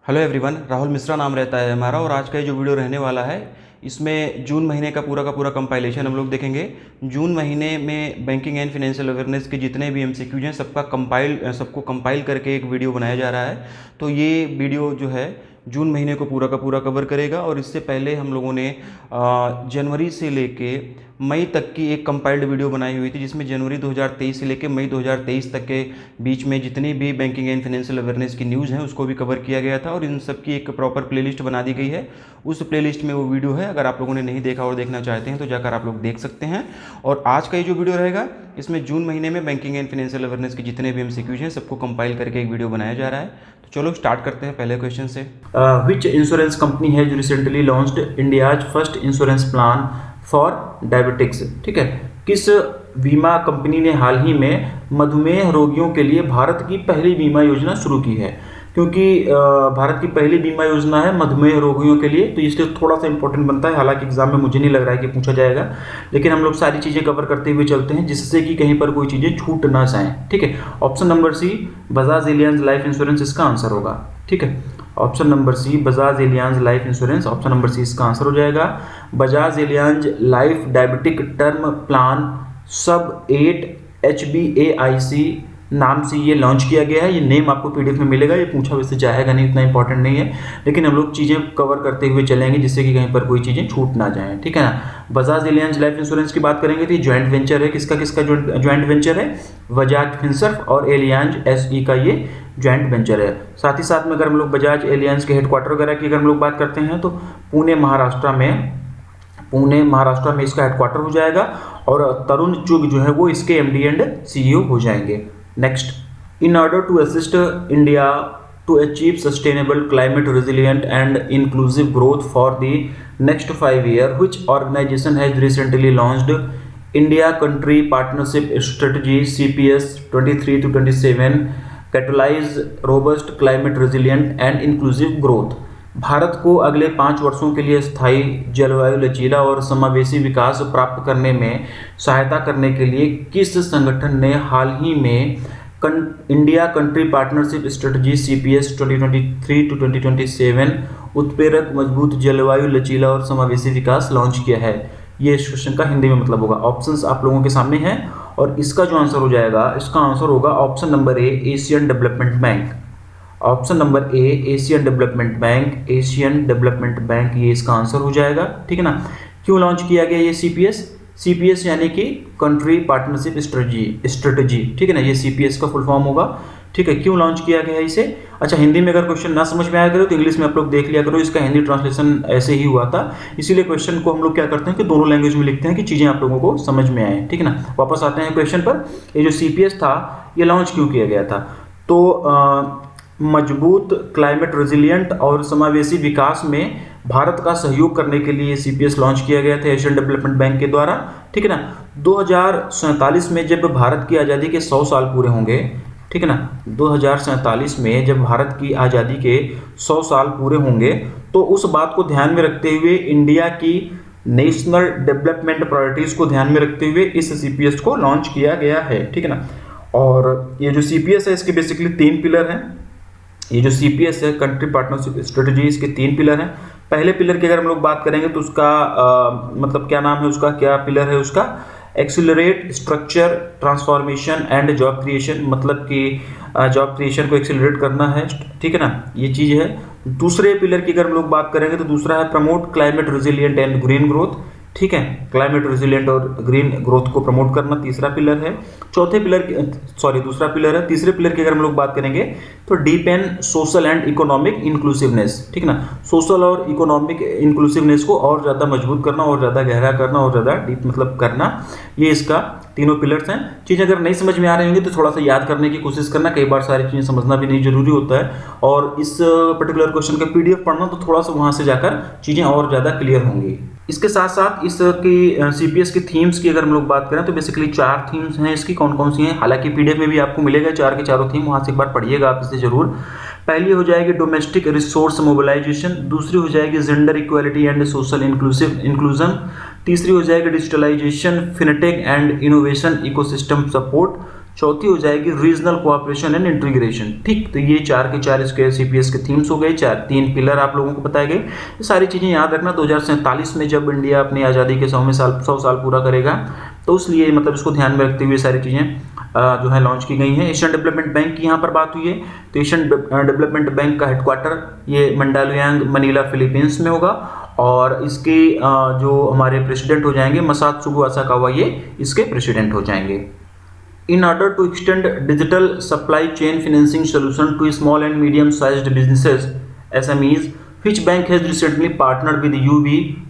Hello everyone, Rahul Mishra नाम रहता है हमारा। और आज का ये जो वीडियो रहने वाला है इसमें जून महीने का पूरा कंपाइलेशन हम लोग देखेंगे। जून महीने में बैंकिंग एंड फाइनेंशियल अवेयरनेस के जितने भी एमसीक्यूज हैं सबको कंपाइल करके एक वीडियो बनाया जा रहा है। तो ये वीडियो जो है जून महीने को पूरा का पूरा कवर करेगा। और इससे पहले हम लोगों ने जनवरी से लेके मई तक की एक कंपाइल्ड वीडियो बनाई हुई थी, जिसमें जनवरी 2023 से लेकर मई 2023 तक के बीच में जितनी भी बैंकिंग एंड फाइनेंशियल अवेयरनेस की न्यूज़ हैं उसको भी कवर किया गया था। और इन सब की एक प्रॉपर प्लेलिस्ट बना दी गई है। उस प्लेलिस्ट में वो वीडियो है, अगर आप लोगों ने नहीं देखा और देखना चाहते हैं तो जाकर आप लोग देख सकते हैं। और आज का ये जो वीडियो रहेगा इसमें जून महीने में बैंकिंग एंड फाइनेंशियल अवेयरनेस के जितने भी एमसीक्यूज हैं सबको कंपाइल करके एक वीडियो बनाया जा रहा है। तो चलो स्टार्ट करते हैं पहले क्वेश्चन से। Which insurance company has recently launched India's first insurance plan for diabetics? ठीक है, किस बीमा कंपनी ने हाल ही में मधुमेह रोगियों के लिए भारत की पहली बीमा योजना शुरू की है? क्योंकि भारत की पहली बीमा योजना है मधुमेह रोगियों के लिए, तो इसलिए थोड़ा सा इंपॉर्टेंट बनता है। हालांकि एग्जाम में मुझे नहीं लग रहा है कि पूछा जाएगा, लेकिन हम लोग सारी चीज़ें कवर करते हुए चलते हैं जिससे कि कहीं पर कोई चीज़ें छूट ना जाएं। ठीक है, option number C Bajaj Allianz life insurance इसका आंसर होगा। ठीक है, option number C Bajaj Allianz life insurance, option number C इसका आंसर हो जाएगा। Bajaj Allianz life diabetic term plan sub 8 HBAIC नाम से ये लॉन्च किया गया है। ये नेम आपको पीडीएफ में मिलेगा। ये पूछा वैसे जाएगा नहीं, इतना इंपॉर्टेंट नहीं है, लेकिन हम लोग चीज़ें कवर करते हुए चलेंगे जिससे कि कहीं पर कोई चीज़ें छूट ना जाएं। ठीक है ना। बजाज एलियांज लाइफ इंश्योरेंस की बात करेंगे तो ये ज्वाइंट वेंचर है। किसका किसका ज्वाइंट वेंचर है? बजाज फिनसर्व और एलियांज SE का ये ज्वाइंट वेंचर है। साथ ही साथ में अगर हम लोग बजाज एलियांज के हेडक्वार्टर वगैरह की अगर हम लोग बात करते हैं तो पुणे महाराष्ट्र में इसका हेडक्वार्टर हो जाएगा। और तरुण चुग जो है वो इसके MD एंड CEO हो जाएंगे। Next, in order to assist India to achieve sustainable climate resilient and inclusive growth for the next 5 years, which organisation has recently launched India country partnership strategy CPS 23-27 catalyse robust climate resilient and inclusive growth. भारत को अगले 5 वर्षों के लिए स्थायी जलवायु लचीला और समावेशी विकास प्राप्त करने में सहायता करने के लिए किस संगठन ने हाल ही में India country partnership strategy CPS 2023-2027 उत्प्रेरक मजबूत जलवायु लचीला और समावेशी विकास लॉन्च किया है? ये इस क्वेश्चन का हिंदी में मतलब होगा। ऑप्शंस आप लोगों के सामने हैं और इसका जो आंसर हो जाएगा, इसका आंसर होगा ऑप्शन नंबर ए Asian development bank. Option number ए Asian development bank, Asian development bank ये इसका आंसर हो जाएगा। ठीक है ना। क्यों लॉन्च किया गया ये CPS यानी कि कंट्री पार्टनरशिप स्ट्रेटजी। ठीक है ना, ये CPS का फुल फॉर्म होगा। ठीक है, क्यों लॉन्च किया गया इसे? अच्छा, हिंदी में अगर क्वेश्चन ना समझ में आया करो तो इंग्लिश में आप लोग देख लिया करो, इसका हिंदी ट्रांसलेशन ऐसे ही हुआ था। इसीलिए क्वेश्चन को हम लोग क्या करते हैं कि दोनों लैंग्वेज में लिखते हैं कि चीज़ें आप लोगों को समझ में आए। ठीक है ना। वापस आते हैं क्वेश्चन पर। ये जो CPS था ये लॉन्च क्यों किया गया था? तो मजबूत क्लाइमेट रेजिलिएंट और समावेशी विकास में भारत का सहयोग करने के लिए CPS लॉन्च किया गया था एशियन डेवलपमेंट बैंक के द्वारा। ठीक है ना। 2047 में जब भारत की आज़ादी के 100 साल पूरे होंगे, ठीक है ना, 2047 में जब भारत की आज़ादी के 100 साल पूरे होंगे तो उस बात को ध्यान में रखते हुए इंडिया की नेशनल डेवलपमेंट प्रायोरिटीज़ को ध्यान में रखते हुए इस CPS को लॉन्च किया गया है। ठीक है ना। और ये जो CPS है इसके बेसिकली 3 पिलर हैं। ये जो CPS है कंट्री पार्टनरशिप स्ट्रेटजी, इसके 3 पिलर हैं। पहले पिलर की अगर हम लोग बात करेंगे तो उसका मतलब क्या नाम है उसका, क्या पिलर है उसका? Accelerate structure transformation and job creation, मतलब कि जॉब क्रिएशन को एक्सिलरेट करना है। ठीक है ना, ये चीज़ है। दूसरे पिलर की अगर हम लोग बात करेंगे तो दूसरा है promote climate resilient and green growth. ठीक है, क्लाइमेट रेजिलिएंट और ग्रीन ग्रोथ को प्रमोट करना तीसरा पिलर है। दूसरा पिलर है। तीसरे पिलर की अगर हम लोग बात करेंगे तो डीपेन सोशल एंड इकोनॉमिक इंक्लूसिवनेस। ठीक है ना, सोशल और इकोनॉमिक इंक्लूसिवनेस को और ज़्यादा मजबूत करना और ज़्यादा गहरा करना और ज़्यादा डीप मतलब करना, ये इसका तीनों पिलर्स हैं। चीज़ें अगर नहीं समझ में आ रही होंगी तो थोड़ा सा याद करने की कोशिश करना, कई बार सारी चीज़ें समझना भी नहीं जरूरी होता है। और इस पर्टिकुलर क्वेश्चन का PDF पढ़ना तो थोड़ा सा वहाँ से जाकर चीज़ें और ज़्यादा क्लियर होंगी। इसके साथ साथ इसकी CPS की थीम्स की अगर हम लोग बात करें तो बेसिकली 4 थीम्स हैं इसकी। कौन कौन सी हैं? हालांकि PDF में भी आपको मिलेगा 4 के चारों थीम, वहाँ से एक बार पढ़िएगा आप इसे जरूर। पहली हो जाएगी डोमेस्टिक रिसोर्स मोबिलाइजेशन, दूसरी हो जाएगी gender equality and social inclusion, तीसरी हो जाएगी digitalisation, fintech and innovation ecosystem support, चौथी हो जाएगी रीजनल कोऑपरेशन एंड इंटीग्रेशन। ठीक, तो ये 4 के 4 इसके सीपीएस के थीम्स हो गए, 3 पिलर आप लोगों को बताए गए। ये सारी चीज़ें याद रखना। 2047 में जब इंडिया अपनी आज़ादी के 100 साल पूरा करेगा, तो इसलिए मतलब इसको ध्यान में रखते हुए सारी चीज़ें जो है लॉन्च की गई हैं। एशियन डेवलपमेंट बैंक की यहाँ पर बात हुई है, तो एशियन डेवलपमेंट बैंक का हेडक्वार्टर ये मंडालुयांग मनीला फिलीपींस में होगा, और इसके जो हमारे प्रेसिडेंट हो जाएंगे मसात्सुगु असाकावा, ये इसके प्रेसिडेंट हो जाएंगे। In order to extend digital supply chain financing solution to small and medium-sized businesses (SMEs), which bank has recently partnered with UV,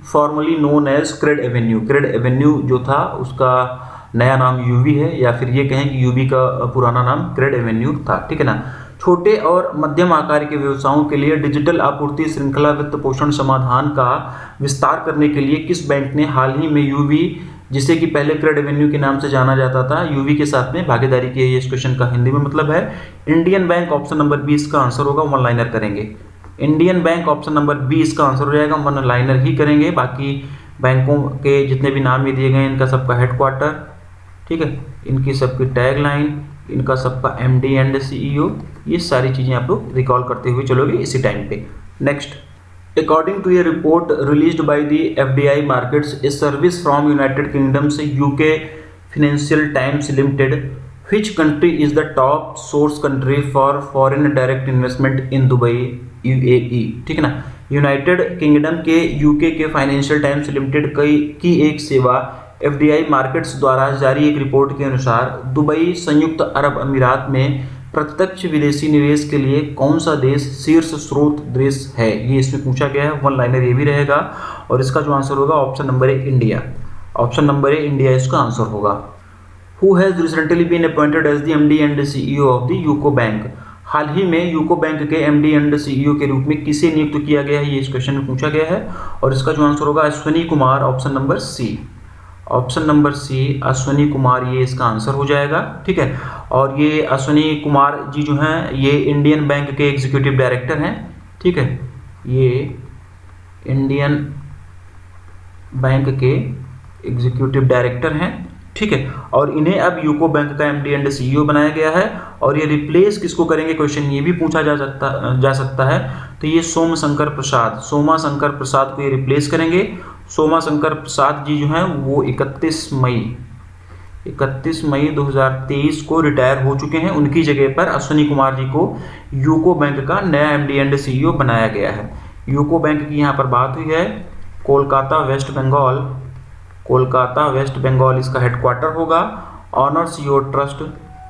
formerly known as Cred Avenue? Cred Avenue जो था उसका नया नाम UV है, या फिर ये कहें कि UV का पुराना नाम Cred Avenue था। ठीक है ना। छोटे और मध्यम आकार के व्यवसायों के लिए डिजिटल आपूर्ति श्रृंखला वित्त पोषण समाधान का विस्तार करने के लिए किस बैंक ने हाल ही में UV, जिसे कि पहले क्रेड एवेन्यू के नाम से जाना जाता था, यूवी के साथ में भागीदारी की है? ये इस क्वेश्चन का हिंदी में मतलब है इंडियन बैंक। ऑप्शन नंबर 20 का आंसर होगा, वन लाइनर करेंगे। इंडियन बैंक ऑप्शन नंबर 20 का आंसर हो जाएगा, वन लाइनर ही करेंगे। बाकी बैंकों के जितने भी नाम ये दिए गए इनका सबका हेडक्वार्टर, ठीक है, इनकी सबकी टैग लाइन, इनका सबका MD एंड CEO, ये सारी चीज़ें आप लोग रिकॉल करते हुए चलोगे इसी टाइम पे। Next, according to a report released by the FDI Markets, a service from United Kingdom's UK Financial Times Limited, which country is the top source country for foreign direct investment in Dubai, UAE? ठीक है ना। United kingdom के UK के financial times limited की एक सेवा FDI markets द्वारा जारी एक रिपोर्ट के अनुसार दुबई संयुक्त अरब अमीरात में प्रत्यक्ष विदेशी निवेश के लिए कौन सा देश शीर्ष स्रोत देश है? ये इसमें पूछा गया है, वन लाइनर ये भी रहेगा, और इसका जो आंसर होगा option number A India. Option number A India इसका आंसर होगा। Who has recently been appointed as the MD and CEO of the UCO bank? हाल ही में यूको बैंक के MD एंड CEO के रूप में किसे नियुक्त किया गया है? ये इस क्वेश्चन में पूछा गया है, और इसका जो आंसर होगा Ashwini Kumar, option number C. Option number C Ashwini Kumar, ये इसका आंसर हो जाएगा। ठीक है, और ये अश्विनी कुमार जी जो हैं ये इंडियन बैंक के एग्जीक्यूटिव डायरेक्टर हैं। ठीक है, ये इंडियन बैंक के एग्जीक्यूटिव डायरेक्टर हैं। ठीक है, और इन्हें अब यूको बैंक का MD एंड CEO बनाया गया है, और ये रिप्लेस किसको करेंगे? क्वेश्चन ये भी पूछा जा सकता है। तो ये सोमा शंकर प्रसाद को ये रिप्लेस करेंगे। सोमा शंकर प्रसाद जी जो हैं वो 31 मई 2023 को रिटायर हो चुके हैं। उनकी जगह पर अश्विनी कुमार जी को यूको बैंक का नया MD एंड CEO बनाया गया है। यूको बैंक की यहाँ पर बात हुई है, कोलकाता वेस्ट बंगाल इसका हेडक्वार्टर होगा। ऑनर्स योर ट्रस्ट,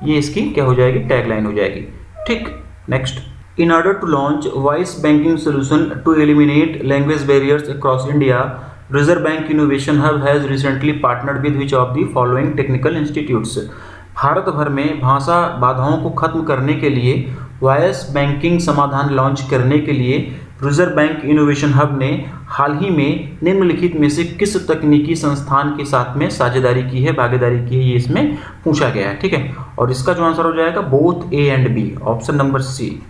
ये इसकी क्या हो जाएगी? टैगलाइन हो जाएगी। ठीक, next, in order to launch voice banking solution to eliminate language barriers across India, Reserve Bank Innovation Hub has recently partnered with which of the following technical institutes? Bharat भर में भाषा बाधाओं को खत्म करने के लिए वॉइस बैंकिंग समाधान लॉन्च करने के लिए रिजर्व बैंक इनोवेशन हब ने हाल ही में निम्नलिखित में से किस तकनीकी संस्थान के साथ में साझेदारी की है, भागीदारी की है? ये इसमें पूछा गया है। ठीक है, और इसका जो आंसर हो जाएगा both A and B, option number C.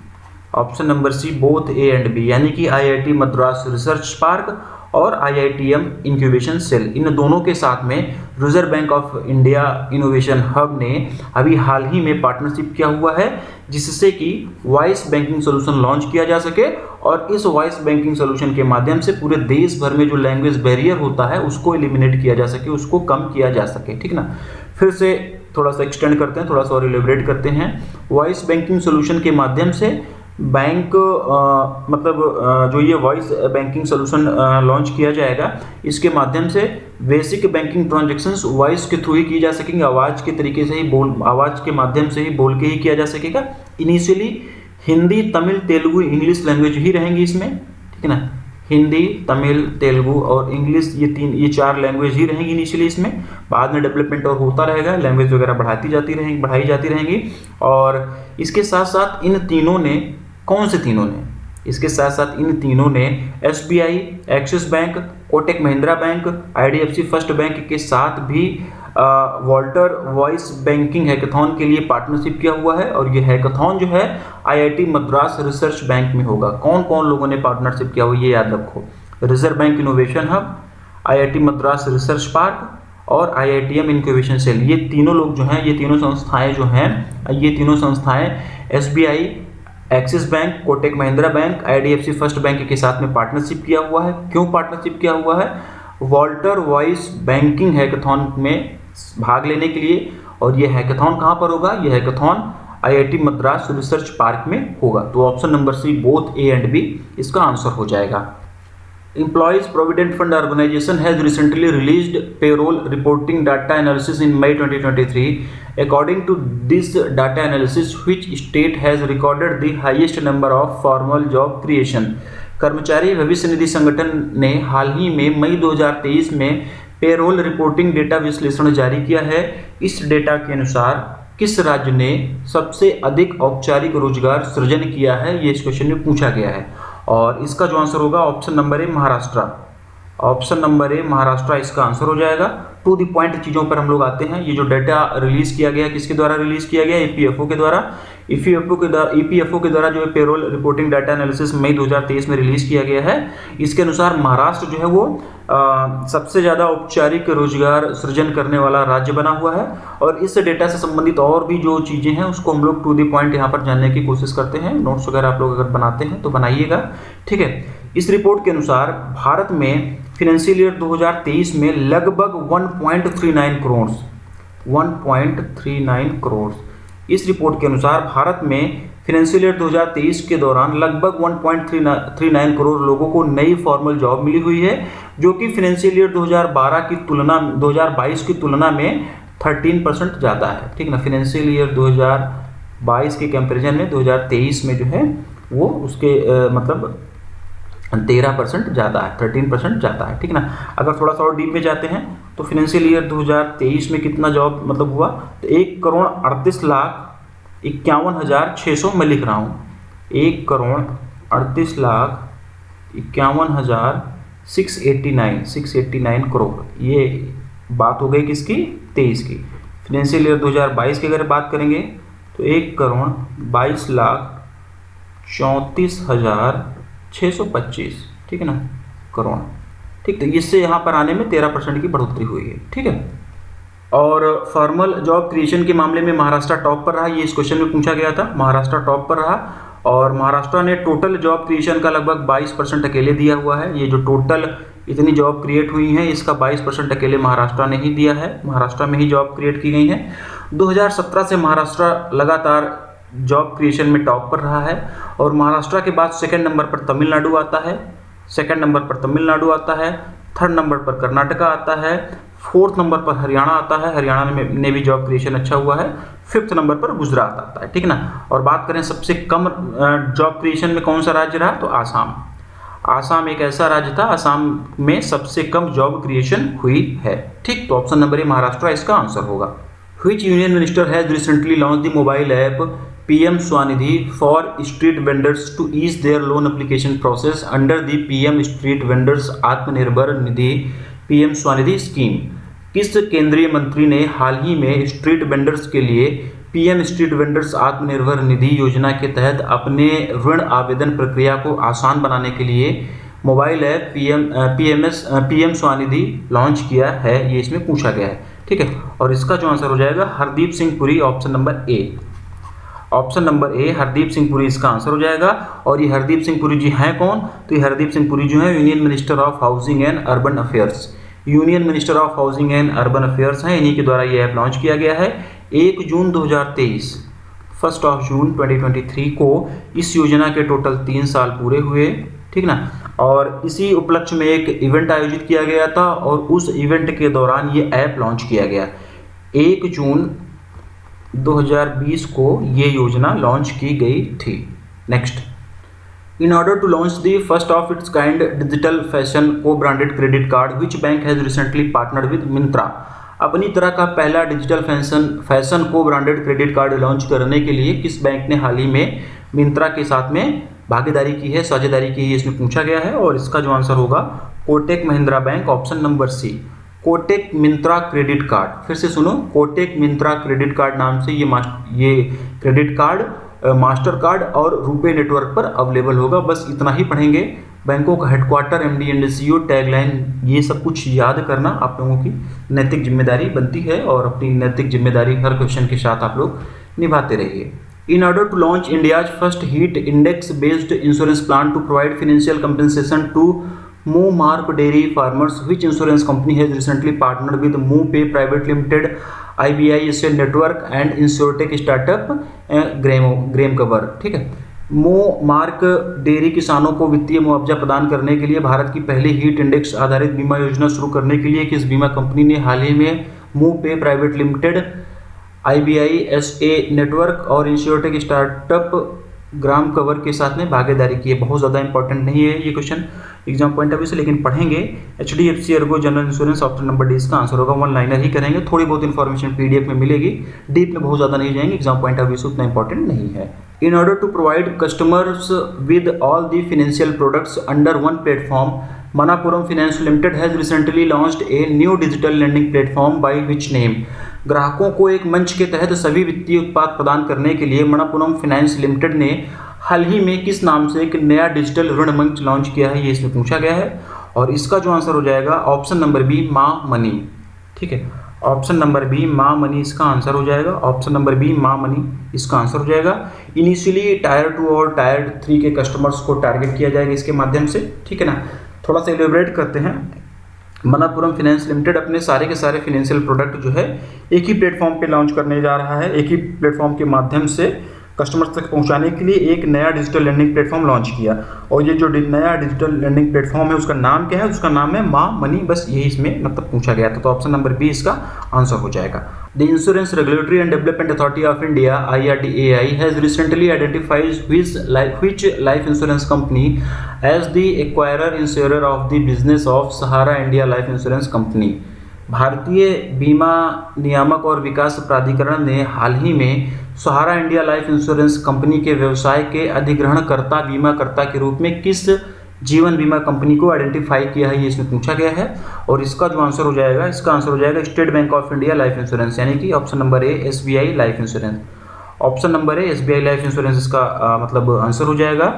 Option number C both A and B, यानी कि IIT मद्रास रिसर्च पार्क और IITM इंक्यूबेशन सेल, इन दोनों के साथ में Reserve Bank of India innovation hub ने अभी हाल ही में पार्टनरशिप किया हुआ है, जिससे कि वॉइस बैंकिंग सोल्यूशन लॉन्च किया जा सके, और इस वॉइस बैंकिंग सोल्यूशन के माध्यम से पूरे देश भर में जो लैंग्वेज बैरियर होता है उसको एलिमिनेट किया जा सके, उसको कम किया जा सके। ठीक ना, फिर से थोड़ा सा एक्सटेंड करते हैं, थोड़ा सा और एलिब्रेट करते हैं। वॉइस बैंकिंग सोल्यूशन के माध्यम से बैंक जो ये वॉइस बैंकिंग सोल्यूशन लॉन्च किया जाएगा, इसके माध्यम से बेसिक बैंकिंग ट्रांजैक्शंस वॉइस के थ्रू ही की जा सकेंगे, आवाज़ के तरीके से ही आवाज़ के माध्यम से ही बोल के ही किया जा सकेगा। Initially Hindi, Tamil, Telugu, English language ही रहेंगी इसमें। ठीक है ना, हिंदी, तमिल, तेलुगु और इंग्लिश, ये 4 लैंग्वेज ही रहेंगी इनिशियली इसमें। बाद में डेवलपमेंट और होता रहेगा, लैंग्वेज वगैरह बढ़ाई जाती रहेंगी। और इसके साथ साथ इन तीनों ने SBI, axis bank, Kotak Mahindra bank, IDFC first bank के साथ भी वॉल्टर वॉइस बैंकिंग हैकाथॉन के लिए पार्टनरशिप किया हुआ है, और ये हैकाथॉन जो है IIT मद्रास रिसर्च बैंक में होगा। कौन कौन लोगों ने पार्टनरशिप किया हुआ ये याद रखो, reserve bank innovation hub, IIT Madras research park और IITM इनक्यूबेशन सेल, ये तीनों लोग जो हैं, ये तीनों संस्थाएं जो हैं, ये तीनों संस्थाएं SBI, axis bank, Kotak Mahindra bank, IDFC first bank के साथ में पार्टनरशिप किया हुआ है। क्यों पार्टनरशिप किया हुआ है? वॉल्टर वॉइस बैंकिंग हैकाथॉन में भाग लेने के लिए। और ये हैकाथॉन कहाँ पर होगा? ये hackathon IIT Madras research park में होगा। तो option number C both A and B इसका आंसर हो जाएगा। Employees Provident Fund Organization has recently released payroll reporting data analysis in May 2023. According to this data analysis, which state has recorded the highest number of formal job creation? कर्मचारी भविष्य निधि संगठन ने हाल ही में मई 2023 में पेरोल रिपोर्टिंग डेटा विश्लेषण जारी किया है। इस डेटा के अनुसार किस राज्य ने सबसे अधिक औपचारिक रोजगार सृजन किया है? ये इस क्वेश्चन में पूछा गया है और इसका जो आंसर होगा ऑप्शन नंबर ए महाराष्ट्र। ऑप्शन नंबर ए महाराष्ट्र इसका आंसर हो जाएगा। टू द पॉइंट चीज़ों पर हम लोग आते हैं। ये जो डाटा रिलीज किया गया किसके द्वारा रिलीज किया गया? EPFO के द्वारा। EPFO के द्वारा जो है पेरोल रिपोर्टिंग डाटा एनालिसिस मई 2023 में रिलीज किया गया है। इसके अनुसार महाराष्ट्र जो है वो सबसे ज़्यादा औपचारिक रोजगार सृजन करने वाला राज्य बना हुआ है। और इस डेटा से संबंधित और भी जो चीज़ें हैं उसको हम लोग टू द पॉइंट यहाँ पर जानने की कोशिश करते हैं। नोट्स वगैरह आप लोग अगर बनाते हैं तो बनाइएगा, ठीक है। इस रिपोर्ट के अनुसार भारत में फाइनेंशियल ईयर 2023 में लगभग 1.39 करोड़। इस रिपोर्ट के अनुसार भारत में फाइनेंशियल ईयर 2023 के दौरान लगभग 1.39 करोड़ लोगों को नई फॉर्मल जॉब मिली हुई है, जो कि फाइनेंशियल ईयर 2022 की तुलना में 13% ज़्यादा है, ठीक ना। फाइनेंशियल ईयर 2022 के कंपैरिजन में 2023 में जो है वो उसके मतलब 13% ज़्यादा है, 13% ज़्यादा है, ठीक ना। अगर थोड़ा सा और डीप में जाते हैं तो फाइनेंशियल ईयर 2023 में कितना जॉब मतलब हुआ? तो 1,38,51,600 मैं लिख रहा हूँ, 1,38,51,689 करोड़। ये बात हो गई किसकी? 23 की। फाइनेंशियल ईयर 2022 की अगर बात करेंगे तो 1,22,34,625, ठीक है ना, करोड़, ठीक। तो इससे यहाँ पर आने में 13% की बढ़ोतरी हुई है, ठीक है। और फॉर्मल जॉब क्रिएशन के मामले में महाराष्ट्र टॉप पर रहा। ये इस क्वेश्चन में पूछा गया था, महाराष्ट्र टॉप पर रहा। और महाराष्ट्र ने टोटल जॉब क्रिएशन का लगभग 22% अकेले दिया हुआ है। ये जो टोटल इतनी जॉब क्रिएट हुई हैं इसका 22% अकेले महाराष्ट्र ने ही दिया है। महाराष्ट्र में ही जॉब क्रिएट की गई हैं। 2017 से महाराष्ट्र लगातार जॉब क्रिएशन में टॉप पर रहा है। और महाराष्ट्र के बाद सेकंड नंबर पर तमिलनाडु आता है, सेकंड नंबर पर तमिलनाडु आता है, थर्ड नंबर पर कर्नाटका आता है, फोर्थ नंबर पर हरियाणा आता है, हरियाणा में भी जॉब क्रिएशन अच्छा हुआ है, फिफ्थ नंबर पर गुजरात आता है, ठीक ना। और बात करें सबसे कम जॉब क्रिएशन में कौन सा राज्य रहा? तो आसाम। आसाम एक ऐसा राज्य था, आसाम में सबसे कम जॉब क्रिएशन हुई है, ठीक। तो ऑप्शन नंबर ए महाराष्ट्र इसका आंसर होगा। Which union minister has recently launch the mobile app PM Swanidhi for street vendors to ease their loan application process under the PM Street Vendors Atmanirbhar Nidhi PM Swanidhi scheme? किस केंद्रीय मंत्री ने हाल ही में street vendors के लिए PM street vendors Atmanirbhar Nidhi योजना के तहत अपने ऋण आवेदन प्रक्रिया को आसान बनाने के लिए mobile app PM Swanidhi launch किया है? ये इसमें पूछा गया है, ठीक है। और इसका जो आंसर हो जाएगा हरदीप सिंह पुरी, ऑप्शन नंबर ए। ऑप्शन नंबर ए हरदीप सिंह पुरी इसका आंसर हो जाएगा। और ये हरदीप सिंह पुरी जी हैं कौन? तो ये हरदीप सिंह पुरी जो है union minister of housing and urban affairs, union minister of housing and urban affairs हैं। इन्हीं के द्वारा ये ऐप लॉन्च किया गया है 1 जून 2023, 1 जून 2023 को इस योजना के टोटल 3 साल पूरे हुए, ठीक ना। और इसी उपलक्ष्य में एक इवेंट आयोजित किया गया था और उस इवेंट के दौरान ये ऐप लॉन्च किया गया। 1 जून 2020 को ये योजना लॉन्च की गई थी। Next, in order to launch the first of its kind digital fashion co branded credit card which bank has recently partnered with Myntra? अपनी तरह का पहला digital fashion co branded credit card launch करने के लिए किस बैंक ने हाल ही में मिंत्रा के साथ में भागीदारी की है, साझेदारी की है? इसमें पूछा गया है और इसका जो आंसर होगा Kotak Mahindra bank, option number C. Kotak Myntra credit card, फिर से सुनो, कोटक मिंत्रा क्रेडिट कार्ड नाम से ये क्रेडिट कार्ड मास्टर कार्ड और रुपे नेटवर्क पर अवेलेबल होगा। बस इतना ही पढ़ेंगे, बैंकों का headquarter, MD and CEO, tagline, ये सब कुछ याद करना आप लोगों की नैतिक जिम्मेदारी बनती है और अपनी नैतिक जिम्मेदारी हर क्वेश्चन के साथ आप लोग निभाते रहिए। In order to launch India's first heat index-based insurance plan to provide financial compensation to Moo-Mark dairy farmers, which insurance company has recently partnered with Moo-Pay Private Limited, IBISL Network and Insurtech startup Graham Cover। ठीक है, Moo-Mark dairy किसानों को वित्तीय मुआवजा प्रदान करने के लिए भारत की पहली हीट इंडेक्स आधारित बीमा योजना शुरू करने के लिए किस बीमा कंपनी ने हाल ही में Moo-Pay Private Limited, IBISA network और इंश्योरटेक स्टार्टअप ग्राम कवर के साथ में भागीदारी की है। बहुत ज़्यादा इंपॉर्टेंट नहीं है ये question exam point of view से, लेकिन पढ़ेंगे। HDFC Ergo general insurance, option number D इसका आंसर होगा। वन लाइनर ही करेंगे, थोड़ी बहुत इंफॉर्मेशन PDF में मिलेगी, डीप में बहुत ज़्यादा नहीं जाएंगे, एग्जाम पॉइंट ऑफ व्यू से उतना इंपॉर्टेंट नहीं है। In order to provide customers with all the financial products under one platform, Manappuram Finance Limited has recently launched a new digital lending platform by which name? ग्राहकों को एक मंच के तहत सभी वित्तीय उत्पाद प्रदान करने के लिए मणप्पुरम फाइनेंस लिमिटेड ने हाल ही में किस नाम से एक नया डिजिटल ऋण मंच लॉन्च किया है, ये इसमें पूछा गया है। और इसका जो आंसर हो जाएगा ऑप्शन नंबर बी, माँ मनी। ठीक है, ऑप्शन नंबर बी, माँ मनी इसका आंसर हो जाएगा। ऑप्शन नंबर बी, माँ मनी इसका आंसर हो जाएगा। इनिशियली टायर 2 और टायर 3 के कस्टमर्स को टारगेट किया जाएगा इसके माध्यम से। ठीक है ना, थोड़ा सा एलिब्रेट करते हैं। मणप्पुरम फाइनेंस लिमिटेड अपने सारे के सारे फाइनेंशियल प्रोडक्ट जो है एक ही प्लेटफॉर्म पे लॉन्च करने जा रहा है। एक ही प्लेटफॉर्म के माध्यम से कस्टमर्स तक पहुंचाने के लिए एक नया डिजिटल लैंडिंग प्लेटफॉर्म लॉन्च किया, और ये जो नया डिजिटल लैंडिंग प्लेटफॉर्म है उसका नाम क्या है? उसका नाम है माँ मनी। बस यही इसमें मतलब पूछा गया था, तो ऑप्शन नंबर बी इसका आंसर हो जाएगा। The insurance regulatory and development authority of India IRDAI has recently identified which life insurance company as the acquirer insurer of the business of Sahara India Life Insurance Company। भारतीय बीमा नियामक और विकास प्राधिकरण ने हाल ही में सहारा इंडिया लाइफ इंश्योरेंस कंपनी के व्यवसाय के अधिग्रहणकर्ता बीमाकर्ता के रूप में किस जीवन बीमा कंपनी को आइडेंटिफाई किया है, ये इसमें पूछा गया है। और इसका जो आंसर हो जाएगा, इसका आंसर हो जाएगा state Bank of India life insurance, यानी कि option number A SBI life insurance. Option number A SBI life insurance इसका मतलब आंसर हो जाएगा।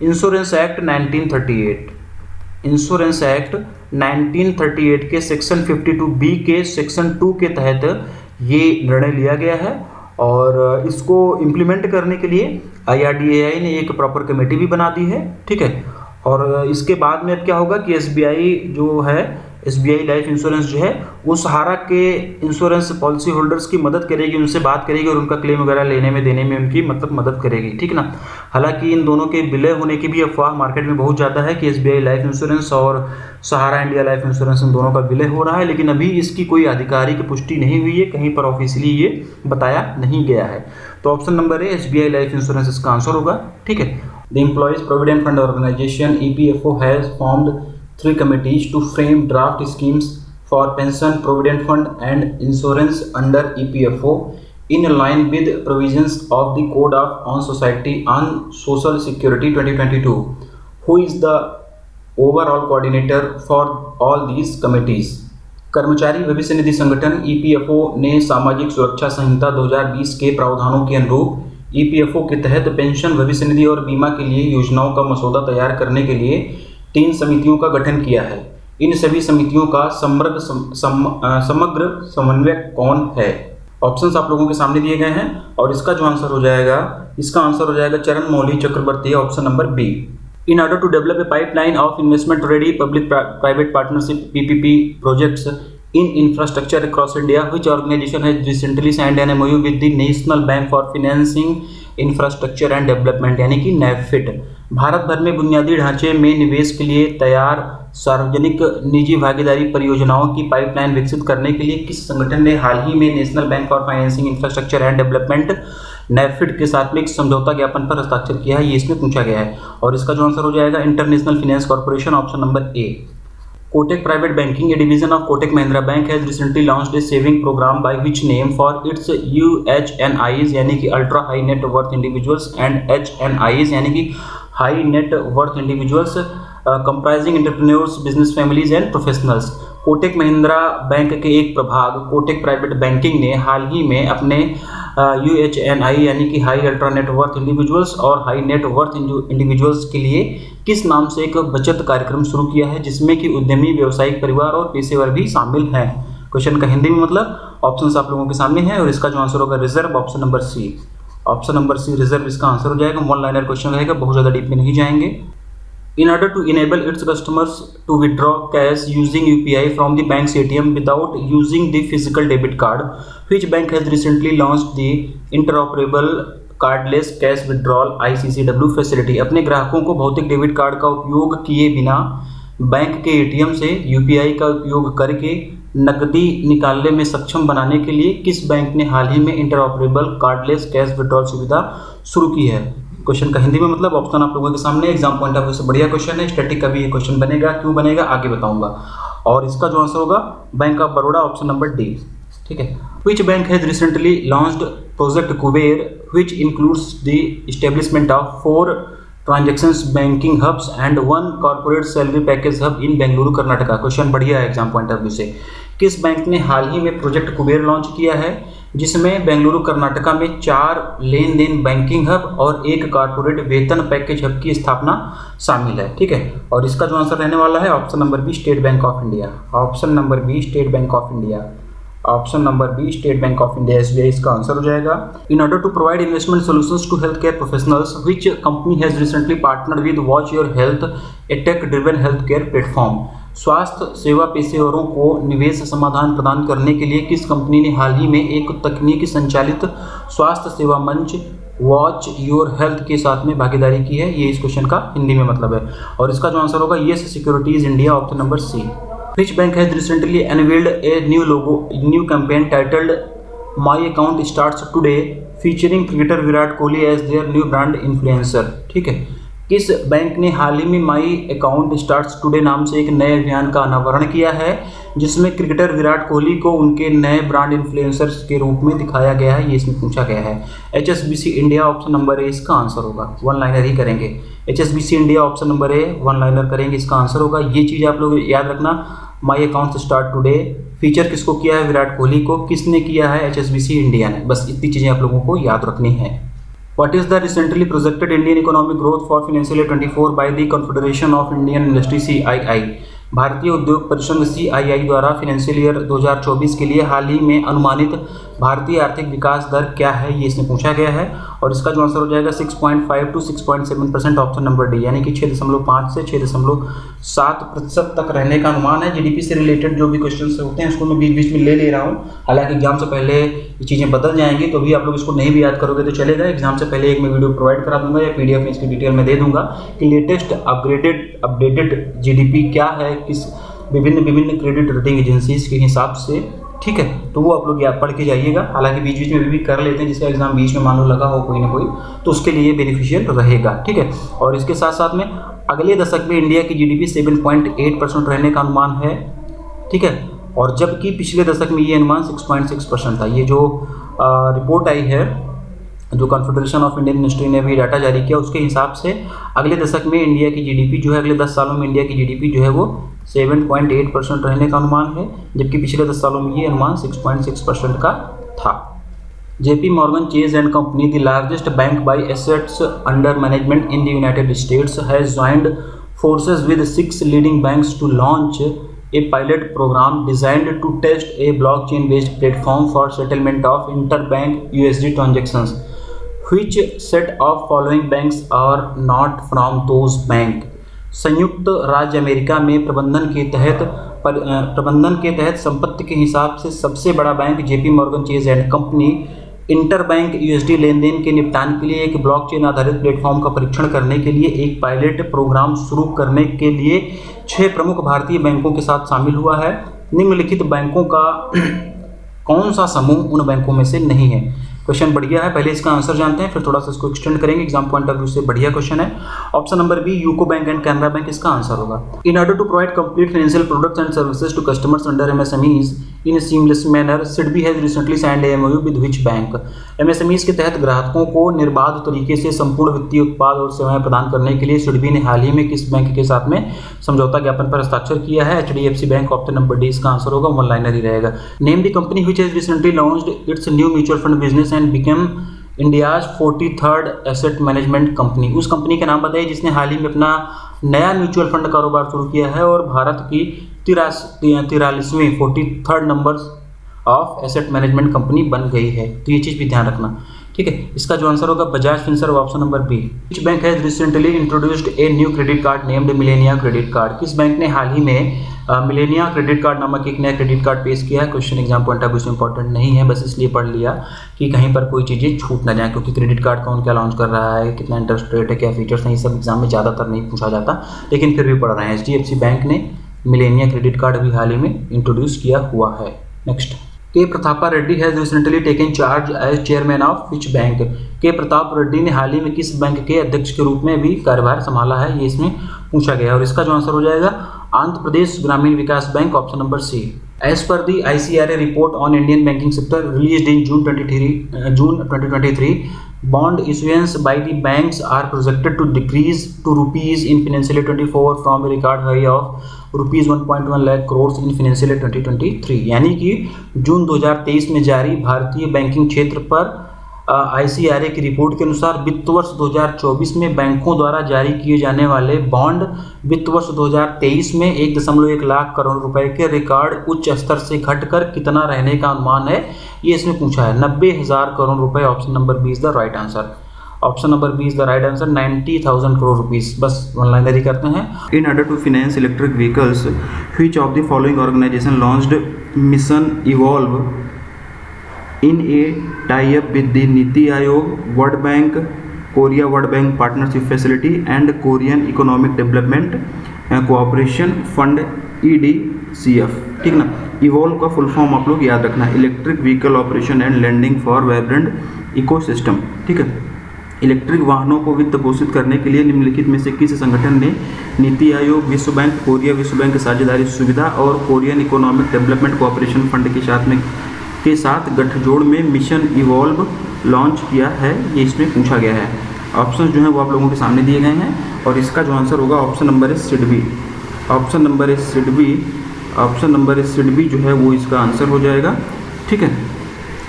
इंश्योरेंस एक्ट 1938, इंश्योरेंस एक्ट 1938 के सेक्शन 52B के सेक्शन 2 के तहत ये निर्णय लिया गया है, और इसको इम्प्लीमेंट करने के लिए IRDAI ने एक प्रॉपर कमेटी भी बना दी है। ठीक है, और इसके बाद में अब क्या होगा कि SBI जो है, SBI लाइफ इंश्योरेंस जो है वो सहारा के इंश्योरेंस पॉलिसी होल्डर्स की मदद करेगी, उनसे बात करेगी और उनका क्लेम वगैरह लेने में देने में उनकी मतलब मदद करेगी। ठीक ना, हालांकि इन दोनों के विलय होने की भी अफवाह मार्केट में बहुत ज़्यादा है कि SBI लाइफ इंश्योरेंस और सहारा इंडिया लाइफ इंश्योरेंस इन दोनों का विलय हो रहा है, लेकिन अभी इसकी कोई आधिकारिक पुष्टि नहीं हुई है, कहीं पर ऑफिशियली ये बताया नहीं गया है। तो option number A SBI life insurance इसका आंसर होगा। ठीक है, the employees provident fund organisation EPFO has formed 3 committees to frame draft schemes for pension, provident fund and insurance under EPFO in line with provisions of the Code on Society on Social Security 2022. Who is the overall coordinator for all these committees? कर्मचारी भविष्य निधि संगठन EPFO ने सामाजिक सुरक्षा संहिता 2020 के प्रावधानों के अनुरूप EPFO के तहत पेंशन, भविष्य निधि और बीमा के लिए योजनाओं का मसौदा तैयार करने के लिए 3 समितियों का गठन किया है। इन सभी समितियों का समग्र समन्वयक कौन है? ऑप्शंस आप लोगों के सामने दिए गए हैं, और इसका जो आंसर हो जाएगा, इसका आंसर हो जाएगा Charan Mouli Chakravarti, option number B. In order to develop a pipeline of investment ready public private partnership PPP projects in infrastructure across India, which organization has recently signed an MOU with the National Bank for Financing Infrastructure and Development, यानी कि NABFID। Bharat भर में बुनियादी ढांचे में निवेश के लिए तैयार सार्वजनिक निजी भागीदारी परियोजनाओं की पाइपलाइन विकसित करने के लिए किस संगठन ने हाल ही में national bank for financing infrastructure and development NABFID के साथ में एक समझौता ज्ञापन पर हस्ताक्षर किया है, ये इसमें पूछा गया है। और इसका जो आंसर हो जाएगा international finance corporation, option number A. Kotak Private Banking, a division of Kotak Mahindra Bank, has recently launched a saving program by which name for its UHNIs यानी कि Ultra High Net Worth Individuals and HNIs यानी कि High Net Worth Individuals comprising entrepreneurs, business families and professionals। Kotak Mahindra bank के एक प्रभाग Kotak private banking ने हाल ही में अपने UHNI यानी कि high ultra net worth individuals और हाई नेट वर्थ इंडिविजुअल्स के लिए किस नाम से एक बचत कार्यक्रम शुरू किया है, जिसमें कि उद्यमी, व्यावसायिक, परिवार और पेशेवर भी शामिल हैं। क्वेश्चन का हिंदी में मतलब ऑप्शंस आप लोगों के सामने हैं और इसका जो आंसर होगा reserve, option number C. Option number C reserve इसका आंसर हो जाएगा। वन लाइनर क्वेश्चन रहेगा, बहुत ज़्यादा डीप में नहीं जाएंगे। In order to enable its customers to withdraw cash using UPI from the bank's ATM without using the physical debit card, which bank has recently launched the interoperable cardless cash withdrawal ICCW facility. अपने ग्राहकों को भौतिक debit card का उपयोग किए बिना bank के ATM से UPI का उपयोग करके नकदी निकालने में सक्षम बनाने के लिए किस बैंक ने हाल ही में इंटरऑपरेबल कार्डलेस कैश विड्रॉल सुविधा शुरू की है। क्वेश्चन का हिंदी में मतलब ऑप्शन आप लोगों के सामने, एग्जाम पॉइंट ऑफ व्यू से बढ़िया क्वेश्चन है। स्टैटिक का भी ये क्वेश्चन बनेगा, क्यों बनेगा आगे बताऊंगा। और इसका जो आंसर होगा bank of Baroda, option number D. ठीक है। Which bank has recently launched project Kuber which includes the establishment of 4 transactions banking hubs and 1 corporate salary package hub in Bengaluru Karnataka. Question बढ़िया है एग्जाम पॉइंट ऑफ व्यू से। किस bank ने हाल ही में प्रोजेक्ट कुबेर लॉन्च किया है, जिसमें बेंगलुरु कर्नाटका में 4 लेन देन बैंकिंग हब और 1 कॉर्पोरेट वेतन पैकेज हब की स्थापना शामिल है। ठीक है। और इसका जो आंसर रहने वाला है option number B, State Bank of India. Option number B, State Bank of India. Option number B, State Bank of India, SBI इसका आंसर हो जाएगा। In order to provide investment solutions to health care professionals which company has recently partnered with watch your health, a tech driven health care platform. स्वास्थ्य सेवा पेशेवरों को निवेश समाधान प्रदान करने के लिए किस कंपनी ने हाल ही में एक तकनीक संचालित स्वास्थ्य सेवा मंच वॉच योर हेल्थ के साथ में भागीदारी की है। ये इस क्वेश्चन का हिंदी में मतलब है। और इसका जो आंसर होगा yes securities India, option number C. Which bank has recently unveiled a new campaign titled My Account Starts Today, featuring cricketer Virat Kohli as their new brand influencer। ठीक है। किस बैंक ने हाल ही में माई अकाउंट स्टार्ट्स टुडे नाम से एक नए अभियान का अनावरण किया है, जिसमें क्रिकेटर विराट कोहली को उनके नए ब्रांड इन्फ्लुएंसर्स के रूप में दिखाया गया है। ये इसमें पूछा गया है। HSBC इंडिया, ऑप्शन नंबर ए इसका आंसर होगा। वन लाइनर ही करेंगे। HSBC इंडिया, ऑप्शन नंबर ए, वन लाइनर करेंगे, इसका आंसर होगा। ये चीज़ आप लोग याद रखना, my account start today feature किसको किया है, विराट कोहली को। किसने किया है, HSBC इंडिया ने। बस इतनी चीज़ें आप लोगों को याद रखनी है। What is the recently projected Indian economic growth for financial year 24 by the Confederation of Indian Industry CII? भारतीय उद्योग परिसंघ CII द्वारा फाइनेंशियल ईयर 2024 के लिए हाल ही में अनुमानित भारतीय आर्थिक विकास दर क्या है, ये इसमें पूछा गया है। और इसका जो आंसर हो जाएगा 6.5 to 6.7%, ऑप्शन नंबर डी, यानी कि 6.5 से 6.7% तक रहने का अनुमान है। GDP से रिलेटेड जो भी क्वेश्चन होते हैं उसको मैं बीच बीच में ले रहा हूँ। हालांकि एग्जाम से पहले ये चीज़ें बदल जाएंगी, तो भी आप लोग इसको नहीं भी याद करोगे तो चलेगा। एग्जाम से पहले एक मैं वीडियो प्रोवाइड करा दूंगा या PDF में इसकी डिटेल में दे दूंगा कि लेटेस्ट अपडेटेड GDP क्या है, किस विभिन्न क्रेडिट रेटिंग एजेंसीज के हिसाब से। ठीक है, तो वो आप लोग याद पढ़ के जाइएगा। हालांकि बीच बीच में भी कर लेते हैं, जिसका एग्जाम बीच में मान लो लगा हो कोई ना कोई, तो उसके लिए बेनिफिशियल रहेगा। ठीक है। और इसके साथ साथ में अगले दशक में इंडिया की GDP 7.8% रहने का अनुमान है। ठीक है। और जबकि पिछले दशक में ये अनुमान 6.6% था। ये जो रिपोर्ट आई है, जो कॉन्फेडरेशन ऑफ इंडियन इंडस्ट्री ने भी डाटा जारी किया, उसके हिसाब से अगले दशक में इंडिया की GDP जो है, अगले 10 सालों में इंडिया की GDP जो है वो 7.8% रहने का अनुमान है, जबकि पिछले 10 सालों में ये अनुमान 6.6% का था। JP Morgan Chase and Company, the largest bank by assets under management in the United States, has joined forces with 6 leading banks to launch a pilot program designed to test a blockchain-based platform for settlement of interbank USD transactions. Which set of following banks are not from those bank? संयुक्त राज्य America में प्रबंधन के तहत संपत्ति के हिसाब से सबसे बड़ा bank JP Morgan Chase and Company interbank USD लेन देन के निपटान के लिए एक ब्लॉकचेन आधारित प्लेटफॉर्म का परीक्षण करने के लिए एक पायलट प्रोग्राम शुरू करने के लिए 6 प्रमुख भारतीय बैंकों के साथ शामिल हुआ है। निम्नलिखित बैंकों का कौन सा समूह उन बैंकों में से नहीं है? क्वेश्चन बढ़िया है, पहले इसका आंसर जानते हैं, फिर थोड़ा सा इसको एक्सटेंड करेंगे। एग्जाम पॉइंट ऑफ व्यू से बढ़िया क्वेश्चन है। Option number B, UCO bank and Canara bank इसका आंसर होगा। In order to provide complete financial products and services to customers under MSMEs in a seamless manner, SIDBI has recently signed a MOU with which bank? MSMEs के तहत ग्राहकों को निर्बाध तरीके से संपूर्ण वित्तीय उत्पाद और सेवाएं प्रदान करने के लिए SIDBI ने हाल ही में किस बैंक के साथ में समझौता ज्ञापन पर हस्ताक्षर किया है? HDFC bank, option number D इसका आंसर होगा। वन लाइनर ही रहेगा। Name the company which has recently launched it's new mutual fund business and become India's 43rd asset management company. उस कंपनी का नाम बताइए जिसने हाल ही में अपना नया म्यूचुअल फंड कारोबार शुरू किया है और भारत की 43वीं 43rd number of asset management company बन गई है। तो ये चीज़ भी ध्यान रखना, ठीक है। इसका जो आंसर होगा Bajaj Finserv, option number B. Which bank has recently introduced a new credit card named Millennia credit card. किस बैंक ने हाल ही में मिलेनिया क्रेडिट कार्ड नामक एक नया क्रेडिट कार्ड पेश किया है? Question exam point of view से इंपॉर्टेंट नहीं है, बस इसलिए पढ़ लिया कि कहीं पर कोई चीज़ें छूट ना जाए, क्योंकि क्रेडिट कार्ड कौन क्या लॉन्च कर रहा है, कितना इंटरेस्ट रेट है, क्या फीचर्स हैं, ये सब एग्जाम में ज़्यादातर नहीं पूछा जाता, लेकिन फिर भी पढ़ रहे हैं। HDFC बैंक ने मिलेनिया क्रेडिट कार्ड अभी हाल ही में इंट्रोड्यूस किया हुआ है। Next, K Pratap Reddy has recently taken charge as chairman of which bank. K Pratap Reddy ने हाल ही में किस बैंक के अध्यक्ष के रूप में भी कार्यभार संभाला है, ये इसमें पूछा गया है। और इसका जो आंसर हो जाएगा Andhra Pradesh Grameen Vikas bank, option number C. As per the ICRA report on Indian banking sector released in June 2023, bond issuance by the banks are projected to decrease to rupees in financial year 24 from a record high of rupees 1.1 lakh crores in financial year 2023। यानी कि जून 2023 में जारी भारतीय banking क्षेत्र पर ICRA की report के अनुसार वित्त वर्ष 2024 में बैंकों द्वारा जारी किए जाने वाले बॉन्ड वित्त वर्ष 2023 में 1.1 लाख करोड़ रुपए के रिकॉर्ड उच्च स्तर से घटकर कितना रहने का अनुमान है, ये इसमें पूछा है। 90,000 करोड़ रुपए, option number B is the right answer. Option number B is the right answer, 90,000 crore rupees. बस वन लाइनरी करते हैं। In order to finance electric vehicles which of the following organisation launched mission evolve in a tie-up with the Niti Aayog, World Bank, Korea World Bank Partnership Facility and Korean Economic Development Cooperation Fund EDCF, ठीक ना। Evolve का full form आप लोग याद रखना, electric vehicle operation and lending for vibrant ecosystem, ठीक है। Electric वाहनों को वित्त पोषित करने के लिए निम्नलिखित में से किस संगठन ने नीति आयोग, विश्व बैंक, कोरिया विश्व बैंक साझेदारी सुविधा और Korean economic development cooperation fund के साथ गठजोड़ में मिशन इवॉल्व लॉन्च किया है, ये इसमें पूछा गया है। ऑप्शन जो है वो आप लोगों के सामने दिए गए हैं और इसका जो आंसर होगा option number is SIDBI. Option number is SIDBI, option number is SIDBI जो है वो इसका आंसर हो जाएगा, ठीक है।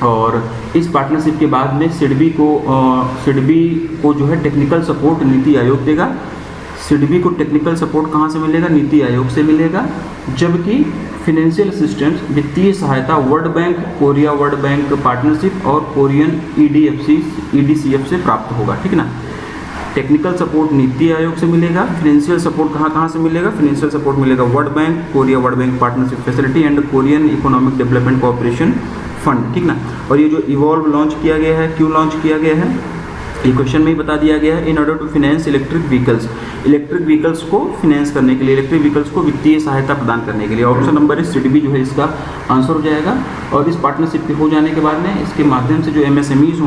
और इस पार्टनरशिप के बाद में सिडबी को जो है टेक्निकल सपोर्ट नीति आयोग देगा। सिडबी को टेक्निकल सपोर्ट कहाँ से मिलेगा? नीति आयोग से मिलेगा, जबकि फिनेंशियल असिस्टेंस वित्तीय सहायता world bank, Korea world bank partnership और कोरियन EDCF से प्राप्त होगा, ठीक ना। टेक्निकल सपोर्ट नीति आयोग से मिलेगा। फाइनेंशियल सपोर्ट कहाँ से मिलेगा? फाइनेंशियल सपोर्ट मिलेगा world bank, Korea world bank partnership facility and Korean economic development cooperation fund, ठीक ना। और ये जो इवॉल्व लॉन्च किया गया है, क्यों लॉन्च किया गया है, ये क्वेश्चन में ही बता दिया गया है। In order to finance electric vehicles, electric vehicles को फाइनेंस करने के लिए, इलेक्ट्रिक व्हीकल्स को वित्तीय सहायता प्रदान करने के लिए। ऑप्शन नंबर इस सिडबी जो है इसका आंसर हो जाएगा। और इस पार्टनरशिप के हो जाने के बाद में इसके माध्यम से जो MSMEs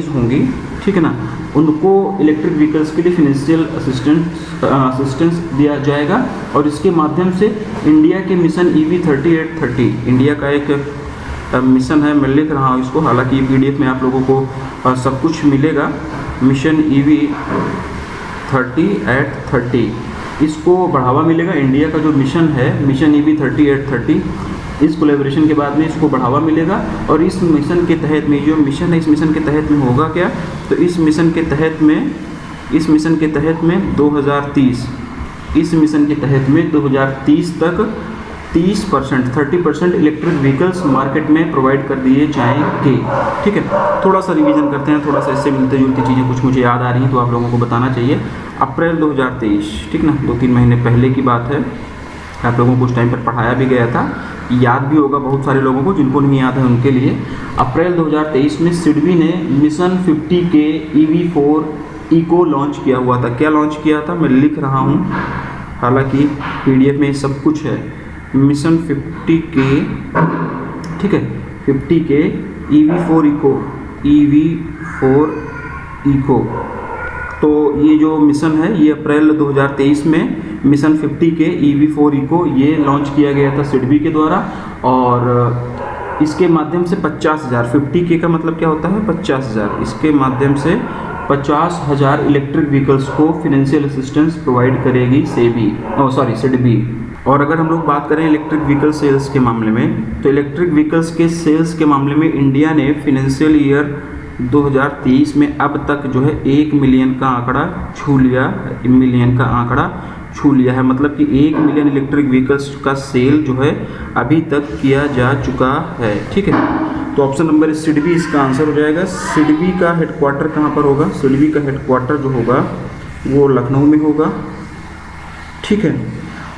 होंगी, ठीक है ना, उनको इलेक्ट्रिक व्हीकल्स के लिए फाइनेंशियल असिस्टेंस दिया जाएगा। और इसके माध्यम से इंडिया के मिशन EV 3830, इंडिया का एक मिशन है, मैं लिख रहा हूँ इसको, हालांकि ये PDF में आप लोगों को सब कुछ मिलेगा। मिशन EV 3830, इसको बढ़ावा मिलेगा। इंडिया का जो मिशन है, मिशन EV 3830, इस कोलैबोरेशन के बाद में इसको बढ़ावा मिलेगा। और इस मिशन के तहत में जो मिशन है, इस मिशन के तहत में होगा क्या, तो इस मिशन के तहत में 2030, इस मिशन के तहत में 2030 तक 30% इलेक्ट्रिक व्हीकल्स मार्केट में प्रोवाइड कर दिए जाएंगे, ठीक है। थोड़ा सा रिवीजन करते हैं, थोड़ा सा इससे मिलती जुलती चीज़ें कुछ मुझे याद आ रही हैं तो आप लोगों को बताना चाहिए। अप्रैल 2023, ठीक ना, 2-3 महीने पहले की बात है। आप लोगों को उस टाइम पर पढ़ाया भी गया था, याद भी होगा बहुत सारे लोगों को, जिनको नहीं याद है उनके लिए। अप्रैल 2023 में सिडबी ने मिशन 50 के EV4 इको लॉन्च किया हुआ था। क्या लॉन्च किया था, मैं लिख रहा हूँ, हालांकि PDF में सब कुछ है। मिशन 50 के, ठीक है, 50 के EV4 इको। तो ये जो मिशन है ये अप्रैल 2023 में मिशन 50 के EV4 इको ये लॉन्च किया गया था सिडबी के द्वारा। और इसके माध्यम से 50,000, 50 के का मतलब क्या होता है, 50,000, इसके माध्यम से 50,000 इलेक्ट्रिक व्हीकल्स को फाइनेंशियल असिस्टेंस प्रोवाइड करेगी सिडबी। और अगर हम लोग बात करें इलेक्ट्रिक व्हीकल सेल्स के मामले में, तो इलेक्ट्रिक व्हीकल्स के सेल्स के मामले में इंडिया ने फिनेंशियल ईयर 2023 में अब तक जो है 1 मिलियन का आंकड़ा छू लिया है। मतलब कि 1 मिलियन इलेक्ट्रिक व्हीकल्स का सेल जो है अभी तक किया जा चुका है। ठीक है, तो ऑप्शन नंबर सिडबी इसका आंसर हो जाएगा। सिडबी का हेडक्वार्टर कहाँ पर होगा? सिडबी का हेडक्वार्टर जो होगा वो लखनऊ में होगा। ठीक है,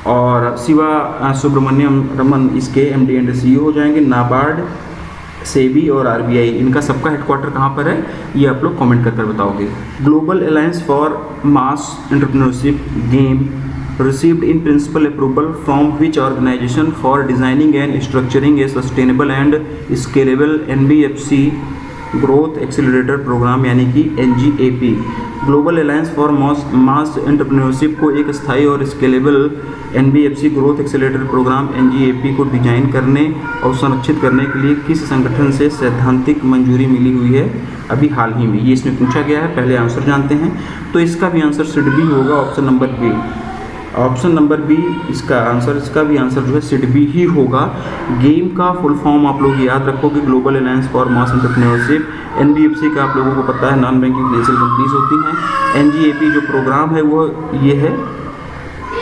और शिवा सुब्रमण्यम रमन इसके एमडी एंड सीईओ हो जाएंगे। नाबार्ड, सेबी और आरबीआई, इनका सबका हेडक्वार्टर कहाँ पर है ये आप लोग कमेंट कर बताओगे। Global alliance for mass entrepreneurship game received in principle approval from which organization for designing and structuring a sustainable and scalable NBFC growth accelerator programme यानी कि NGAP। Global alliance for mass entrepreneurship को एक स्थायी और scalable NBFC growth accelerator programme NGAP को design करने और संरक्षित करने के लिए किस संगठन से सैद्धांतिक मंजूरी मिली हुई है अभी हाल ही में? ये इसमें पूछा गया है। पहले आंसर जानते हैं, तो इसका भी आंसर सिडबी होगा, option number B. Option number B इसका भी आंसर जो है सिडबी ही होगा। गेम का फुल फॉर्म आप लोग याद रखोगे, global alliance for mass entrepreneurship. NBFC का आप लोगों को पता है नॉन बैंकिंग फाइनेंशियल कंपनीज होती हैं। NGAP जो प्रोग्राम है वो ये है,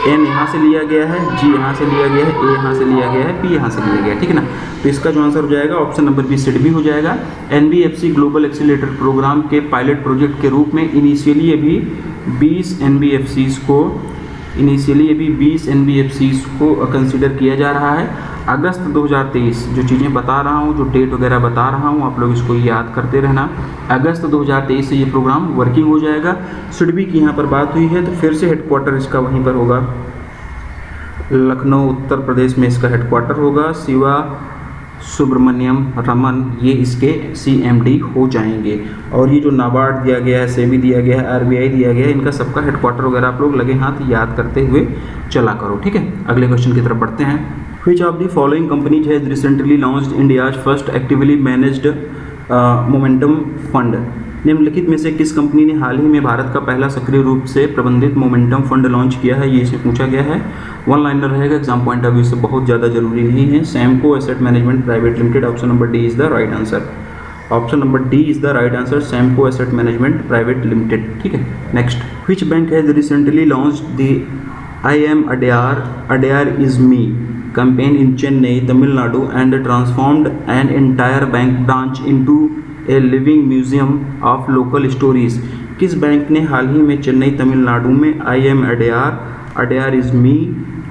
N यहाँ से लिया गया है, G यहाँ से लिया गया है, A यहाँ से लिया गया है, P यहाँ से लिया गया है। ठीक है ना, तो इसका जो आंसर हो जाएगा ऑप्शन नंबर बी सिडबी हो जाएगा। NBFC ग्लोबल एक्सीलरेटर प्रोग्राम के पायलट प्रोजेक्ट के रूप में इनिशियली अभी 20 NBFCs को कंसिडर किया जा रहा है। अगस्त 2023 जो चीज़ें बता रहा हूँ, जो डेट वगैरह बता रहा हूँ, आप लोग इसको याद करते रहना। अगस्त 2023 से ये प्रोग्राम वर्किंग हो जाएगा। सिडबी की यहाँ पर बात हुई है तो फिर से हेडक्वार्टर इसका वहीं पर होगा, लखनऊ उत्तर प्रदेश में इसका हेडक्वार्टर होगा। शिवा सुब्रमण्यम रमन ये इसके CMD हो जाएंगे। और ये जो नाबार्ड दिया गया है, सेबी दिया गया है, RBI दिया गया है, इनका सबका हेडक्वार्टर वगैरह आप लोग लगे हाथ याद करते हुए चला करो। ठीक है, अगले क्वेश्चन की तरफ बढ़ते हैं। Which of the following companies has recently launched India's first actively managed momentum fund? निम्नलिखित में से किस कंपनी ने हाल ही में भारत का पहला सक्रिय रूप से प्रबंधित मोमेंटम फंड लॉन्च किया है? ये इसे पूछा गया है। वन लाइनर रहेगा, एग्जाम पॉइंट ऑफ व्यू से बहुत ज़्यादा जरूरी नहीं है। Samco asset management private limited, option number D is the right answer. Option number D is the right answer, Samco asset management private limited. ठीक है, next. Which bank has recently launched the I am Adyar is me campaign in Chennai, Tamil Nadu and transformed an entire bank branch into a living museum of local stories? किस bank ने हाल ही में चेन्नई तमिलनाडु में I am Adyar is me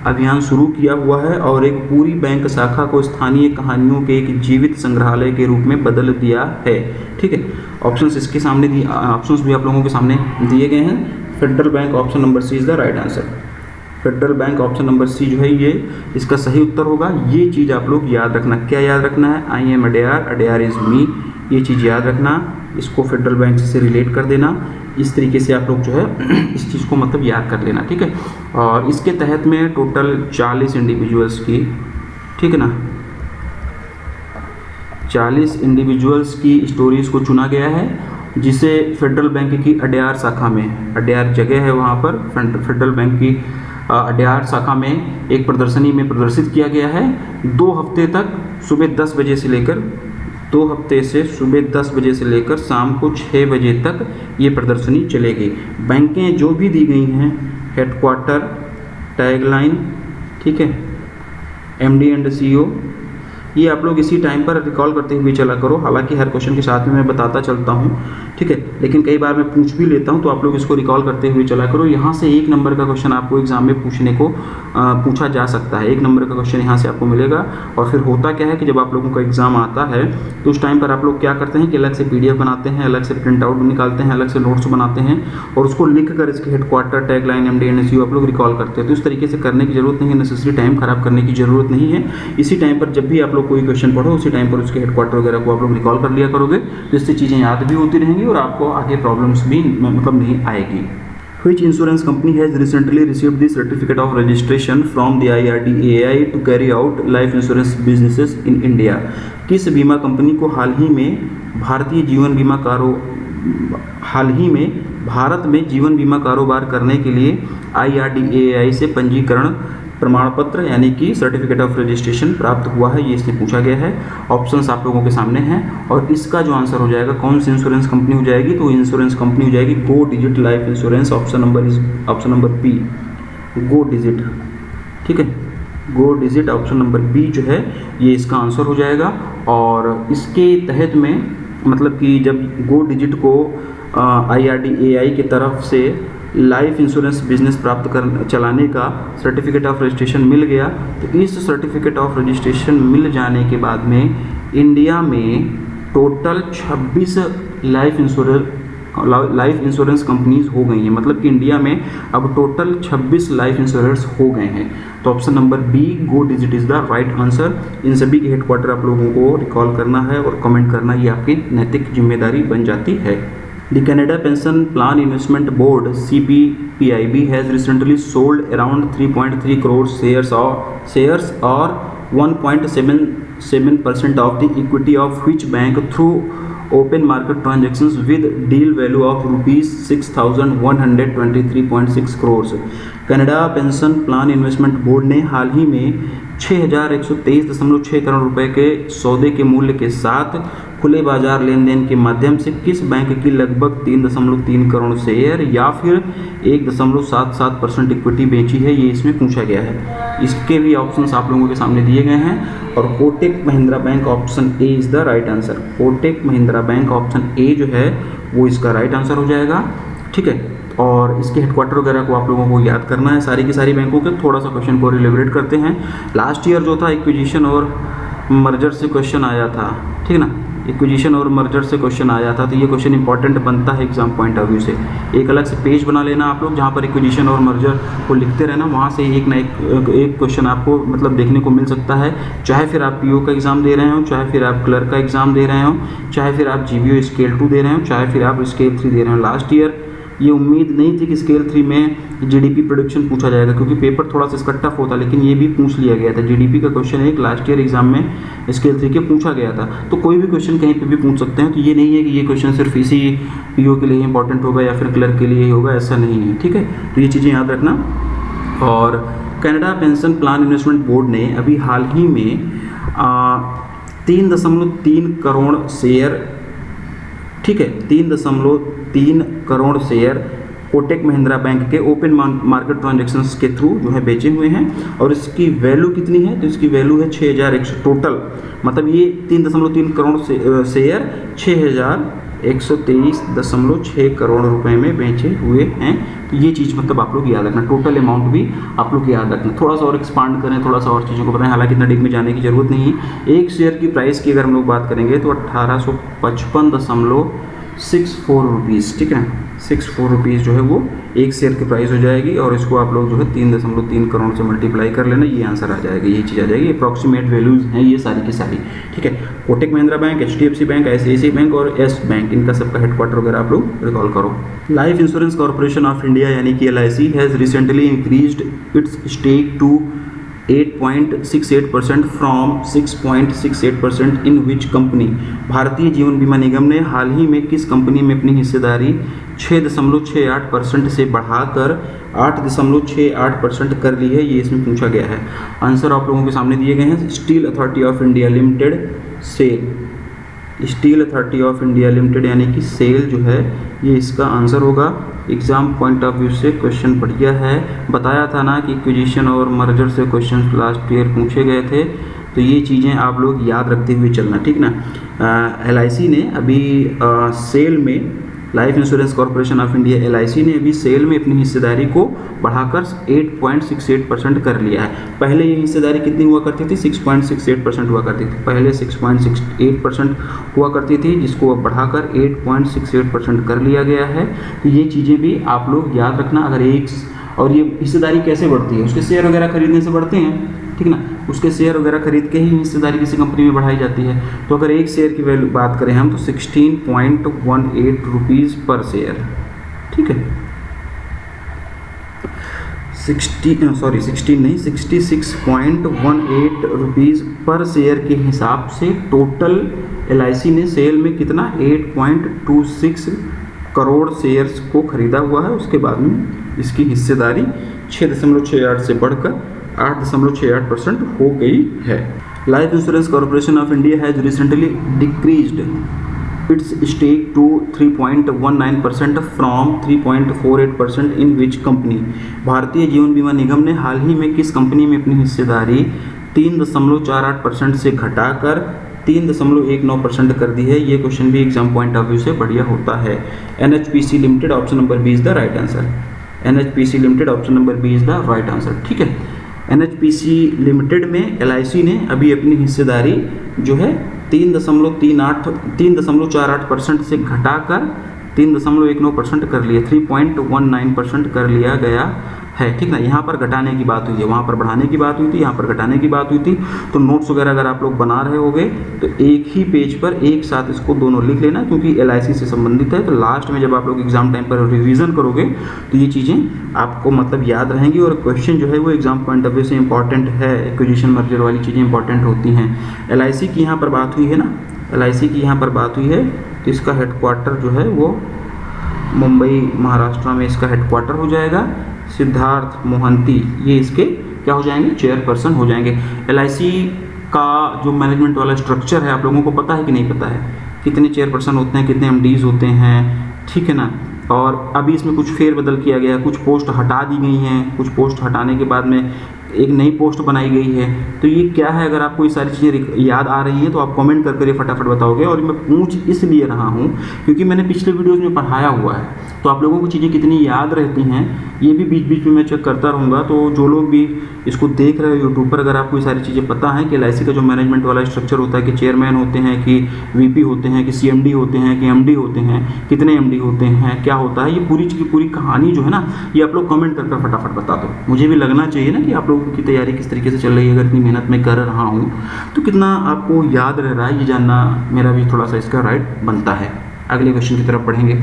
अभियान शुरू किया हुआ है और एक पूरी बैंक शाखा को स्थानीय कहानियों के एक जीवित संग्रहालय के रूप में बदल दिया है? ठीक है, ऑप्शंस इसके सामने दिए, ऑप्शंस भी आप लोगों के सामने दिए गए हैं। Federal bank, option number C is the right answer. Federal bank option number C जो है ये इसका सही उत्तर होगा। ये चीज़ आप लोग याद रखना। क्या याद रखना है? I am Adyar is me, ये चीज़ याद रखना। इसको फेडरल बैंक से रिलेट कर देना। इस तरीके से आप लोग जो है इस चीज़ को मतलब याद कर लेना। ठीक है, और इसके तहत में टोटल 40 इंडिविजुअल्स की, ठीक है ना, 40 इंडिविजुअल्स की स्टोरीज़ को चुना गया है, जिसे फेडरल बैंक की अड्यार शाखा में, अड्यार जगह है वहाँ पर, फेडरल बैंक की अड्यार शाखा में एक प्रदर्शनी में प्रदर्शित किया गया है। 2 हफ्ते तक सुबह 10 बजे से लेकर 2 हफ्ते से सुबह 10 बजे से लेकर शाम को 6 बजे तक ये प्रदर्शनी चलेगी। बैंकें जो भी दी गई हैं, हेडक्वार्टर, टैगलाइन, ठीक है, MD एंड CEO, ये आप लोग इसी टाइम पर रिकॉल करते हुए चला करो। हालांकि हर क्वेश्चन के साथ में मैं बताता चलता हूँ, ठीक है, लेकिन कई बार मैं पूछ भी लेता हूँ, तो आप लोग इसको रिकॉल करते हुए चला करो। यहाँ से 1 नंबर का क्वेश्चन आपको एग्जाम में पूछने को पूछा जा सकता है। 1 नंबर का क्वेश्चन यहाँ से आपको मिलेगा। और फिर होता क्या है कि जब आप लोगों का एग्जाम आता है तो उस टाइम पर आप लोग क्या करते हैं कि अलग से PDF बनाते हैं, अलग से प्रिंट आउट निकालते हैं, अलग से नोट्स बनाते हैं और उसको लिख कर इसके headquarter, tagline, MD and CEO आप लोग रिकॉल करते हैं। तो इस तरीके से करने की जरूरत नहीं है, नेसेसरी टाइम खराब करने की जरूरत नहीं है। इसी टाइम पर जब भी आप लोग कोई क्वेश्चन पढ़ो उसी टाइम पर उसके हेडक्वार्टर वगैरह को आप लोग रिकॉल कर लिया करोगे, तो इससे चीज़ें याद भी होती रहेंगी और आपको आगे प्रॉब्लम्स भी मतलब नहीं आएगी। Which insurance company has recently received the certificate of registration from the IRDAI to carry out life insurance businesses in India? किस बीमा कंपनी को हाल ही में भारत में जीवन बीमा कारोबार करने के लिए IRDAI से पंजीकरण प्रमाण पत्र यानी कि सर्टिफिकेट ऑफ रजिस्ट्रेशन प्राप्त हुआ है, ये इसमें पूछा गया है। ऑप्शंस आप लोगों के सामने हैं और इसका जो आंसर हो जाएगा कौन सी इंश्योरेंस कंपनी हो जाएगी, तो इंश्योरेंस कंपनी हो जाएगी Go Digit life insurance. Option number B Go Digit, ठीक है, Go Digit option number B जो है ये इसका आंसर हो जाएगा। और इसके तहत में मतलब कि जब गो डिजिट को IRDAI की तरफ से लाइफ इंश्योरेंस बिजनेस प्राप्त कर चलाने का सर्टिफिकेट ऑफ रजिस्ट्रेशन मिल गया, तो इस सर्टिफिकेट ऑफ रजिस्ट्रेशन मिल जाने के बाद में इंडिया में टोटल 26 लाइफ इंश्योरेंस कंपनीज हो गई हैं। मतलब कि इंडिया में अब टोटल 26 लाइफ इंश्योरेंस हो गए हैं। तो option number B Go Digit is the right answer. इन सभी के हेडक्वार्टर आप लोगों को रिकॉल करना है और कमेंट करना, ये आपकी नैतिक जिम्मेदारी बन जाती है। The Canada pension plan investment board CPPIB has recently sold around 3.3 crore shares और 1.77% of the equity of which bank through open market transactions with deal value of ₹6,123.6 crore. Canada pension plan investment board ने हाल ही में 6,123.6 करोड़ रुपए के सौदे के मूल्य के साथ खुले बाजार लेन देन के माध्यम से किस बैंक की लगभग 3.3 करोड़ शेयर या फिर 1.77% इक्विटी बेची है, ये इसमें पूछा गया है। इसके भी ऑप्शंस आप लोगों के सामने दिए गए हैं और Kotak Mahindra bank option A is the right answer. Kotak Mahindra bank option A जो है वो इसका राइट आंसर हो जाएगा, ठीक है। और इसके हेडक्वार्टर वगैरह को आप लोगों को याद करना है सारी की सारी बैंकों के। थोड़ा सा क्वेश्चन को रिलेबरेट करते हैं। लास्ट ईयर जो था एक्विजिशन और मर्जर से क्वेश्चन आया था, ठीक ना, एक्विजिशन और मर्जर से क्वेश्चन आया था, तो ये क्वेश्चन इंपॉर्टेंट बनता है एग्जाम पॉइंट ऑफ व्यू से। एक अलग से पेज बना लेना आप लोग जहाँ पर एक्विजिशन और मर्जर को लिखते रहना, वहाँ से एक ना एक क्वेश्चन आपको मतलब देखने को मिल सकता है। चाहे फिर आप PO का एग्ज़ाम दे रहे हो, चाहे फिर आप क्लर्क का एग्ज़ाम दे रहे हो, चाहे फिर आप GBO स्केल 2 दे रहे हो, चाहे फिर आप स्केल 3 दे रहे हो। लास्ट ईयर ये उम्मीद नहीं थी कि स्केल 3 में GDP प्रोडिक्शन पूछा जाएगा, क्योंकि पेपर थोड़ा सा इसका टफ होता, लेकिन ये भी पूछ लिया गया था। GDP का क्वेश्चन एक लास्ट ईयर एग्जाम में स्केल 3 के पूछा गया था। तो कोई भी क्वेश्चन कहीं पे भी पूछ सकते हैं, तो ये नहीं है कि ये क्वेश्चन सिर्फ इसी PO के लिए इंपॉर्टेंट होगा या फिर क्लर्क के लिए ही होगा, ऐसा नहीं है, ठीक है। तो ये चीज़ें याद रखना। और Canada pension plan investment board ने अभी हाल ही में 3.3 करोड़ शेयर, ठीक है, 3.3 करोड़ शेयर कोटक महिंद्रा बैंक के ओपन मार्केट ट्रांजैक्शंस के थ्रू जो है बेचे हुए हैं। और इसकी वैल्यू कितनी है, तो इसकी वैल्यू है 6,100 टोटल। मतलब ये 3.3 करोड़ शेयर 6,123.6 करोड़ रुपए में बेचे हुए हैं। तो ये चीज़ मतलब आप लोग याद रखना, टोटल अमाउंट भी आप लोग याद रखना। थोड़ा सा और एक्सपांड करें, थोड़ा सा और चीज़ों को बताएं, हालांकि इतना डीप में जाने की जरूरत नहीं है। एक शेयर की प्राइस की अगर हम लोग बात करेंगे तो 1855.64 रुपीज़, ठीक है, 64 रुपीज़ जो है वो एक शेयर की प्राइस हो जाएगी। और इसको आप लोग जो है 3.3 करोड़ से मल्टीप्लाई कर लेना, ये आंसर आ जाएगा, ये चीज़ आ जाएगी। अप्रॉक्सीमेट वैल्यूज़ हैं ये सारी की सारी, ठीक है। Kotak Mahindra bank, HDFC bank, ICICI bank और येस बैंक, इनका सबका हेडक्वार्टर वगैरह आप लोग रिकॉल करो। Life insurance corporation of India यानी कि LIC has recently increased its stake to 8.68% from 6.68% in which company. Bharatiya Jeevan बीमा निगम ने हाल ही में किस कंपनी में अपनी हिस्सेदारी 6.68% से बढ़ाकर 8.68% कर ली है, ये इसमें पूछा गया है। आंसर आप लोगों के सामने दिए गए हैं। Steel authority of India limited SAIL, steel authority of India limited यानी कि सेल जो है ये इसका आंसर होगा। एग्जाम पॉइंट ऑफ व्यू से क्वेश्चन बढ़िया है। बताया था ना कि एक्विजिशन और मर्जर से क्वेश्चन लास्ट ईयर पूछे गए थे, तो ये चीज़ें आप लोग याद रखते हुए चलना, ठीक ना। LIC ने अभी सेल में, life insurance corporation of India LIC ने अभी सेल में अपनी हिस्सेदारी को बढ़ाकर 8.68% कर लिया है। पहले ये हिस्सेदारी कितनी हुआ करती थी, 6.68% हुआ करती थी। पहले 6.68% हुआ करती थी, जिसको अब बढ़ाकर 8.68% कर लिया गया है। ये चीज़ें भी आप लोग याद रखना। अगर एक, और ये हिस्सेदारी कैसे बढ़ती है, उसके शेयर वगैरह खरीदने से बढ़ते हैं, ठीक ना, उसके शेयर वगैरह खरीद के ही हिस्सेदारी किसी कंपनी में बढ़ाई जाती है। तो अगर एक शेयर की वैल्यू बात करें हम तो 16.18 रुपीज़ पर शेयर, ठीक है, 66.18 रुपीज़ पर शेयर के हिसाब से टोटल LIC ने सेल में कितना 8.26 करोड़ शेयर्स को खरीदा हुआ है। उसके बाद में इसकी हिस्सेदारी 6.68 से बढ़कर 8.68% हो गई है। Life insurance corporation of India has recently decreased its stake to 3.19% from 3.48% in which company. Bharatiya Jeevan बीमा निगम ने हाल ही में किस कंपनी में अपनी हिस्सेदारी 3.48% से घटाकर 3.19% कर दी है? ये क्वेश्चन भी एग्जाम पॉइंट ऑफ व्यू से बढ़िया होता है। NHPC limited, option number B is the right answer. NHPC limited, option number B is the right answer. ठीक है, NHPC लिमिटेड में LIC ने अभी अपनी हिस्सेदारी जो है 3.48% से घटाकर 3.19% कर लिया, 3.19% कर लिया गया है। ठीक ना, यहाँ पर घटाने की बात हुई है, वहाँ पर बढ़ाने की बात हुई थी, यहाँ पर घटाने की बात हुई थी। तो नोट्स वगैरह अगर आप लोग बना रहे होगे तो एक ही पेज पर एक साथ इसको दोनों लिख लेना, क्योंकि LIC से संबंधित है। तो लास्ट में जब आप लोग एग्जाम टाइम पर रिवीजन करोगे तो ये चीज़ें आपको मतलब याद रहेंगी और क्वेश्चन जो है वो एग्जाम पॉइंट ऑफ व्यू से इंपॉर्टेंट है। एक्विजिशन मर्जर वाली चीज़ें इंपॉर्टेंट होती हैं। LIC की यहाँ पर बात हुई है ना, LIC की यहाँ पर बात हुई है, तो इसका हेडक्वार्टर जो है वो मुंबई महाराष्ट्र में इसका हेडक्वार्टर हो जाएगा। सिद्धार्थ मोहंती ये इसके क्या हो जाएंगे? चेयरपर्सन हो जाएंगे। LIC का जो मैनेजमेंट वाला स्ट्रक्चर है आप लोगों को पता है कि नहीं पता है? कितने चेयरपर्सन होते हैं, कितने MDs होते हैं, ठीक है ना। और अभी इसमें कुछ फेरबदल किया गया, कुछ पोस्ट हटा दी गई हैं, कुछ पोस्ट हटाने के बाद में एक नई पोस्ट बनाई गई है। तो ये क्या है? अगर आपको ये सारी चीज़ें याद आ रही हैं तो आप कमेंट करके ये फटाफट बताओगे। और मैं पूछ इसलिए रहा हूँ क्योंकि मैंने पिछले वीडियोज़ में पढ़ाया हुआ है, तो आप लोगों को चीज़ें कितनी याद रहती हैं ये भी बीच बीच में मैं चेक करता रहूँगा। तो जो लोग भी इसको देख रहे हो यूट्यूब पर, अगर आपको ये सारी चीज़ें पता है कि LIC का जो मैनेजमेंट वाला स्ट्रक्चर होता है कि चेयरमैन होते हैं, कि VP होते हैं, कि CMD होते हैं, कि MD होते हैं, कितने MD होते हैं, क्या होता है, ये पूरी की पूरी कहानी जो है ना, ये आप लोग कमेंट करके फटाफट बता दो। मुझे भी लगना चाहिए ना कि आप लोगों की तैयारी किस तरीके से चल रही है। अगर इतनी मेहनत मैं कर रहा हूँ तो कितना आपको याद रह रहा है, ये जानना मेरा भी थोड़ा सा इसका राइट बनता है। अगले क्वेश्चन की तरफ बढ़ेंगे।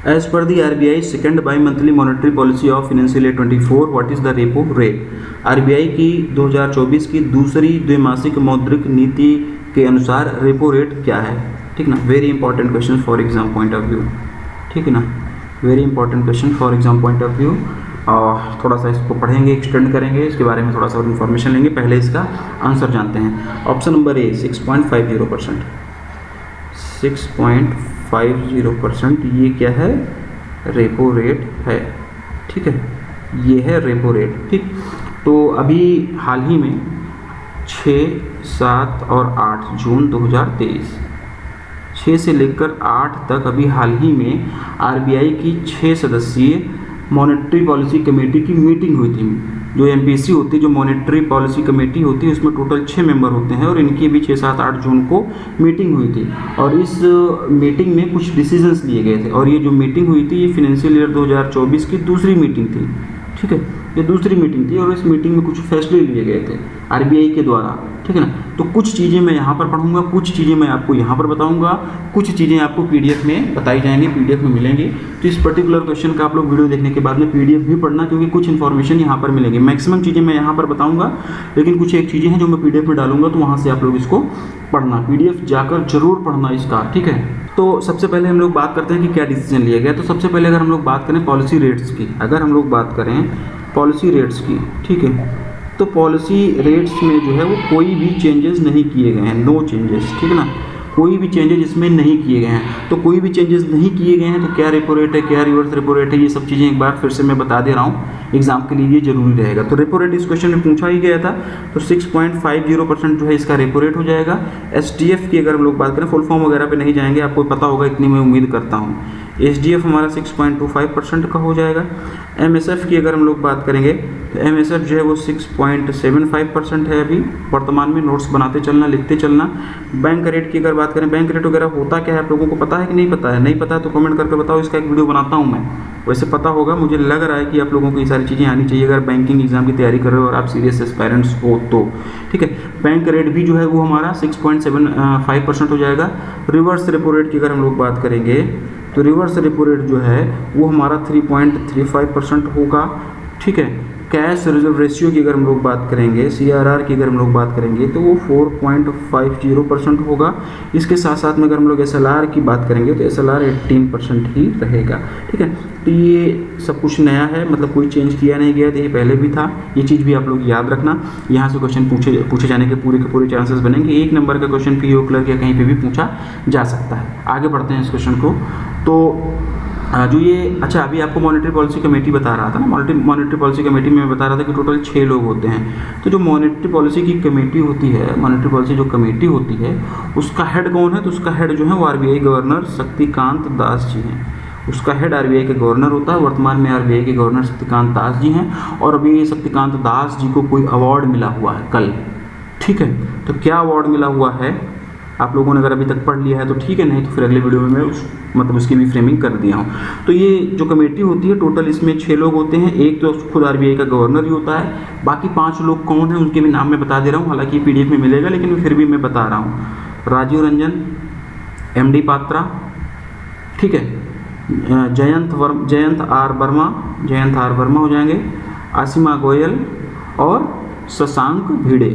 As per the RBI second bi-monthly monetary policy of financial year 24, what is the repo rate? RBI की 2024 की दूसरी द्विमासिक मौद्रिक नीति के अनुसार रेपो रेट क्या है? ठीक ना, very important question for exam point of view. ठीक है ना, very important question for exam point of view. थोड़ा सा इसको पढ़ेंगे, एक्सटेंड करेंगे, इसके बारे में थोड़ा सा और इन्फॉर्मेशन लेंगे। पहले इसका आंसर जानते हैं। ऑप्शन नंबर ए 6.50%। 6.50% ये क्या है? रेपो रेट है। ठीक है, ये है रेपो रेट। ठीक, तो अभी हाल ही में 6, 7 और 8 जून 2023, 6 से लेकर 8 तक अभी हाल ही में RBI की 6 सदस्यीय मॉनेटरी पॉलिसी कमेटी की मीटिंग हुई थी। जो MPC होती है, जो मॉनेटरी पॉलिसी कमेटी होती है, उसमें टोटल 6 मेंबर होते हैं और इनकी भी 6, 7, 8 जून को मीटिंग हुई थी। और इस मीटिंग में कुछ डिसीजंस लिए गए थे। और ये जो मीटिंग हुई थी ये फिनेंशियल ईयर 2024 की दूसरी मीटिंग थी। ठीक है, ये दूसरी मीटिंग थी और इस मीटिंग में कुछ फैसले लिए गए थे RBI के द्वारा। ठीक है ना, तो कुछ चीज़ें मैं यहाँ पर पढ़ूंगा, कुछ चीज़ें मैं आपको यहाँ पर बताऊंगा, कुछ चीज़ें आपको PDF में बताई जाएंगी, PDF में मिलेंगी। तो इस पर्टिकुलर क्वेश्चन का आप लोग वीडियो देखने के बाद में PDF भी पढ़ना, क्योंकि कुछ इन्फॉर्मेशन यहाँ पर मिलेंगी। मैक्सिमम चीज़ें मैं यहाँ पर बताऊँगा, लेकिन कुछ एक चीज़ें हैं जो मैं PDF में डालूंगा, तो वहाँ से आप लोग इसको पढ़ना, PDF जाकर जरूर पढ़ना इसका। ठीक है, तो सबसे पहले हम लोग बात करते हैं कि क्या डिसीजन लिया गया। तो सबसे पहले अगर हम लोग बात करें पॉलिसी रेट्स की, अगर हम लोग बात करें पॉलिसी रेट्स की, ठीक है, तो पॉलिसी रेट्स में जो है वो कोई भी चेंजेस नहीं किए गए हैं, नो चेंजेस। ठीक है ना, कोई भी चेंजेस इसमें नहीं किए गए हैं। तो कोई भी चेंजेस नहीं किए गए हैं तो क्या रेपो रेट है, क्या रिवर्स रेपो रेट है, ये सब चीज़ें एक बार फिर से मैं बता दे रहा हूँ, एग्जाम के लिए ये जरूरी रहेगा। तो रेपो रेट इस क्वेश्चन में पूछा ही गया था, तो 6.50% जो है इसका रेपो रेट हो जाएगा। SDF की अगर हम लोग बात करें, फुल फॉर्म वगैरह पे नहीं जाएंगे, आपको पता होगा, इतनी मैं उम्मीद करता हूँ। SDF हमारा 6.25% का हो जाएगा। MSF की अगर हम लोग बात करेंगे तो MSF जो है वो 6.75% है अभी वर्तमान में। नोट्स बनाते चलना, लिखते चलना। बैंक रेट की अगर बात करें, बैंक रेट वगैरह होता क्या है आप लोगों को पता है कि नहीं पता है? नहीं पता है तो कमेंट करके बताओ, इसका एक वीडियो बनाता हूँ मैं। वैसे पता होगा, मुझे लग रहा है कि आप लोगों को ये सारी चीज़ें आनी चाहिए अगर बैंकिंग एग्जाम की तैयारी कर रहे हो और आप सीरियस एस्पायरेंट्स हो तो। ठीक है, बैंक रेट भी जो है वो हमारा 6.75% हो जाएगा। रिवर्स रेपो रेट की अगर हम लोग बात करेंगे तो रिवर्स रेपो रेट जो है वो हमारा 3.35% होगा। ठीक है, कैश रिजर्व रेशियो की अगर हम लोग बात करेंगे, CRR की अगर हम लोग बात करेंगे तो वो 4.50% होगा। इसके साथ साथ में अगर हम लोग SLR की बात करेंगे तो SLR 18% ही रहेगा। ठीक है, तो ये सब कुछ नया है, मतलब कोई चेंज किया नहीं गया, तो ये पहले भी था। ये चीज़ भी आप लोग याद रखना। यहाँ से क्वेश्चन पूछे जाने के पूरे चांसेस बनेंगे। 1 नंबर का क्वेश्चन PO क्लर्क या कहीं पर भी पूछा जा सकता है। आगे बढ़ते हैं इस क्वेश्चन को। तो जो ये अच्छा, अभी आपको मॉनेटरी पॉलिसी कमेटी बता रहा था ना, मॉनेटरी पॉलिसी कमेटी में बता रहा था कि टोटल 6 लोग होते हैं। तो जो मॉनेटरी पॉलिसी की कमेटी होती है, मॉनेटरी पॉलिसी जो कमेटी होती है, उसका हेड कौन है? तो उसका हेड जो है वो RBI गवर्नर शक्तिकांत दास जी हैं। उसका हेड RBI के गवर्नर होता है। वर्तमान में RBI के गवर्नर शक्तिकांत दास जी हैं, और अभी शक्तिकांत दास जी को कोई अवार्ड मिला हुआ है कल। ठीक है, तो क्या अवार्ड मिला हुआ है? आप लोगों ने अगर अभी तक पढ़ लिया है तो ठीक है, नहीं तो फिर अगले वीडियो में मैं उसकी भी फ्रेमिंग कर दिया हूँ। तो ये जो कमेटी होती है, टोटल इसमें 6 लोग होते हैं। एक तो खुद RBI का गवर्नर ही होता है। बाकी 5 लोग कौन हैं उनके भी नाम मैं बता दे रहा हूँ, हालांकि PDF में मिलेगा, लेकिन फिर भी मैं बता रहा हूँ। राजीव रंजन, MD पात्रा, ठीक है, जयंत आर वर्मा हो जाएंगे, आसिमा गोयल और शशांक भिड़े।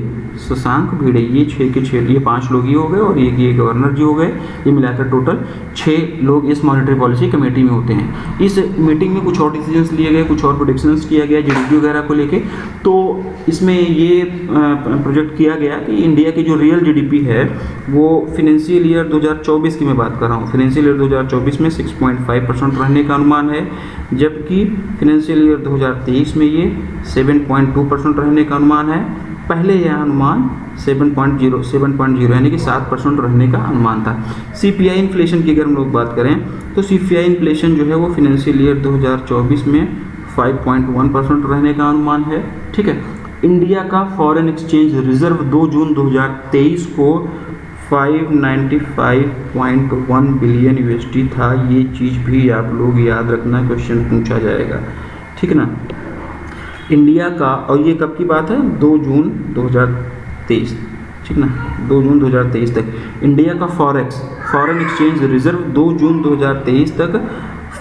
ये 6 के 6, ये 5 लोग ही हो गए, और ये गवर्नर जी हो गए। ये मिलाकर टोटल 6 लोग इस मॉनेटरी पॉलिसी कमेटी में होते हैं। इस मीटिंग में कुछ और डिसीजंस लिए गए, कुछ और प्रेडिक्शंस किया गया GDP वगैरह को लेके। तो इसमें ये प्रोजेक्ट किया गया कि इंडिया की जो रियल GDP है वो फिनेंशियल ईयर 2024 की मैं बात कर रहा हूँ, फिनेंशियल ईयर 2024 में 6.5% रहने का अनुमान है, जबकि फिनेंशियल ईयर 2023 में ये 7.2% रहने का अनुमान है। पहले यह अनुमान 7.0 यानी कि 7% रहने का अनुमान था। CPI इन्फ्लेशन की अगर हम लोग बात करें तो CPI इन्फ्लेशन जो है वो फिनेंशियल ईयर 2024 में 5.1% रहने का अनुमान है। ठीक है, इंडिया का फॉरेन एक्सचेंज रिजर्व 2 जून 2023 को 595.1 बिलियन USD था। ये चीज़ भी आप लोग याद रखना, क्वेश्चन पूछा जाएगा। ठीक है ना, इंडिया का, और ये कब की बात है? 2 जून 2023, ठीक ना, 2 जून 2023 तक इंडिया का फॉरेन एक्सचेंज रिजर्व 2 जून 2023 तक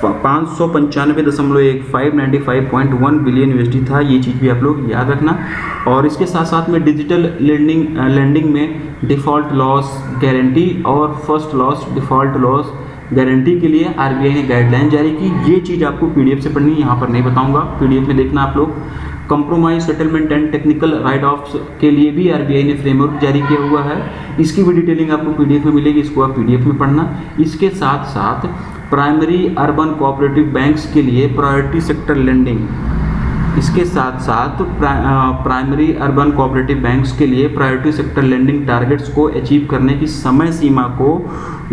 595.1 बिलियन USD था। ये चीज़ भी आप लोग याद रखना। और इसके साथ साथ में डिजिटल लैंडिंग में डिफ़ॉल्ट लॉस गारंटी और first loss default loss guarantee के लिए RBI ने गाइडलाइन जारी की। ये चीज़ आपको PDF से पढ़नी है, यहाँ पर नहीं बताऊँगा, PDF में देखना आप लोग। Compromise settlement and technical right offs के लिए भी RBI ने फ्रेमवर्क जारी किया हुआ है। इसकी भी डिटेलिंग आपको PDF में मिलेगी, इसको आप PDF में पढ़ना। इसके साथ साथ प्राइमरी अर्बन कोऑपरेटिव बैंक्स के लिए प्रायोरिटी सेक्टर लेंडिंग, इसके साथ साथ प्राइमरी अर्बन कोऑपरेटिव बैंक्स के लिए प्रायोरिटी सेक्टर लेंडिंग टारगेट्स को अचीव करने की समय सीमा को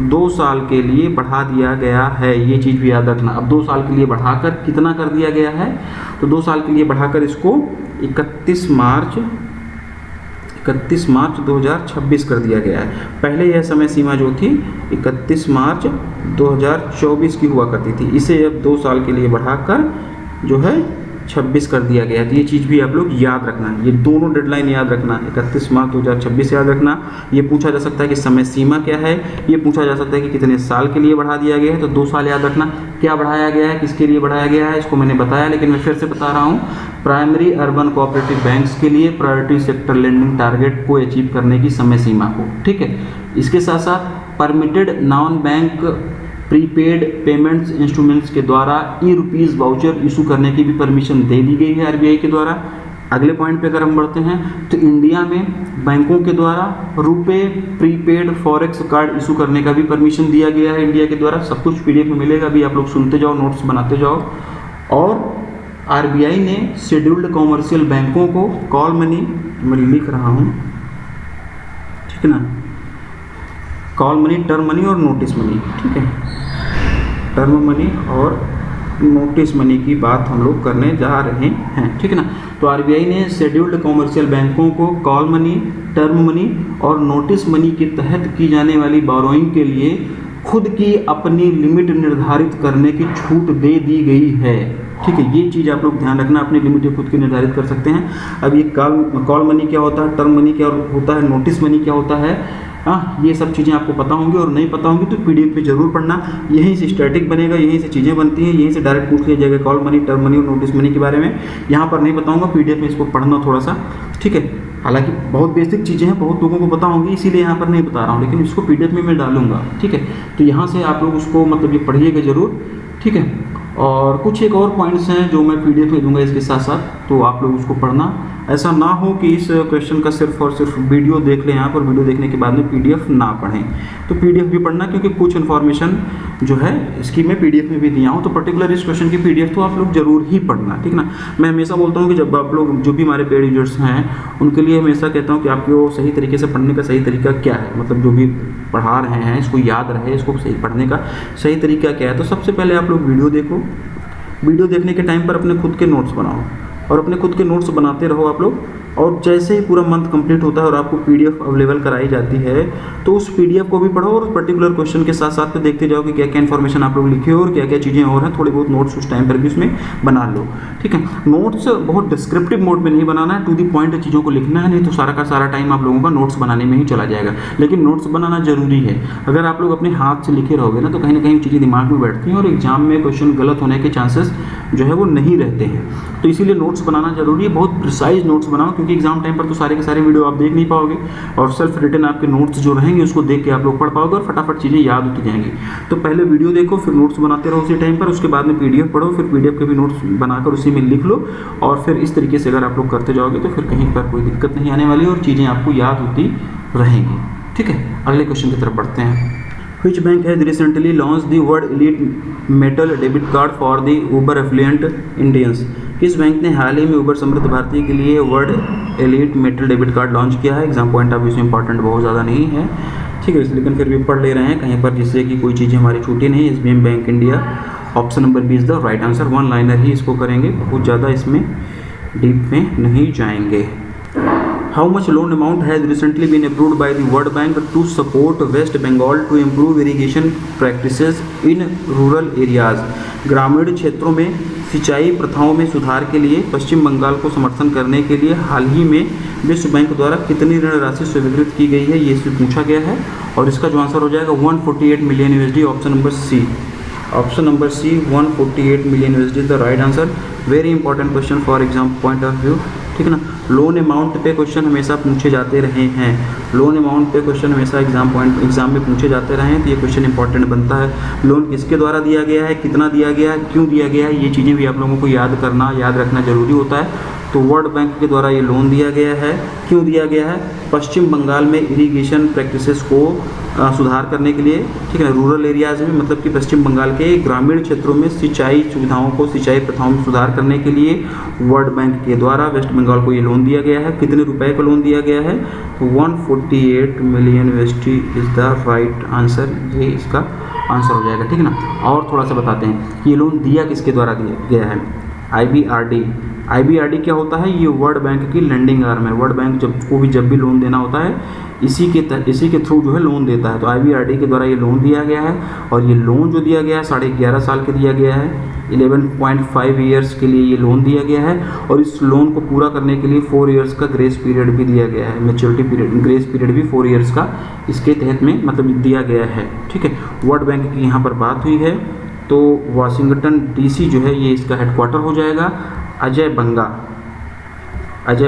2 साल के लिए बढ़ा दिया गया है। ये चीज़ भी याद रखना। अब 2 साल के लिए बढ़ाकर कितना कर दिया गया है? तो 2 साल के लिए बढ़ाकर इसको 31 मार्च 2026 कर दिया गया है। पहले यह समय सीमा जो थी 31 मार्च 2024 की हुआ करती थी, इसे अब 2 साल के लिए बढ़ाकर जो है 26 कर दिया गया। तो ये चीज़ भी आप लोग याद रखना, ये दोनों डेडलाइन याद रखना। 31 मार्च 2026 याद रखना। ये पूछा जा सकता है कि समय सीमा क्या है, ये पूछा जा सकता है कि कितने साल के लिए बढ़ा दिया गया है। तो 2 साल याद रखना। क्या बढ़ाया गया है, किसके लिए बढ़ाया गया है, इसको मैंने बताया, लेकिन मैं फिर से बता रहा हूँ। प्राइमरी अर्बन कोऑपरेटिव बैंक्स के लिए प्रायोरिटी सेक्टर लेंडिंग टारगेट को अचीव करने की समय सीमा को। ठीक है, इसके साथ साथ permitted non bank prepaid payments instruments के द्वारा ₹E वाउचर इशू करने की भी परमिशन दे दी गई है RBI के द्वारा। अगले पॉइंट पे अगर हम बढ़ते हैं तो इंडिया में बैंकों के द्वारा रुपए प्रीपेड फॉरेक्स कार्ड इशू करने का भी परमिशन दिया गया है इंडिया के द्वारा। सब कुछ PDF में मिलेगा, अभी आप लोग सुनते जाओ, नोट्स बनाते जाओ। और RBI ने शेड्यूल्ड कॉमर्शियल बैंकों को कॉल मनी, मैं लिख रहा हूँ, ठीक है ना, कॉल मनी, टर्म मनी और नोटिस मनी, ठीक है, टर्म मनी और नोटिस मनी की बात हम लोग करने जा रहे हैं। ठीक है ना, तो RBI ने शेड्यूल्ड कॉमर्शियल बैंकों को कॉल मनी, टर्म मनी और नोटिस मनी के तहत की जाने वाली बोरोइंग के लिए खुद की अपनी लिमिट निर्धारित करने की छूट दे दी गई है। ठीक है, ये चीज़ आप लोग ध्यान रखना, अपनी लिमिट खुद की निर्धारित कर सकते हैं। अब ये कॉल मनी क्या होता है, टर्म मनी क्या होता है, नोटिस मनी क्या होता है, हाँ, ये सब चीज़ें आपको पता होंगी, और नहीं पता होंगी तो पीडीएफ में जरूर पढ़ना। यहीं से स्टैटिक बनेगा, यहीं से चीज़ें बनती हैं, यहीं से डायरेक्ट पूछ लिया जाएगा कॉल मनी, टर्म मनी और नोटिस मनी के बारे में। यहाँ पर नहीं बताऊँगा, पीडीएफ में इसको पढ़ना थोड़ा सा, ठीक है। हालांकि बहुत बेसिक चीज़ें हैं, बहुत लोगों को पता होंगी, इसीलिए यहाँ पर नहीं बता रहा हूँ, लेकिन इसको पीडीएफ में मैं डालूंगा, ठीक है। तो यहाँ से आप लोग उसको मतलब ये पढ़िएगा ज़रूर, ठीक है। और कुछ एक और पॉइंट्स हैं जो मैं पीडीएफ में दूंगा इसके साथ साथ, तो आप लोग उसको पढ़ना। ऐसा ना हो कि इस क्वेश्चन का सिर्फ और सिर्फ वीडियो देख लें यहाँ पर, वीडियो देखने के बाद में पीडीएफ ना पढ़ें। तो पीडीएफ भी पढ़ना, क्योंकि कुछ इन्फॉर्मेशन जो है इसकी मैं पीडीएफ में भी दिया हूँ, तो पर्टिकुलर इस क्वेश्चन की पीडीएफ तो आप लोग जरूर ही पढ़ना, ठीक ना। मैं हमेशा बोलता हूँ कि जब आप लोग, जो भी हमारे पेड यूजर्स हैं, उनके लिए हमेशा कहता हूँ कि आपको सही तरीके से पढ़ने का सही तरीका क्या है, मतलब जो भी पढ़ा रहे हैं इसको याद रहे, इसको सही पढ़ने का सही तरीका क्या है। तो सबसे पहले आप लोग वीडियो देखो, वीडियो देखने के टाइम पर अपने खुद के नोट्स बनाओ, और अपने खुद के नोट्स बनाते रहो आप लोग। और जैसे ही पूरा मंथ कंप्लीट होता है और आपको पीडीएफ अवेलेबल कराई जाती है, तो उस पीडीएफ को भी पढ़ो और पर्टिकुलर क्वेश्चन के साथ साथ में देखते जाओ कि क्या क्या इन्फॉर्मेशन आप लोग लिखे हो और क्या क्या चीज़ें और हैं। थोड़ी बहुत नोट्स उस टाइम पर भी उसमें बना लो, ठीक है। नोट्स बहुत डिस्क्रिप्टिव मोड में नहीं बनाना है, टू दी पॉइंट चीज़ों को लिखना है, नहीं तो सारा का सारा टाइम आप लोगों का नोट्स बनाने में ही चला जाएगा। लेकिन नोट्स बनाना जरूरी है। अगर आप लोग अपने हाथ से लिखे रहोगे ना, तो कहीं ना कहीं चीज़ें दिमाग में बैठती हैं और एग्जाम में क्वेश्चन गलत होने के चांसेस जो है वो नहीं रहते हैं। तो इसीलिए नोट्स बनाना जरूरी है, बहुत प्रिसाइज नोट्स बनाओ, क्योंकि एग्जाम टाइम पर तो सारे के सारे वीडियो आप देख नहीं पाओगे, और सेल्फ रिटन आपके नोट्स जो रहेंगे उसको देख के आप लोग पढ़ पाओगे और फटाफट चीज़ें याद होती जाएंगी। तो पहले वीडियो देखो, फिर नोट्स बनाते रहो उसी टाइम पर, उसके बाद में पीडीएफ पढ़ो, फिर पीडीएफ के भी नोट्स बनाकर उसी में लिख लो, और फिर इस तरीके से अगर आप लोग करते जाओगे तो फिर कहीं पर कोई दिक्कत नहीं आने वाली और चीज़ें आपको याद होती रहेंगी, ठीक है। अगले क्वेश्चन की तरफ बढ़ते हैं। Which bank has recently launched the World Elite Metal Debit Card for the Uber Affluent Indians? किस बैंक ने हाल ही में उबर समृद्ध भारतीय के लिए world elite metal debit card launch किया है? एग्जाम पॉइंट ऑफ व्यू से इंपॉर्टेंट बहुत ज़्यादा नहीं है, ठीक है, लेकिन फिर भी पढ़ ले रहे हैं कहीं पर, जिससे कि कोई चीज़ें हमारी छूटी नहीं। SBI bank India, option number B is the right answer. One liner ही इसको करेंगे, बहुत ज़्यादा इसमें डीप में नहीं जाएंगे। How much loan amount has recently been approved by the World Bank to support West Bengal to improve irrigation practices in rural areas? ग्रामीण क्षेत्रों में सिंचाई प्रथाओं में सुधार के लिए पश्चिम बंगाल को समर्थन करने के लिए हाल ही में विश्व बैंक द्वारा कितनी ऋण राशि स्वीकृत की गई है, ये इसमें पूछा गया है। और इसका जो आंसर हो जाएगा 148 million USD, option number C. Option number C 148 million USD the right answer. Very important question for exam point of view, ठीक है ना। लोन अमाउंट पे क्वेश्चन हमेशा पूछे जाते रहे हैं, लोन अमाउंट पे क्वेश्चन हमेशा एग्जाम में पूछे जाते रहे हैं, तो ये क्वेश्चन इंपॉर्टेंट बनता है। लोन किसके द्वारा दिया गया है, कितना दिया गया है, क्यों दिया गया है, ये चीज़ें भी आप लोगों को याद करना, याद रखना जरूरी होता है। तो वर्ल्ड बैंक के द्वारा ये लोन दिया गया है, क्यों दिया गया है? पश्चिम बंगाल में इरिगेशन प्रैक्टिसेस को सुधार करने के लिए, ठीक है ना, रूरल एरियाज़ में, मतलब कि पश्चिम बंगाल के ग्रामीण क्षेत्रों में सिंचाई सुविधाओं को, सिंचाई प्रथाओं में सुधार करने के लिए वर्ल्ड बैंक के द्वारा वेस्ट बंगाल को ये लोन दिया गया है। कितने रुपए का लोन दिया गया है? 148 million USD is the right answer, ये इसका आंसर हो जाएगा, ठीक है ना। और थोड़ा सा बताते हैं, ये लोन दिया किसके द्वारा दिया गया है? IBRD। IBRD क्या होता है? ये वर्ल्ड बैंक की लेंडिंग आर्म है। वर्ल्ड बैंक जब भी लोन देना होता है इसी के थ्रू जो है लोन देता है। तो IBRD के द्वारा ये लोन दिया गया है, और ये लोन जो दिया गया है 11.5 साल के दिया गया है, 11.5 ईयर्स के लिए ये लोन दिया गया है। और इस लोन को पूरा करने के लिए 4 ईयर्स का ग्रेस पीरियड भी दिया गया है, मैच्योरिटी पीरियड, ग्रेस पीरियड भी 4 ईयर्स का इसके तहत में मतलब दिया गया है, ठीक है। वर्ल्ड बैंक की यहाँ पर बात हुई है, तो वाशिंगटन DC जो है ये इसका हेडक्वार्टर हो जाएगा। अजय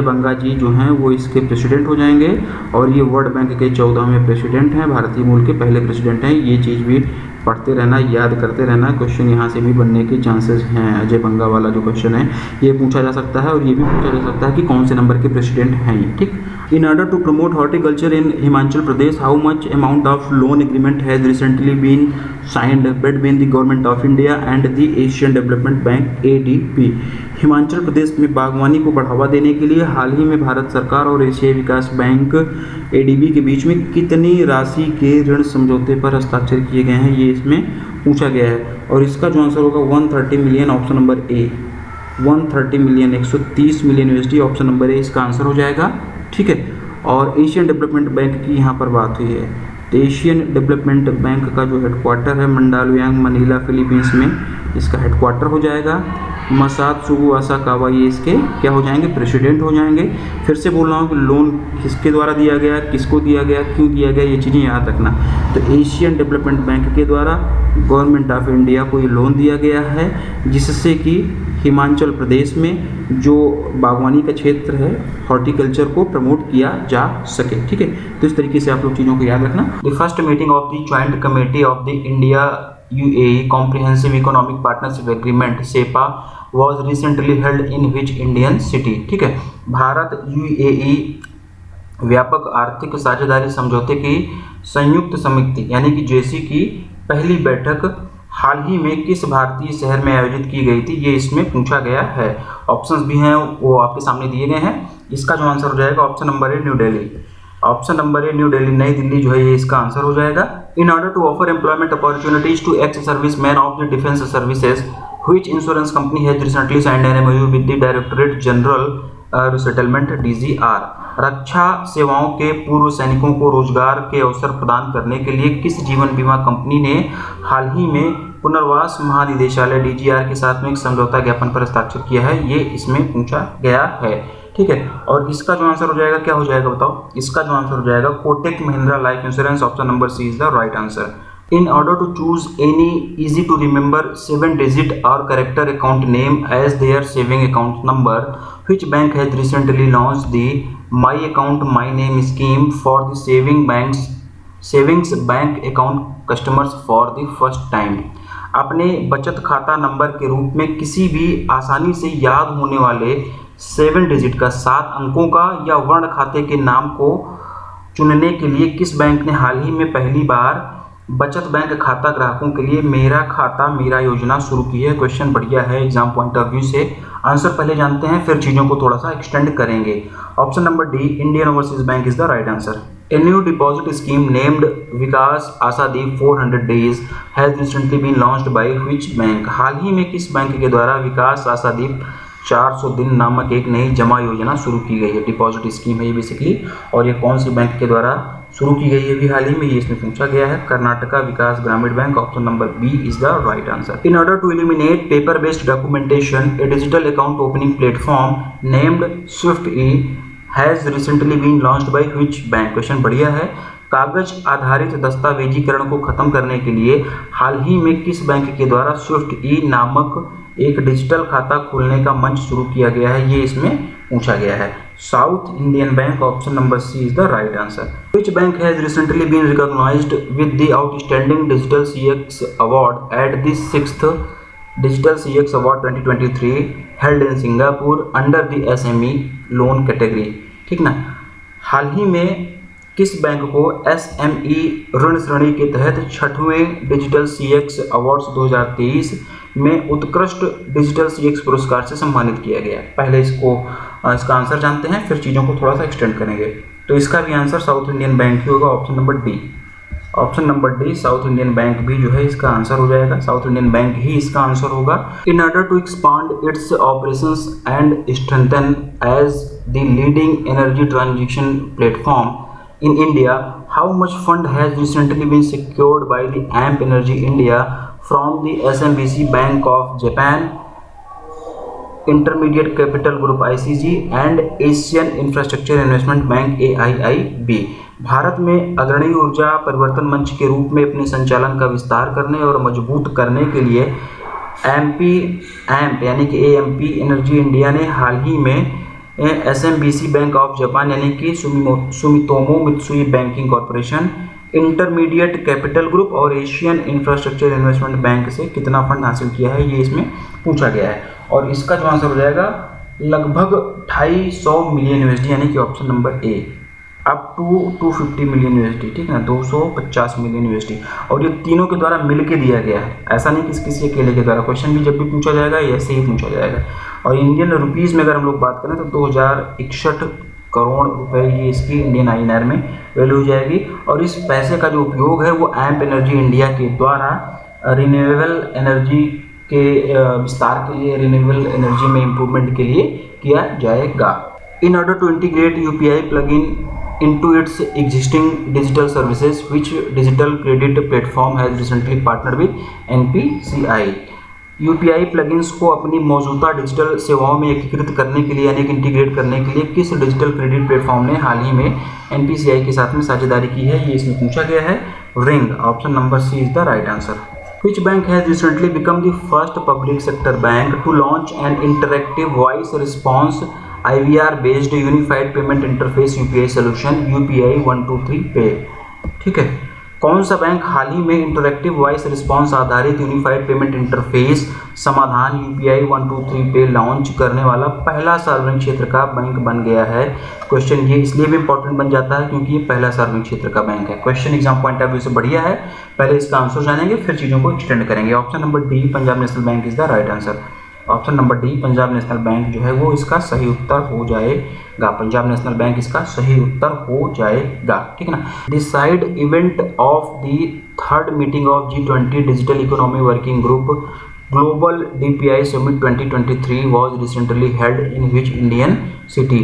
बंगा जी जो हैं वो इसके प्रेसिडेंट हो जाएंगे, और ये वर्ल्ड बैंक के 14वें प्रेसिडेंट हैं, भारतीय मूल के पहले प्रेसिडेंट हैं। ये चीज़ भी पढ़ते रहना, याद करते रहना, क्वेश्चन यहाँ से भी बनने के चांसेस हैं। अजय बंगा वाला जो क्वेश्चन है ये पूछा जा सकता है, और ये भी पूछा जा सकता है कि कौन से नंबर के प्रेसिडेंट हैं ये, ठीक। In order to promote horticulture in Himachal Pradesh, how much amount of loan agreement has recently been signed between the Government of India and the Asian Development Bank (ADB)? Himachal Pradesh में बागवानी को बढ़ावा देने के लिए हाल ही में भारत सरकार और एशियाई विकास बैंक ADB के बीच में कितनी राशि के ऋण समझौते पर हस्ताक्षर किए गए हैं, ये इसमें पूछा गया है। और इसका जो आंसर होगा 130 मिलियन, ऑप्शन नंबर ए। 130 million, 130 million USD, option number ए इसका आंसर हो जाएगा, ठीक है। और एशियन डेवलपमेंट बैंक की यहाँ पर बात हुई है, तो एशियन डेवलपमेंट बैंक का जो हेडक्वार्टर है मंडालुयांग, मनीला, फिलीपींस में, इसका हेडक्वार्टर हो जाएगा। मसात्सुगु आसाकावा ये इसके क्या हो जाएंगे, प्रेसिडेंट हो जाएंगे। फिर से बोल रहा हूँ कि लोन किसके द्वारा दिया गया, किसको दिया गया, क्यों दिया गया, ये चीज़ें याद रखना। तो एशियन डेवलपमेंट बैंक के द्वारा गवर्नमेंट ऑफ इंडिया को ये लोन दिया गया है, जिससे कि हिमाचल प्रदेश में जो बागवानी का क्षेत्र है, हॉर्टिकल्चर को प्रमोट किया जा सके। ठीक है, तो इस तरीके से आप लोग चीज़ों को याद रखना। The first meeting of the joint committee of the India UAE comprehensive economic partnership agreement CEPA was recently held in which Indian city. ठीक है, भारत UAE व्यापक आर्थिक साझेदारी समझौते की संयुक्त समिति यानी कि JC की पहली बैठक हाल ही में किस भारतीय शहर में आयोजित की गई थी, ये इसमें पूछा गया है। ऑप्शंस भी हैं, वो आपके सामने दिए गए हैं। इसका जो आंसर हो जाएगा option number A new Delhi. Option number A new Delhi, नई दिल्ली जो है ये इसका आंसर हो जाएगा। In order to offer employment opportunities to ex servicemen of the defence services which insurance company has recently signed an MOU with the directorate general settlement DGR। रक्षा सेवाओं के पूर्व सैनिकों को रोजगार के अवसर प्रदान करने के लिए किस जीवन बीमा कंपनी ने हाल ही में पुनर्वास महानिदेशालय DGR के साथ में एक समझौता ज्ञापन पर हस्ताक्षर किया है, ये इसमें पूछा गया है। ठीक है, और इसका जो आंसर हो जाएगा क्या हो जाएगा बताओ, इसका जो आंसर हो जाएगा Kotak Mahindra life insurance. Option number C is the right answer. In order to choose any easy to remember 7-digit or character account name as their saving account number, which bank has recently launched the My Account My Name scheme for the savings bank account customers for the first time? अपने बचत खाता number के रूप में किसी भी आसानी से याद होने वाले 7 डिजिट का 7 अंकों का या वर्ण खाते के नाम को चुनने के लिए किस बैंक ने हाल ही में पहली बार बचत बैंक खाता ग्राहकों के लिए मेरा खाता मेरा योजना शुरू की है। क्वेश्चन बढ़िया है एग्जाम पॉइंट ऑफ व्यू से। आंसर पहले जानते हैं, फिर चीज़ों को थोड़ा सा एक्सटेंड करेंगे। Option number D Indian overseas bank is the right answer. A new deposit scheme named Vikas Ashadeep 400 days has recently been launched by which bank? हाल ही में किस बैंक के द्वारा विकास आशादीप 400 दिन नामक एक नई जमा योजना शुरू की गई है। डिपॉजिट स्कीम है ये बेसिकली, और ये कौन सी बैंक के द्वारा शुरू की गई है भी हाल ही में, ये इसमें पूछा गया है। Karnataka Vikas Grameena bank. Option number B is the right answer. In order to eliminate paper based documentation a digital account opening platform named SwiftE has recently been launched by which bank? Question बढ़िया है। कागज आधारित दस्तावेजीकरण को खत्म करने के लिए हाल ही में किस बैंक के द्वारा SwiftE नामक एक डिजिटल खाता खोलने का मंच शुरू किया गया है, ये इसमें पूछा गया है। South Indian bank. Option number C is the right answer. Which bank has recently been recognised with the outstanding digital CX award at the 6th digital CX award 2023 held in Singapore under the SME loan category? ठीक ना, हाल ही में किस bank को SME ऋण श्रेणी के तहत 6वें डिजिटल CX अवार्ड्स 2023 में उत्कृष्ट डिजिटल CX पुरस्कार से सम्मानित किया गया? पहले इसका आंसर जानते हैं, फिर चीज़ों को थोड़ा सा एक्सटेंड करेंगे। तो इसका भी आंसर साउथ इंडियन बैंक ही होगा। Option number D. Option number D south Indian bank भी जो है इसका आंसर हो जाएगा। साउथ इंडियन बैंक ही इसका आंसर होगा। In order to expand its operations and strengthen as the leading energy transition platform in India, how much fund has recently been secured by the AMP Energy India from the SMBC Bank of Japan, Intermediate Capital Group ICG and Asian Infrastructure Investment Bank AIIB? Bharat में अग्रणी ऊर्जा परिवर्तन मंच के रूप में अपने संचालन का विस्तार करने और मजबूत करने के लिए AMP यानी कि AMP एनर्जी इंडिया ने हाल ही में SMBC बैंक ऑफ जापान यानी कि Sumitomo Mitsui banking corporation, intermediate capital group और एशियन इंफ्रास्ट्रक्चर इन्वेस्टमेंट बैंक से कितना फंड हासिल किया है, ये इसमें पूछा गया है। और इसका जो आंसर हो जाएगा लगभग 250 मिलियन USD यानी कि option number A, up to 250 million USD। ठीक है ना, 250 मिलियन USD। और ये तीनों के द्वारा मिलके दिया गया है, ऐसा नहीं कि किसी अकेले के द्वारा। क्वेश्चन भी जब भी पूछा जाएगा ऐसे ही पूछा जाएगा। और इंडियन रुपीज़ में अगर हम लोग बात करें तो 2061 करोड़ रुपए ये इसकी इंडियन INR में वैल्यू हो जाएगी। और इस पैसे का जो उपयोग है वो AMP एनर्जी इंडिया के द्वारा रिन्यूएबल एनर्जी के विस्तार के लिए, रिन्यूएबल एनर्जी में इम्प्रूवमेंट के लिए किया जाएगा। In order to integrate UPI plugin into its existing digital services, which digital credit platform has recently partnered with NPCI? UPI plugins को अपनी मौजूदा डिजिटल सेवाओं में एकीकृत करने के लिए यानी कि इंटीग्रेट करने के लिए किस डिजिटल क्रेडिट प्लेटफॉर्म ने हाल ही में एनपीसीआई के साथ में साझेदारी की है, ये इसमें पूछा गया है। Ring, option number C is the right answer. Which bank has recently become the first public sector bank to launch an interactive voice response IVR based unified payment interface UPI solution UPI 123 Pay? ठीक है, कौन सा bank हाल ही में interactive voice response आधारित unified payment interface समाधान UPI 123 पे लॉन्च करने वाला पहला सार्वजनिक क्षेत्र का बैंक बन गया है? क्वेश्चन ये इसलिए भी इंपॉर्टेंट बन जाता है क्योंकि ये पहला सार्वजनिक क्षेत्र का बैंक है। Question exam point of view से बढ़िया है। पहले इसका आंसर जानेंगे फिर चीज़ों को एक्सटेंड करेंगे। Option number D Punjab national bank is the right answer. Option number D Punjab national bank जो है वो इसका सही उत्तर हो जाएगा। पंजाब नेशनल बैंक इसका सही उत्तर हो जाएगा, ठीक है ना। Decide event of the third meeting of G20 digital economy working group global DPI summit 2023 was recently held in which Indian city?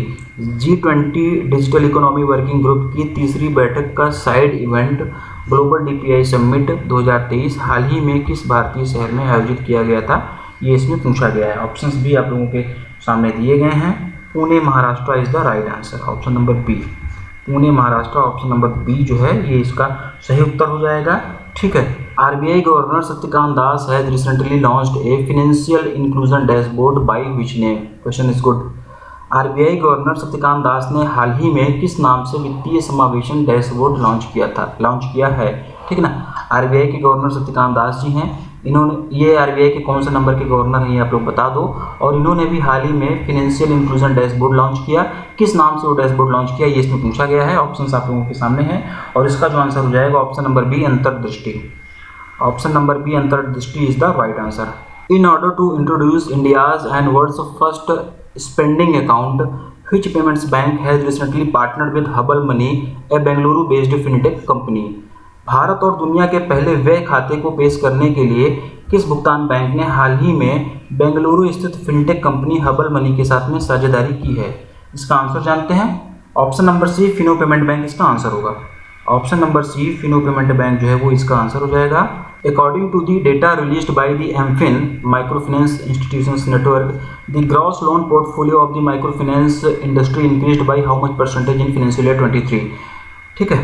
G20 digital economy working group की तीसरी बैठक का side event global DPI summit 2023 हाल ही में किस भारतीय शहर में आयोजित किया गया था, ये इसमें पूछा गया है। ऑप्शंस भी आप लोगों के सामने दिए गए हैं। Pune Maharashtra is the right answer. Option number B, Pune Maharashtra, option number B जो है ये इसका सही उत्तर हो जाएगा, ठीक है। RBI governor Shaktikanta Das has recently launched a financial inclusion dashboard by which name? Question is good. RBI governor Shaktikanta Das ने हाल ही में किस नाम से वित्तीय समावेशन डैशबोर्ड लॉन्च किया है, ठीक है ना। RBI के गवर्नर शक्तिकांत दास जी हैं। इन्होंने ये RBI के कौन से नंबर के गवर्नर हैं ये आप लोग बता दो। और इन्होंने भी हाल ही में फाइनेंशियल इंक्लूजन डैशबोर्ड लॉन्च किया। किस नाम से वो डैशबोर्ड लॉन्च किया ये इसमें पूछा गया है। ऑप्शंस आप लोगों के सामने हैं और इसका जो आंसर हो जाएगा option number B Antardrishti. Option number B Antardrishti is the right answer. In order to introduce India's and world's first spending account which payments bank has recently partnered with Hubble Money, a Bengaluru based fintech company? Bharat और दुनिया के पहले व्यय खाते को पेश करने के लिए किस भुगतान बैंक ने हाल ही में बेंगलुरु स्थित फिनटेक कंपनी हबल मनी के साथ में साझेदारी की है? इसका आंसर जानते हैं। Option number C Fino payment bank इसका आंसर होगा। Option number C Fino payment bank जो है वो इसका आंसर हो जाएगा। According to the data released by the MFIN microfinance institutions network, the gross loan portfolio of the microfinance industry increased by how much percentage in financial year 23? ठीक है,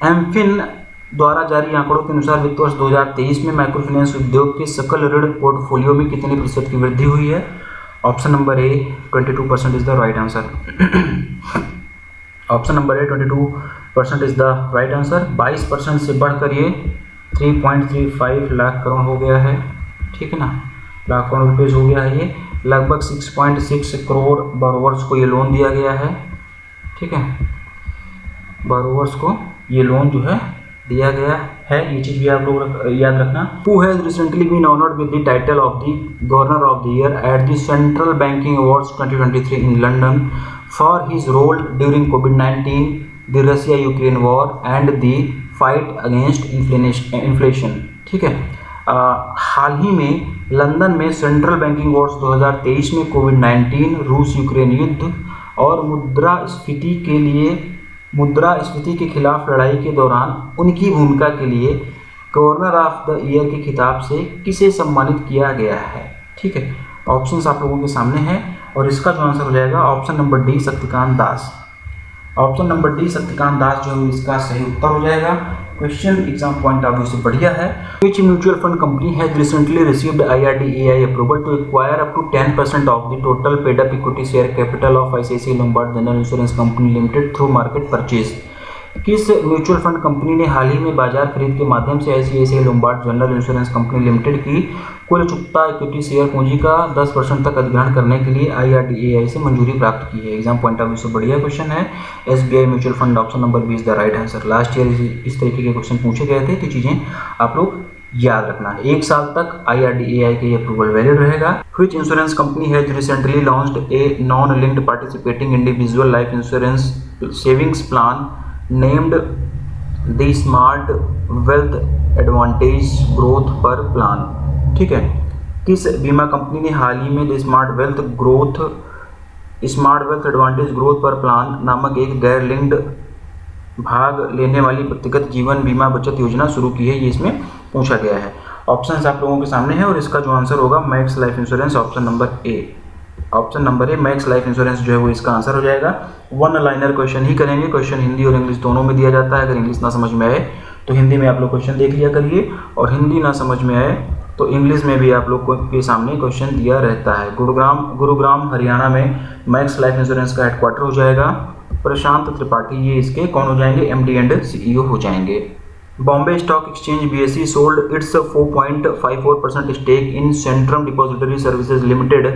एमफिन द्वारा जारी आंकड़ों के अनुसार वित्त वर्ष 2023 में माइक्रोफाइनेंस उद्योग के सकल ऋण पोर्टफोलियो में कितने प्रतिशत की वृद्धि हुई है? Option number A 22% is the right answer. Option number A 22% is the right answer. 22% से बढ़कर ये 3.35 लाख करोड़ हो गया है, ठीक है ना, लाख करोड़ रुपये हो गया है। ये लगभग 6.6 करोड़ बोरोवर्स को ये लोन दिया गया है, ठीक है, बोरोवर्स को ये लोन जो है दिया गया है। ये चीज़ भी आप लोग याद रखना। Who has recently been honoured with the title of the governor of the year at the central banking awards 2023 in London for his role during कोविड-19, the Russia Ukraine war and the fight against inflation? ठीक है, हाल ही में London में central banking awards 2023 में कोविड-19, रूस Ukraine युद्ध और मुद्रास्फीति के खिलाफ लड़ाई के दौरान उनकी भूमिका के लिए गवर्नर ऑफ द ईयर के खिताब से किसे सम्मानित किया गया है? ठीक है, ऑप्शंस आप लोगों के सामने हैं और इसका जो आंसर हो जाएगा option number D Shaktikanta Das. Option number D Shaktikanta Das जो है इसका सही उत्तर हो जाएगा। Question exam point of view से बढ़िया है। Which mutual fund company has recently received IRDAI approval to acquire up to 10% of the total paid up equity share capital of ICICI Lombard General Insurance Company Limited through market purchase? किस mutual fund company ने हाल ही में बाजार खरीद के माध्यम से ICICI Lombard general insurance company limited की कुल चुकता इक्विटी शेयर पूंजी का 10% तक अधिग्रहण करने के लिए IRDAI से मंजूरी प्राप्त की है? एग्जाम पॉइंट ऑफ व्यू से बढ़िया क्वेश्चन है। SBI mutual fund, option number B is the right answer. Last year इस तरीके के क्वेश्चन पूछे गए थे, तो चीज़ें आप लोग याद रखना है। 1 साल तक IRDAI के अप्रूवल वैलिड रहेगा। Which insurance company has recently launched a non-linked participating individual life insurance savings plan named the Smart Wealth Advantage Growth पर प्लान? ठीक है, किस बीमा कंपनी ने हाल ही में the smart wealth advantage growth पर प्लान नामक एक गैर लिंक्ड भाग लेने वाली व्यक्तिगत जीवन बीमा बचत योजना शुरू की है? ये इसमें पूछा गया है। ऑप्शन आप लोगों के सामने है और इसका जो आंसर होगा max life insurance, option number ए। ऑप्शन नंबर ए मैक्स लाइफ इंश्योरेंस जो है वो इसका आंसर हो जाएगा। वन लाइनर क्वेश्चन ही करेंगे, क्वेश्चन हिंदी और इंग्लिश दोनों में दिया जाता है। अगर इंग्लिश ना समझ में आए तो हिंदी में आप लोग क्वेश्चन देख लिया करिए, और हिंदी ना समझ में आए तो इंग्लिश में भी आप लोग के सामने क्वेश्चन दिया रहता है। गुरुग्राम हरियाणा में मैक्स लाइफ इंश्योरेंस का हेडक्वार्टर हो जाएगा। प्रशांत त्रिपाठी ये इसके कौन हो जाएंगे, एमडी एंड सीईओ हो जाएंगे। Bombay stock exchange BSE sold its 4.54% stake in centrum depository services limited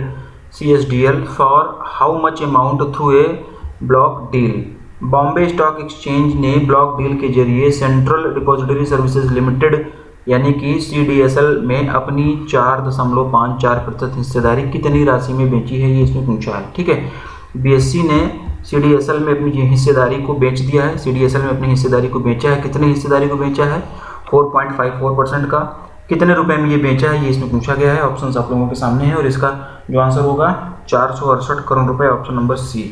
CSDL for how much amount through a block deal. Bombay stock exchange ने ब्लॉक डील के जरिए सेंट्रल डिपॉजिटरी सर्विसेज लिमिटेड यानी कि CDSL में अपनी 4.54% हिस्सेदारी कितनी राशि में बेची है, ये इसमें पूछा है। ठीक है, BSE ने CDSL में अपनी हिस्सेदारी को बेच दिया है। CDSL में अपनी हिस्सेदारी को बेचा है, कितनी हिस्सेदारी को बेचा है, 4.54% का। कितने रुपए में ये बेचा है, ये इसमें पूछा गया है। ऑप्शंस आप लोगों के सामने है और इसका जो आंसर होगा 468 करोड़ रुपए, option number C.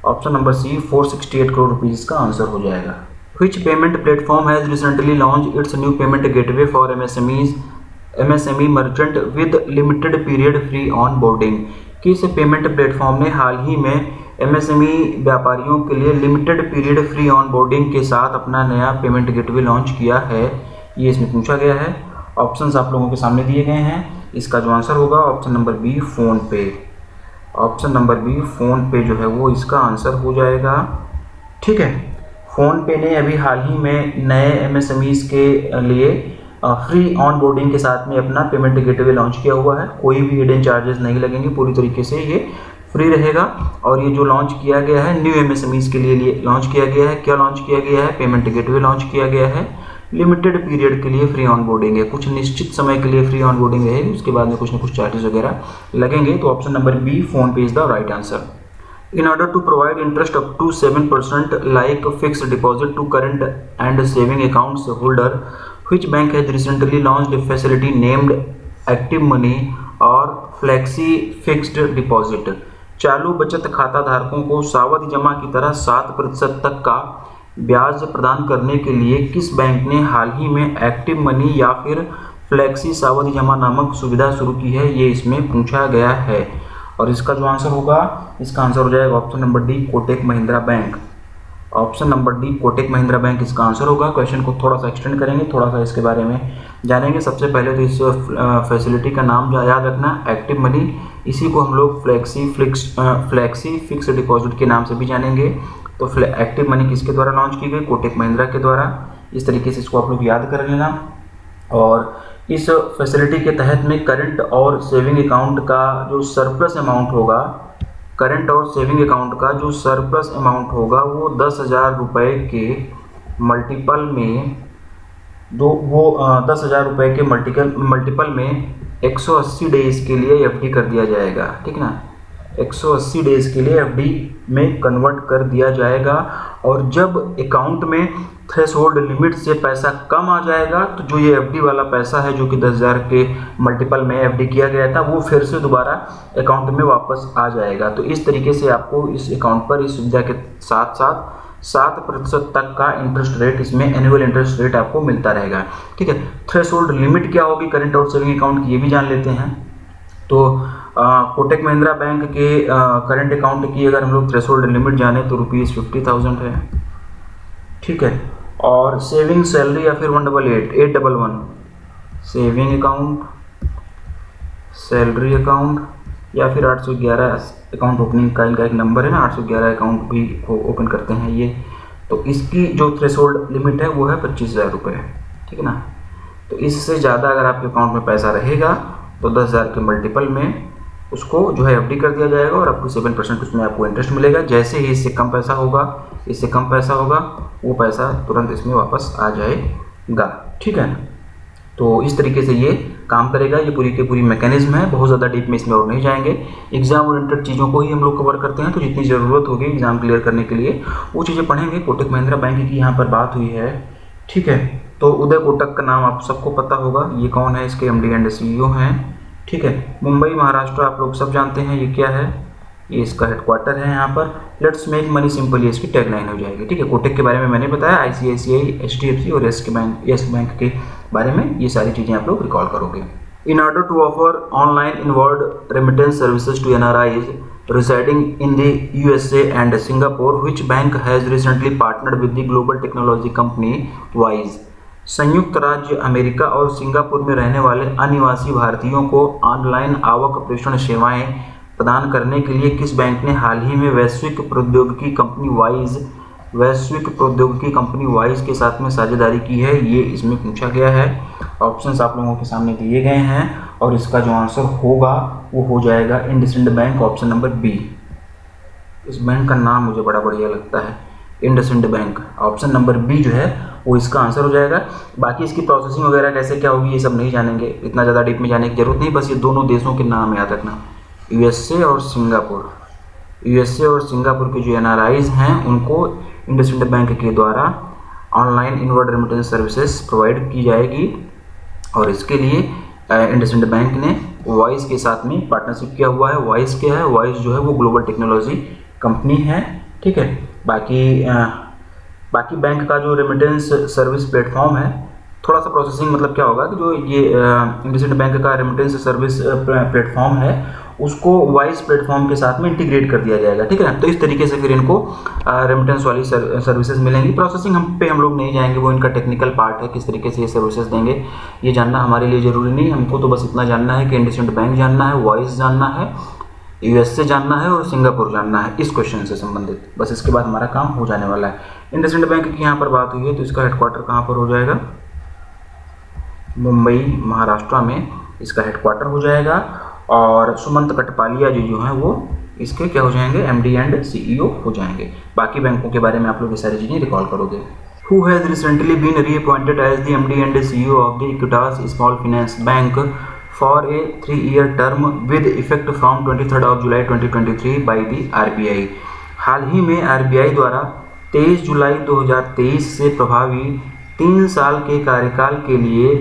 Option number C 468 crore rupees इसका आंसर हो जाएगा। Which payment platform has recently launched its new payment gateway for MSME merchant with limited period free onboarding? किस पेमेंट प्लेटफॉर्म ने हाल ही में MSME व्यापारियों के लिए लिमिटेड पीरियड फ्री ऑनबोर्डिंग के साथ अपना नया पेमेंट गेटवे लॉन्च किया है, ये इसमें पूछा गया है। ऑप्शंस आप लोगों के सामने दिए गए हैं। इसका जो आंसर होगा ऑप्शन नंबर बी फ़ोन पे। ऑप्शन नंबर बी फ़ोन पे जो है वो इसका आंसर हो जाएगा। ठीक है, फ़ोन पे ने अभी हाल ही में नए MSMEs के लिए फ्री ऑन बोर्डिंग के साथ में अपना पेमेंट गेटवे लॉन्च किया हुआ है। कोई भी हिडन चार्जेस नहीं लगेंगे, पूरी तरीके से ये फ्री रहेगा। और ये जो लॉन्च किया गया है न्यू MSMEs के लिए लॉन्च किया गया है। क्या लॉन्च किया गया है, पेमेंट गेटवे लॉन्च किया गया है। लिमिटेड पीरियड के लिए फ्री ऑन बोर्डिंग है, कुछ निश्चित समय के लिए फ्री ऑन बोर्डिंग रहेगी, उसके बाद में कुछ ना कुछ चार्जेस वगैरह लगेंगे। तो ऑप्शन नंबर बी फ़ोन पे is the right answer. In order to provide interest up to 7% like fixed deposit to current and saving accounts holder, which bank has recently launched a facility named Active Money और Flexi Fixed Deposit? चालू बचत खाता धारकों को सावधि जमा की तरह 7% तक का ब्याज प्रदान करने के लिए किस बैंक ने हाल ही में एक्टिव मनी या फिर फ्लेक्सी सावधि जमा नामक सुविधा शुरू की है, ये इसमें पूछा गया है। और इसका जो आंसर होगा, इसका आंसर हो जाएगा option number D Kotak Mahindra bank. Option number D Kotak Mahindra bank इसका आंसर होगा। क्वेश्चन को थोड़ा सा एक्सटेंड करेंगे, थोड़ा सा इसके बारे में जानेंगे। सबसे पहले तो इस फैसिलिटी का नाम याद रखना, एक्टिव मनी। इसी को हम लोग फ्लेक्सी फिक्स डिपॉजिट के नाम से भी जानेंगे। तो एक्टिव मनी किसके द्वारा लॉन्च की गई, कोटक महिंद्रा के द्वारा। इस तरीके से इसको आप लोग याद कर लेना। और इस फैसिलिटी के तहत में करंट और सेविंग अकाउंट का जो सरप्लस अमाउंट होगा, करंट और सेविंग अकाउंट का जो सरप्लस अमाउंट होगा वो 10,000 रुपये के मल्टीपल में 10,000 रुपये के मल्टीपल में 180 डेज़ के लिए FD कर दिया जाएगा। ठीक ना, 180 डेज़ के लिए FD में कन्वर्ट कर दिया जाएगा। और जब अकाउंट में थ्रेशोल्ड लिमिट से पैसा कम आ जाएगा तो जो ये FD वाला पैसा है जो कि 10,000 के मल्टीपल में FD किया गया था वो फिर से दोबारा अकाउंट में वापस आ जाएगा। तो इस तरीके से आपको इस अकाउंट पर इस सुविधा के साथ साथ 7% तक का इंटरेस्ट रेट, इसमें एनुअल इंटरेस्ट रेट आपको मिलता रहेगा। ठीक है, थ्रेशोल्ड लिमिट क्या होगी करंट और सेविंग अकाउंट की, ये भी जान लेते हैं। तो कोटक महिंद्रा बैंक के करंट अकाउंट की अगर हम लोग थ्रेशोल्ड लिमिट जाने तो ₹50,000 है। ठीक है, और सेविंग सैलरी या फिर 811 सेविंग अकाउंट, सैलरी अकाउंट या फिर 811 अकाउंट ओपनिंग का इनका एक नंबर है ना, 811 अकाउंट भी ओपन करते हैं ये। तो इसकी जो थ्रेशोल्ड लिमिट है वो है 25,000 रुपये। ठीक है ना, तो इससे ज़्यादा अगर आपके अकाउंट में पैसा रहेगा तो 10,000 के मल्टीपल में उसको जो है FD कर दिया जाएगा और आपको 7% उसमें आपको इंटरेस्ट मिलेगा। जैसे ही इससे कम पैसा होगा वो पैसा तुरंत इसमें वापस आ जाएगा। ठीक है, तो इस तरीके से ये काम करेगा। ये पूरी की पूरी मैकेनिज्म है, बहुत ज़्यादा डीप में इसमें और नहीं जाएंगे। एग्जाम ओरिएंटेड चीज़ों को ही हम लोग कवर करते हैं, तो जितनी ज़रूरत होगी एग्जाम क्लियर करने के लिए वो चीज़ें पढ़ेंगे। कोटक महिंद्रा बैंक की यहाँ पर बात हुई है। ठीक है, तो उदय कोटक का नाम आप सबको पता होगा, ये कौन है, इसके MD एंड CEO हैं। ठीक है, मुंबई महाराष्ट्र आप लोग सब जानते हैं ये क्या है, ये इसका हेडक्वार्टर है यहाँ पर। लेट्स मेक मनी सिंपल ये इसकी टैगलाइन हो जाएगी। ठीक है, कोटक के बारे में मैंने बताया, ICICI, HDFC और यस बैंक के बारे में ये सारी चीज़ें आप लोग रिकॉल करोगे। In order to offer online inward remittance services to NRIs residing in the USA and Singapore, which bank has recently partnered with the global technology company Wise? संयुक्त राज्य अमेरिका और सिंगापुर में रहने वाले अनिवासी भारतीयों को ऑनलाइन आवक प्रेषण सेवाएं प्रदान करने के लिए किस बैंक ने हाल ही में वैश्विक प्रौद्योगिकी कंपनी वाइज के साथ में साझेदारी की है? ये इसमें पूछा गया है। ऑप्शंस आप लोगों के सामने दिए गए हैं और इसका जो आंसर होगा वो हो जाएगा IndusInd bank, option number B. इस बैंक का नाम मुझे बड़ा बढ़िया लगता है, IndusInd bank. Option number B जो है वो इसका आंसर हो जाएगा। बाकी इसकी प्रोसेसिंग वगैरह कैसे क्या होगी ये सब नहीं जानेंगे, इतना ज़्यादा डीप में जाने की जरूरत नहीं, बस ये दोनों देशों के नाम याद रखना, USA और सिंगापुर। USA और सिंगापुर के जो NRIs हैं उनको इंडसइंड बैंक के द्वारा online inward remittance services provide की जाएगी और इसके लिए इंडसइंड बैंक ने वॉइस के साथ में पार्टनरशिप किया हुआ है। वॉइस क्या है? वॉइस जो है वो ग्लोबल टेक्नोलॉजी कंपनी है, ठीक है। बाकी बैंक का जो रेमिटेंस सर्विस प्लेटफॉर्म है, थोड़ा सा प्रोसेसिंग मतलब क्या होगा कि जो ये इंडसइंड बैंक का रेमिटेंस सर्विस प्लेटफॉर्म है उसको वाइस प्लेटफॉर्म के साथ में इंटीग्रेट कर दिया जाएगा, ठीक है ना। तो इस तरीके से फिर इनको रेमिटेंस वाली सर्विसेज मिलेंगी। प्रोसेसिंग हम लोग नहीं जाएंगे, वो इनका टेक्निकल पार्ट है, किस तरीके से ये सर्विसेज देंगे ये जानना हमारे लिए ज़रूरी नहीं। हमको तो बस इतना जानना है कि इंडसइंड बैंक जानना है, वॉइस जानना है, USA जानना है और सिंगापुर जानना है इस क्वेश्चन से संबंधित। बस इसके बाद हमारा काम हो जाने वाला है। इंडसइंड बैंक की यहाँ पर बात हुई है तो इसका हेडक्वार्टर कहाँ पर हो जाएगा? मुंबई महाराष्ट्र में इसका हेडक्वार्टर हो जाएगा और सुमंत कटपालिया जी जो हैं वो इसके क्या हो जाएंगे? MD एंड CEO हो जाएंगे। बाकी बैंकों के बारे में आप लोग ये सारी चीज़ें रिकॉल करोगे। Who has recently been reappointed as the MD and CEO of the Equitas Small Finance Bank for a 3-year term with effect from 23rd of July 2023 by the RBI? हाल ही में RBI द्वारा 23 जुलाई 2023 से प्रभावी 3 साल के कार्यकाल के लिए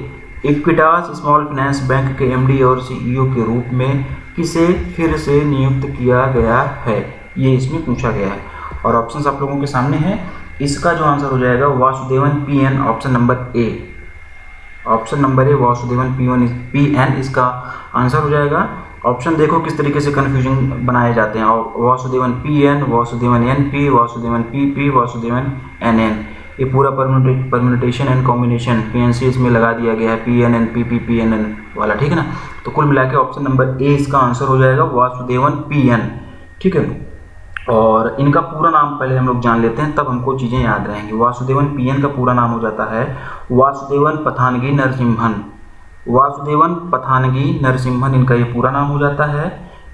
इक्विटास स्मॉल फाइनेंस बैंक के MD और CEO के रूप में किसे फिर से नियुक्त किया गया है? ये इसमें पूछा गया है और ऑप्शंस आप लोगों के सामने हैं। इसका जो आंसर हो जाएगा Vasudevan PN, option number A। Option number A Vasudevan PN इसका आंसर हो जाएगा। ऑप्शन देखो किस तरीके से कन्फ्यूजन बनाए जाते हैं, Vasudevan PN, Vasudevan NP, Vasudevan PP, Vasudevan NN, ये पूरा परम्यूटेशन एंड कॉम्बिनेशन PNC इसमें लगा दिया गया है, PNN PP PNN वाला, ठीक है ना। तो कुल मिला के ऑप्शन नंबर A इसका आंसर हो जाएगा वासुदेवन PN, ठीक है। और इनका पूरा नाम पहले हम लोग जान लेते हैं तब हमको चीज़ें याद रहेंगी। वासुदेवन PN का पूरा नाम हो जाता है वासुदेवन पथानगी नरसिम्हन। वासुदेवन पथानगी नरसिम्हन इनका ये पूरा नाम हो जाता है,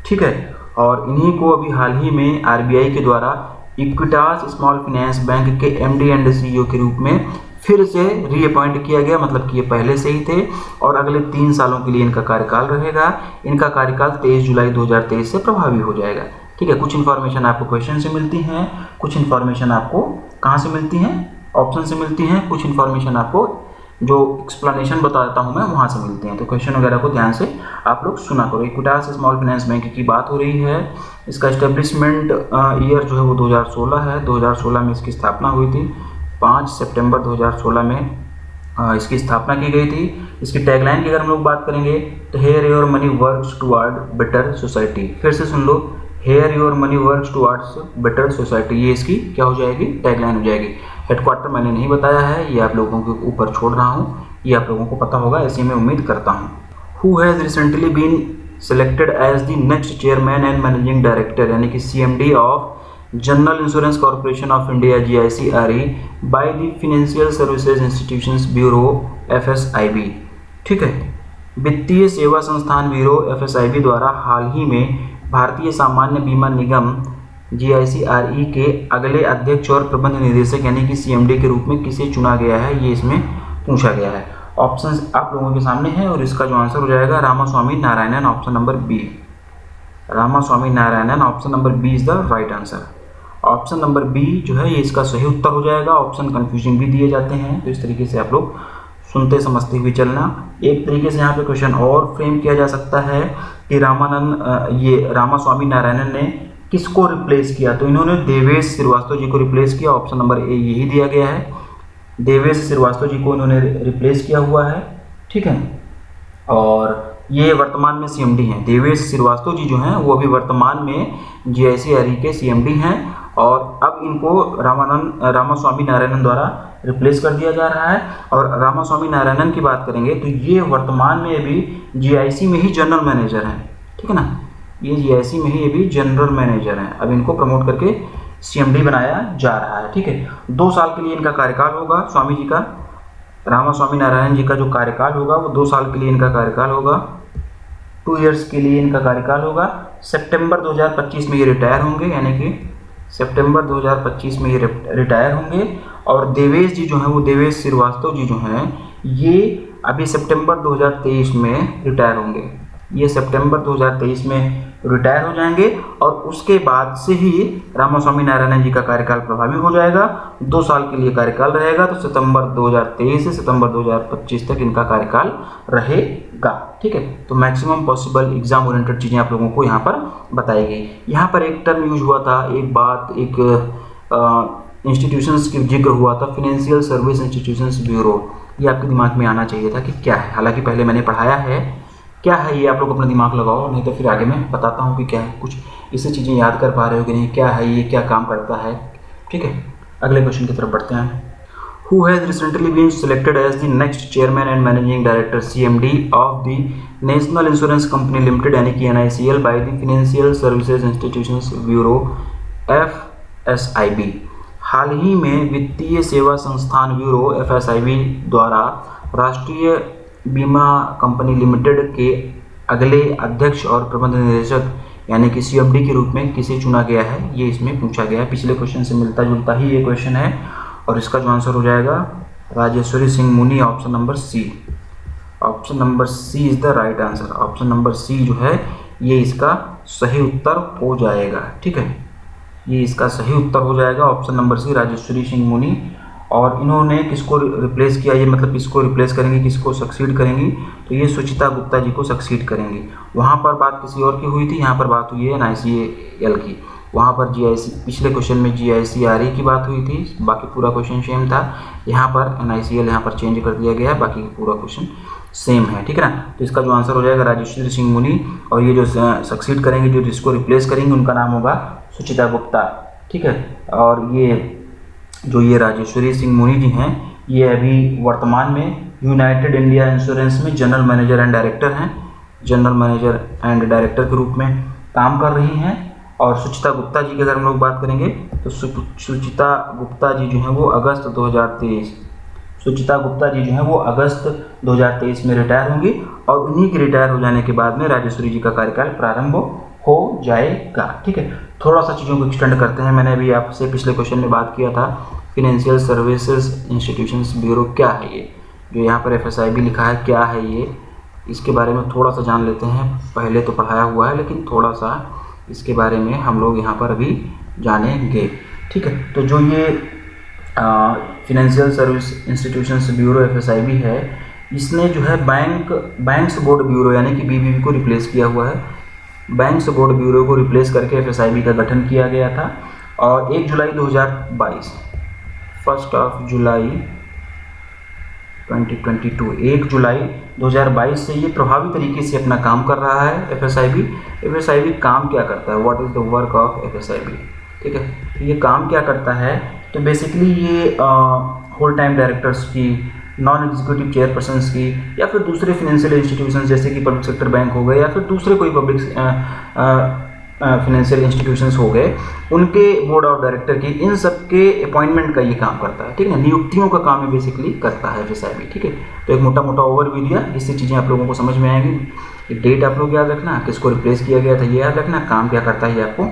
ठीक है। और इन्हीं को अभी हाल ही में RBI के द्वारा इक्विटास स्मॉल फाइनेंस बैंक के MD एंड CEO के रूप में फिर से रीअपॉइंट किया गया, मतलब कि ये पहले से ही थे और अगले 3 सालों के लिए इनका कार्यकाल रहेगा। इनका कार्यकाल 23 जुलाई 2023 से प्रभावी हो जाएगा, ठीक है। कुछ इन्फॉर्मेशन आपको क्वेश्चन से मिलती हैं, कुछ इन्फॉर्मेशन आपको कहाँ से मिलती हैं? ऑप्शन से मिलती हैं। कुछ इन्फॉर्मेशन आपको जो एक्सप्लेनेशन बताता हूँ मैं वहाँ से मिलते हैं। तो क्वेश्चन वगैरह को ध्यान से आप लोग सुना करो। इक्विटास स्मॉल फाइनेंस बैंक की बात हो रही है। इसका इस्टेब्लिशमेंट ईयर जो है वो 2016 है। 2016 में इसकी स्थापना हुई थी। 5 सितंबर 2016 में इसकी स्थापना की गई थी। इसकी टैगलाइन की अगर हम लोग बात करेंगे तो here your money works toward better society. फिर से सुन लो, here your money works towards better society, ये इसकी क्या हो जाएगी? टैगलाइन हो जाएगी। हेडक्वार्टर मैंने नहीं बताया है, ये आप लोगों के ऊपर छोड़ रहा हूँ, ये आप लोगों को पता होगा ऐसी मैं उम्मीद करता हूँ। Who has recently been selected as the next chairman and managing director यानी कि CMD of general insurance corporation of India GICRE by the financial services institutions bureau FSIB, ठीक है। वित्तीय सेवा संस्थान ब्यूरो FSIB द्वारा हाल ही में भारतीय सामान्य बीमा निगम GICRE के अगले अध्यक्ष और प्रबंध निदेशक यानी कि CMD के रूप में किसे चुना गया है? ये इसमें पूछा गया है। ऑप्शंस आप लोगों के सामने हैं और इसका जो आंसर हो जाएगा Ramaswamy Narayanan, option number B। Ramaswamy Narayanan, option number B is the right answer. Option number B जो है ये इसका सही उत्तर हो जाएगा। ऑप्शन कंफ्यूजिंग भी दिए जाते हैं, तो इस तरीके से आप लोग सुनते समझते हुए चलना। एक तरीके से यहाँ पे क्वेश्चन और फ्रेम किया जा सकता है कि रामास्वामी नारायणन ने किसको रिप्लेस किया? तो इन्होंने देवेश श्रीवास्तव जी को रिप्लेस किया। ऑप्शन नंबर A यही दिया गया है। देवेश श्रीवास्तव जी को इन्होंने रिप्लेस किया हुआ है, ठीक है। और ये वर्तमान में सीएमडी हैं। देवेश श्रीवास्तव जी जो हैं वो अभी वर्तमान में जीआईसी के सीएमडी हैं और अब इनको रामास्वामी नारायणन द्वारा रिप्लेस कर दिया जा रहा है। और रामास्वामी नारायणन की बात करेंगे तो ये वर्तमान में अभी जीआईसी में ही जनरल मैनेजर हैं, ठीक है ना। ये जीआईसी में ही अभी जनरल मैनेजर हैं। अब इनको प्रमोट करके सीएमडी बनाया जा रहा है, ठीक है। 2 साल के लिए इनका कार्यकाल होगा। स्वामी जी का, रामास्वामी नारायणन जी का जो कार्यकाल होगा वो 2 साल के लिए इनका कार्यकाल होगा। 2 इयर्स के लिए इनका कार्यकाल होगा। सितंबर 2025 में ये रिटायर होंगे, यानी कि सितंबर 2025 में ये रिटायर होंगे। और देवेश जी जो हैं वो देवेश श्रीवास्तव जी जो हैं ये अभी सितंबर 2023 में रिटायर होंगे। ये सितंबर 2023 में रिटायर हो जाएंगे और उसके बाद से ही रामास्वामी नारायणन जी का कार्यकाल प्रभावी हो जाएगा। 2 साल के लिए कार्यकाल रहेगा, तो सितंबर 2023 से सितंबर 2025 तक इनका कार्यकाल रहेगा, ठीक है। तो मैक्सिमम पॉसिबल एग्जाम ओरिएंटेड चीज़ें आप लोगों को यहाँ पर बताई गई। यहाँ पर एक टर्म यूज हुआ था, एक बात, एक इंस्टीट्यूशंस की जिक्र हुआ था, फाइनेंशियल सर्विस इंस्टीट्यूशंस ब्यूरो। ये आपके दिमाग में आना चाहिए था कि क्या है। हालांकि पहले मैंने पढ़ाया है, क्या है ये आप लोग अपना दिमाग लगाओ, नहीं तो फिर आगे मैं बताता हूँ कि क्या है। कुछ इससे चीज़ें याद कर पा रहे हो कि नहीं, क्या है ये, क्या काम करता है, ठीक है। अगले क्वेश्चन की तरफ बढ़ते हैं। Who has recently been selected as the next chairman and managing director (CMD) of the National Insurance Company Limited यानी कि NICL by the Financial Services Institutions Bureau FSIB। हाल ही में वित्तीय सेवा संस्थान ब्यूरो FSIB द्वारा राष्ट्रीय बीमा कंपनी लिमिटेड के अगले अध्यक्ष और प्रबंध निदेशक यानी कि सीएमडी के रूप में किसे चुना गया है, ये इसमें पूछा गया है। पिछले क्वेश्चन से मिलता जुलता ही ये क्वेश्चन है और इसका जो आंसर हो जाएगा Rajeshwari Singh Muni, option number C. Option number C is the right answer. Option number C जो है ये इसका सही उत्तर हो जाएगा, ठीक है। ये इसका सही उत्तर हो जाएगा, option number C, Rajeshwari Singh Muni. और इन्होंने किसको रिप्लेस किया, ये मतलब किसको रिप्लेस करेंगी, किसको सक्सीड करेंगी, तो ये सुचिता गुप्ता जी को सक्सीड करेंगी। वहाँ पर बात किसी और की हुई थी, यहाँ पर बात हुई है NICL की। वहाँ पर जीआईसी, पिछले क्वेश्चन में GICRE की बात हुई थी, बाकी पूरा क्वेश्चन सेम था। यहाँ पर NICL यहाँ पर चेंज कर दिया गया है, बाकी पूरा क्वेश्चन सेम है, ठीक है ना। तो इसका जो आंसर हो जाएगा राजेश्वरी सिंह मुनी। और ये जो सक्सीड करेंगे, जो जिसको रिप्लेस करेंगे, उनका नाम होगा सुचिता गुप्ता, ठीक है। और ये जो ये राजेश्वरी सिंह मुनी जी हैं ये अभी वर्तमान में यूनाइटेड इंडिया इंश्योरेंस में जनरल मैनेजर एंड डायरेक्टर हैं, जनरल मैनेजर एंड डायरेक्टर के रूप में काम कर रही हैं। और सुचिता गुप्ता जी की अगर हम लोग बात करेंगे तो सुचिता गुप्ता जी जो हैं वो अगस्त 2023 सुचिता गुप्ता जी जो हैं वो अगस्त 2023 में रिटायर होंगी और उन्हीं के रिटायर हो जाने के बाद में राजेश्वरी जी का कार्यकाल प्रारंभ हो जाएगा, ठीक है। थोड़ा सा चीज़ों को एक्सटेंड करते हैं। मैंने अभी आपसे पिछले क्वेश्चन में बात किया था फिनेंशियल सर्विसेज इंस्टीट्यूशंस ब्यूरो क्या है, ये जो यहाँ पर FSIB लिखा है क्या है ये, इसके बारे में थोड़ा सा जान लेते हैं। पहले तो पढ़ाया हुआ है लेकिन थोड़ा सा इसके बारे में हम लोग यहाँ पर अभी जानेंगे, ठीक है। तो जो ये financial service institutions bureau FSIB है, इसने जो है बैंक्स बोर्ड ब्यूरो यानी कि BBB को रिप्लेस किया हुआ है। बैंक्स बोर्ड ब्यूरो को रिप्लेस करके FSIB का गठन किया गया था और 1 जुलाई 2022 1 जुलाई 2022 1 जुलाई 2022 से ये प्रभावी तरीके से अपना काम कर रहा है। FSIB काम क्या करता है, what is the work of FSIB, ठीक है। तो ये काम क्या करता है, तो बेसिकली ये होल टाइम डायरेक्टर्स की, नॉन एग्जीक्यूटिव चेयरपर्सन्स की या फिर दूसरे फिनेंशियल इंस्टीट्यूशंस जैसे कि पब्लिक सेक्टर बैंक हो गए या फिर दूसरे कोई पब्लिक फिनेंशियल इंस्टीट्यूशंस हो गए, उनके बोर्ड ऑफ डायरेक्टर की, इन सब के अपॉइंटमेंट का ये काम करता है, ठीक है। नियुक्तियों का काम ये बेसिकली करता है FSIB, ठीक है। तो एक मोटा मोटा ओवरव्यू दिया, इससे चीज़ें आप लोगों को समझ में आएंगी। डेट आप लोग याद रखना, किसको रिप्लेस किया गया था ये याद रखना, काम क्या करता है ये आपको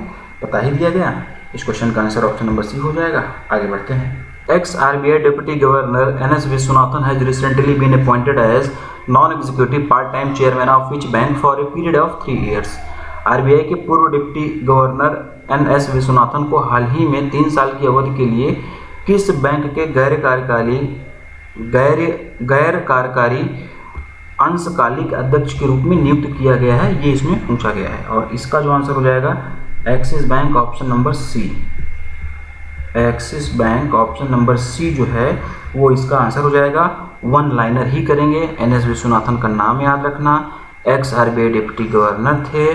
बता ही दिया गया। इस क्वेश्चन का आंसर ऑप्शन नंबर सी हो जाएगा। आगे बढ़ते हैं। Ex-RBI Deputy Governor N.S. Viswanathan has recently been appointed as non-executive part-time chairman of which bank for a period of 3 years. RBI के पूर्व डिप्टी गवर्नर N.S. विश्वनाथन को हाल ही में 3 साल की अवधि के लिए किस बैंक के गैर कार्यकारी अंशकालिक अध्यक्ष के रूप में नियुक्त किया गया है, ये इसमें पूछा गया है। और इसका जो आंसर हो जाएगा axis bank, option number C. Axis bank, option number C जो है वो इसका आंसर हो जाएगा। वन लाइनर ही करेंगे। एन एस विश्वनाथन का नाम याद रखना, एक्स आरबीआई डिप्टी गवर्नर थे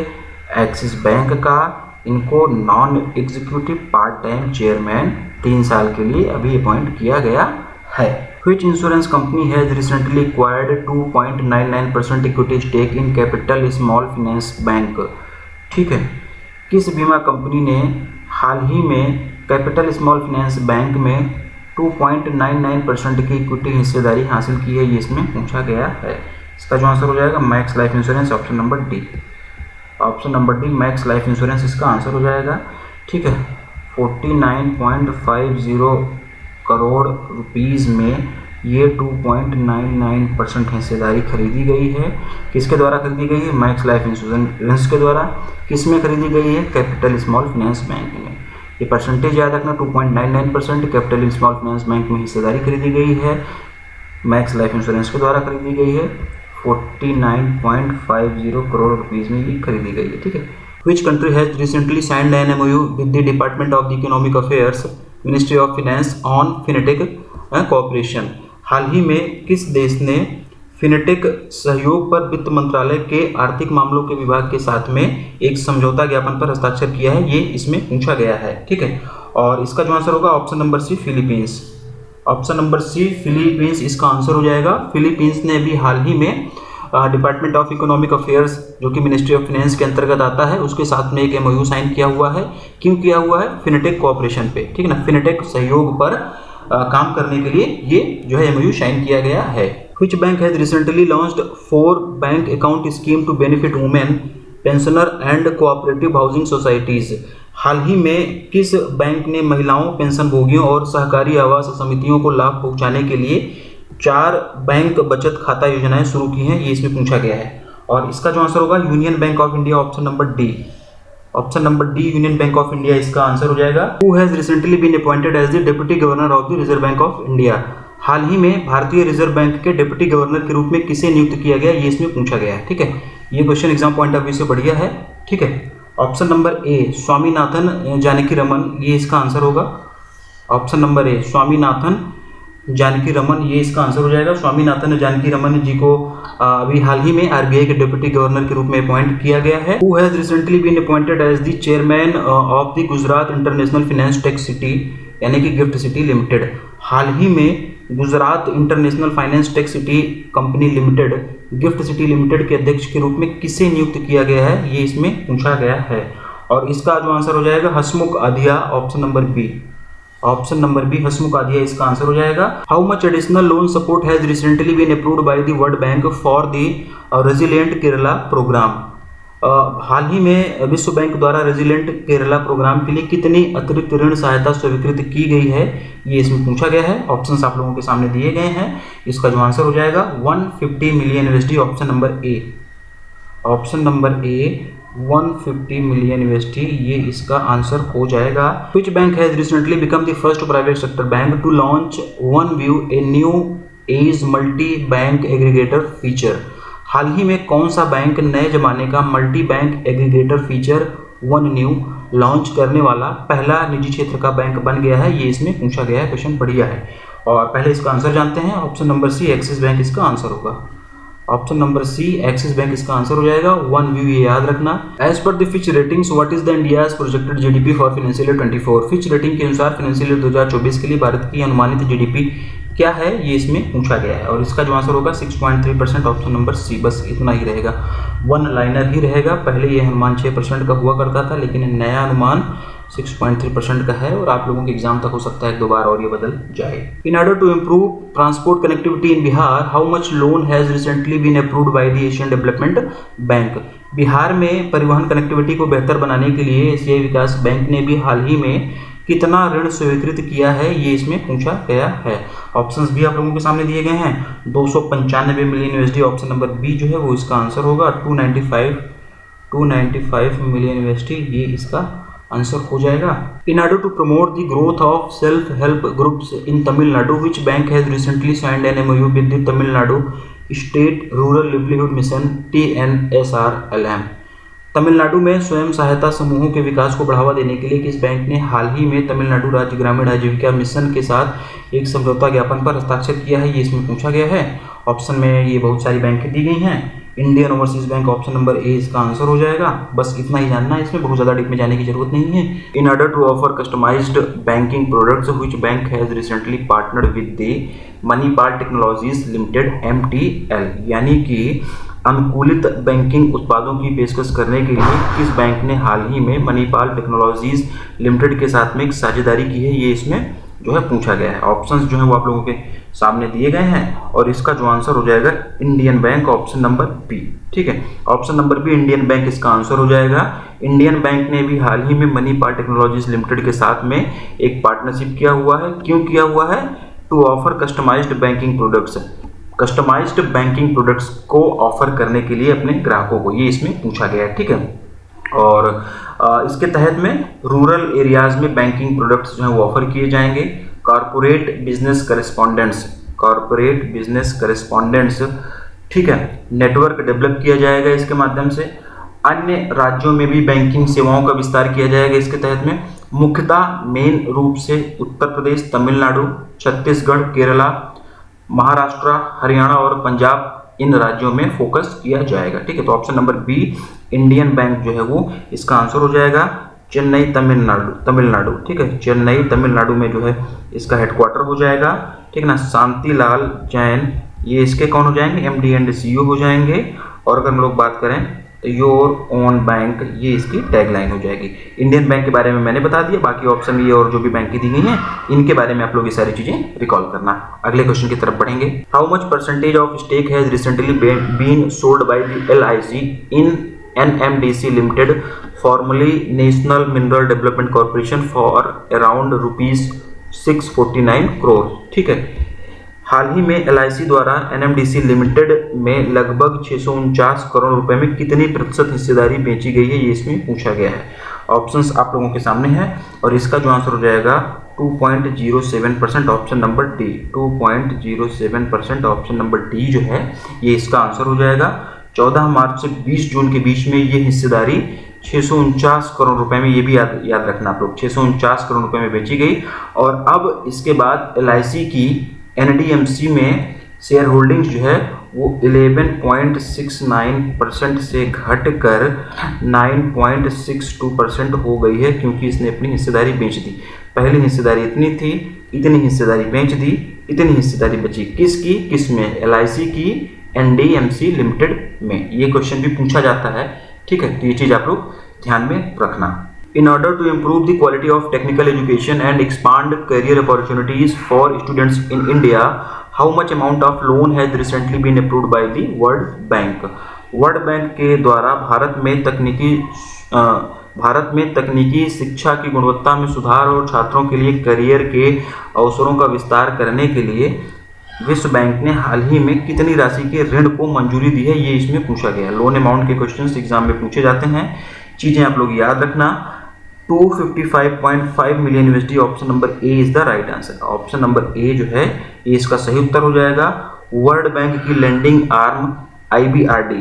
एक्सिस बैंक का। इनको non executive part time chairman 3 साल के लिए अभी अपॉइंट किया गया है। Which insurance company has recently acquired 2.99% equity stake in Capital Small Finance Bank? ठीक है, किस बीमा कंपनी ने हाल ही में कैपिटल स्मॉल फाइनेंस बैंक में 2.99% की इक्विटी हिस्सेदारी हासिल की है, ये इसमें पूछा गया है। इसका जो आंसर हो जाएगा max life insurance, option number D. Option number D max life insurance इसका आंसर हो जाएगा। ठीक है, 49.50 करोड़ रुपीज़ में ये 2.99% हिस्सेदारी खरीदी गई है। किसके द्वारा खरीदी गई है? मैक्स लाइफ इंश्योरेंस के द्वारा। किस में खरीदी गई है? कैपिटल स्मॉल फाइनेंस बैंक में। ये परसेंटेज याद रखना, 2.99% कैपिटल स्मॉल फाइनेंस बैंक में हिस्सेदारी खरीदी गई है। मैक्स लाइफ इंश्योरेंस के द्वारा खरीदी गई है। 49.50 करोड़ रुपीज़ में ये खरीदी गई है। ठीक है। Which country has recently signed an MOU with the Department of the Economic Affairs, Ministry of Finance on Fintech cooperation? हाल ही में किस देश ने फिनटेक सहयोग पर वित्त मंत्रालय के आर्थिक मामलों के विभाग के साथ में एक समझौता ज्ञापन पर हस्ताक्षर किया है, ये इसमें पूछा गया है। ठीक है, और इसका जो आंसर होगा option number C Philippines. Option number C Philippines इसका आंसर हो जाएगा। फिलीपींस ने भी हाल ही में डिपार्टमेंट ऑफ इकोनॉमिक अफेयर्स जो कि मिनिस्ट्री ऑफ फाइनेंस के अंतर्गत आता है, उसके साथ में एक MOU साइन किया हुआ है। क्यों किया हुआ है? फिनटेक कोऑपरेशन पे। ठीक है ना, फिनटेक सहयोग पर काम करने के लिए ये जो है MOU साइन किया गया है। Which bank has recently launched 4 bank account scheme to benefit women, pensioner and cooperative housing societies? हाल ही में किस बैंक ने महिलाओं, पेंशन भोगियों और सहकारी आवास समितियों को लाभ पहुंचाने के लिए 4 बैंक बचत खाता योजनाएं शुरू की हैं, ये इसमें पूछा गया है। और इसका जो आंसर होगा Union Bank of India, option number D. Option number D Union Bank of India इसका आंसर हो जाएगा। Who has recently been appointed as the deputy governor of the Reserve Bank of India? हाल ही में भारतीय Reserve Bank के deputy governor के रूप में किसे नियुक्त किया गया, ये इसमें पूछा गया है। ठीक है, ये question exam point of view से बढ़िया है। ठीक है, option number A Swaminathan Janaki Raman, ये इसका आंसर होगा। Option number A Swaminathan Janaki Raman, ये इसका आंसर हो जाएगा। स्वामीनाथन जानकी रमन जी को अभी हाल ही में RBI के डिप्टी गवर्नर के रूप में अपॉइंट किया गया है। Who has recently been appointed as the chairman of the Gujarat international finance tech city यानी कि गिफ्ट सिटी लिमिटेड? हाल ही में Gujarat international finance tech city company limited, gift city limited के अध्यक्ष के रूप में किसे नियुक्त किया गया है, ये इसमें पूछा गया है। और इसका जो आंसर हो जाएगा Hasmukh Adhia, option number B. Option number B Hasmukh Adhia इसका आंसर हो जाएगा। How much additional loan support has recently been approved by the World Bank for the resilient Kerala program? हाल ही में विश्व बैंक द्वारा रेजिलिएंट केरला प्रोग्राम के लिए कितनी अतिरिक्त ऋण सहायता स्वीकृत की गई है, ये इसमें पूछा गया है। ऑप्शंस आप लोगों के सामने दिए गए हैं। इसका जो आंसर हो जाएगा 150 मिलियन USD, ऑप्शन नंबर ए। ऑप्शन नंबर ए 150 मिलियन USD, ये इसका आंसर हो जाएगा। Which bank has recently become the first private sector bank to launch OneView, a new age multi-bank aggregator feature? हाल ही में कौन सा बैंक नए जमाने का multi bank aggregator feature OneView launch करने वाला पहला निजी क्षेत्र का बैंक बन गया है, ये इसमें पूछा गया है। क्वेश्चन बढ़िया है। और पहले इसका आंसर जानते हैं। Option number C axis bank इसका आंसर होगा। Option number C axis bank इसका आंसर हो जाएगा। OneView ये याद रखना। As per the Fitch ratings what is the India's projected GDP for financial year 24? Fitch rating के अनुसार फाइनेंशियल ईयर 2024 के लिए भारत की अनुमानित GDP क्या है, ये इसमें पूछा गया है। और इसका जो आंसर होगा 6.3%, ऑप्शन नंबर सी। बस इतना ही रहेगा, वन लाइनर ही रहेगा। पहले ये अनुमान 6% का हुआ करता था, लेकिन नया अनुमान 6.3% का है और आप लोगों के एग्जाम तक हो सकता है 2 बार और ये बदल जाए। In order to improve transport connectivity in Bihar, how much loan has recently been approved by the Asian development bank? Bihar में परिवहन कनेक्टिविटी को बेहतर बनाने के लिए एशियाई विकास बैंक ने भी हाल ही में कितना ऋण स्वीकृत किया है, ये इसमें पूछा गया है। ऑप्शंस भी आप लोगों के सामने दिए गए हैं। 295 million USD, option number B जो है वो इसका आंसर होगा। 295 मिलियन USD, ये इसका आंसर हो जाएगा। In order to promote the growth of self help groups in Tamil Nadu, which bank has recently signed an MOU with the Tamil Nadu state rural livelihood mission TNSRLM? Tamil Nadu में स्वयं सहायता समूहों के विकास को बढ़ावा देने के लिए किस बैंक ने हाल ही में तमिलनाडु राज्य ग्रामीण आजीविका मिशन के साथ एक समझौता ज्ञापन पर हस्ताक्षर किया है, ये इसमें पूछा गया है। ऑप्शन में ये बहुत सारी बैंकें दी गई हैं। Indian overseas bank option number ए इसका आंसर हो जाएगा। बस इतना ही जानना है, इसमें बहुत ज़्यादा डीप में जाने की जरूरत नहीं है। In order to offer customised banking products which bank has recently partnered with the Manipal technologies limited MTL, यानी कि अनुकूलित बैंकिंग उत्पादों की पेशकश करने के लिए किस बैंक ने हाल ही में मणिपाल टेक्नोलॉजीज लिमिटेड के साथ में एक साझेदारी की है, ये इसमें जो है पूछा गया है। ऑप्शंस जो है वो आप लोगों के सामने दिए गए हैं और इसका जो आंसर हो जाएगा Indian bank, option number B. ठीक है, option number B Indian bank इसका आंसर हो जाएगा। इंडियन बैंक ने भी हाल ही में मणिपाल टेक्नोलॉजीज लिमिटेड के साथ में एक पार्टनरशिप किया हुआ है। क्यों किया हुआ है? To offer customised banking products, customised banking products को ऑफर करने के लिए अपने ग्राहकों को, ये इसमें पूछा गया है। ठीक है, और इसके तहत में रूरल एरियाज में बैंकिंग प्रोडक्ट्स जो है वो ऑफर किए जाएंगे। कॉर्पोरेट बिजनेस करेस्पॉन्डेंट्स, कॉर्पोरेट बिजनेस करेस्पॉन्डेंट्स, ठीक है, नेटवर्क डेवलप किया जाएगा इसके माध्यम से। अन्य राज्यों में भी बैंकिंग सेवाओं का विस्तार किया जाएगा इसके तहत में। मुख्यतः मेन रूप से उत्तर प्रदेश, तमिलनाडु, छत्तीसगढ़, केरला, महाराष्ट्र, हरियाणा और पंजाब, इन राज्यों में फोकस किया जाएगा। ठीक है, तो option number B Indian bank जो है वो इसका आंसर हो जाएगा। चेन्नई तमिलनाडु, ठीक है, चेन्नई तमिलनाडु में जो है इसका हेडक्वार्टर हो जाएगा। ठीक है ना। शांतिलाल जैन ये इसके कौन हो जाएंगे? MD एंड CEO हो जाएंगे। और अगर हम लोग बात करें तो योर ओन बैंक, ये इसकी टैगलाइन हो जाएगी। इंडियन बैंक के बारे में मैंने बता दिया, बाकी ऑप्शन ये और जो भी बैंक की दी गई हैं इनके बारे में आप लोग ये सारी चीजें रिकॉल करना। अगले क्वेश्चन की तरफ बढ़ेंगे। How much percentage of stake has recently been sold by the LIC in NMDC limited, formerly national mineral development corporation, for around ₹649 crore. ठीक है, हाल ही में LIC द्वारा NMDC लिमिटेड में लगभग 649 करोड़ रुपए में कितनी प्रतिशत हिस्सेदारी बेची गई है, ये इसमें पूछा गया है। ऑप्शंस आप लोगों के सामने हैं और इसका जो आंसर हो जाएगा 2.07%, option number D. 2.07%, option number D जो है ये इसका आंसर हो जाएगा। 14 मार्च से 20 जून के बीच में ये हिस्सेदारी 649 करोड़ रुपए में, ये भी याद रखना आप लोग, 649 करोड़ रुपए में बेची गई। और अब इसके बाद LIC की NDMC में शेयर होल्डिंग्स जो है वो 11.69% से घटकर 9.62% हो गई है, क्योंकि इसने अपनी हिस्सेदारी बेच दी। पहली हिस्सेदारी इतनी थी, इतनी हिस्सेदारी बेच दी, इतनी हिस्सेदारी बची। किसकी? किसमें? LIC की NDMC लिमिटेड में। ये क्वेश्चन भी पूछा जाता है। ठीक है, तो ये चीज़ आप लोग ध्यान में रखना। In order to improve the quality of technical education and expand career opportunities for students in India, how much amount of loan has recently been approved by the World Bank? World Bank के द्वारा भारत में तकनीकी शिक्षा की गुणवत्ता में सुधार और छात्रों के लिए करियर के अवसरों का विस्तार करने के लिए विश्व बैंक ने हाल ही में कितनी राशि के ऋण को मंजूरी दी है, ये इसमें पूछा गया है। लोन अमाउंट के क्वेश्चंस एग्जाम में पूछे जाते हैं, चीजें आप लोग याद रखना। 255.5 million USD, option number A is the right answer. Option number ए जो है ये इसका सही उत्तर हो जाएगा। वर्ल्ड बैंक की लैंडिंग आर्म IBRD,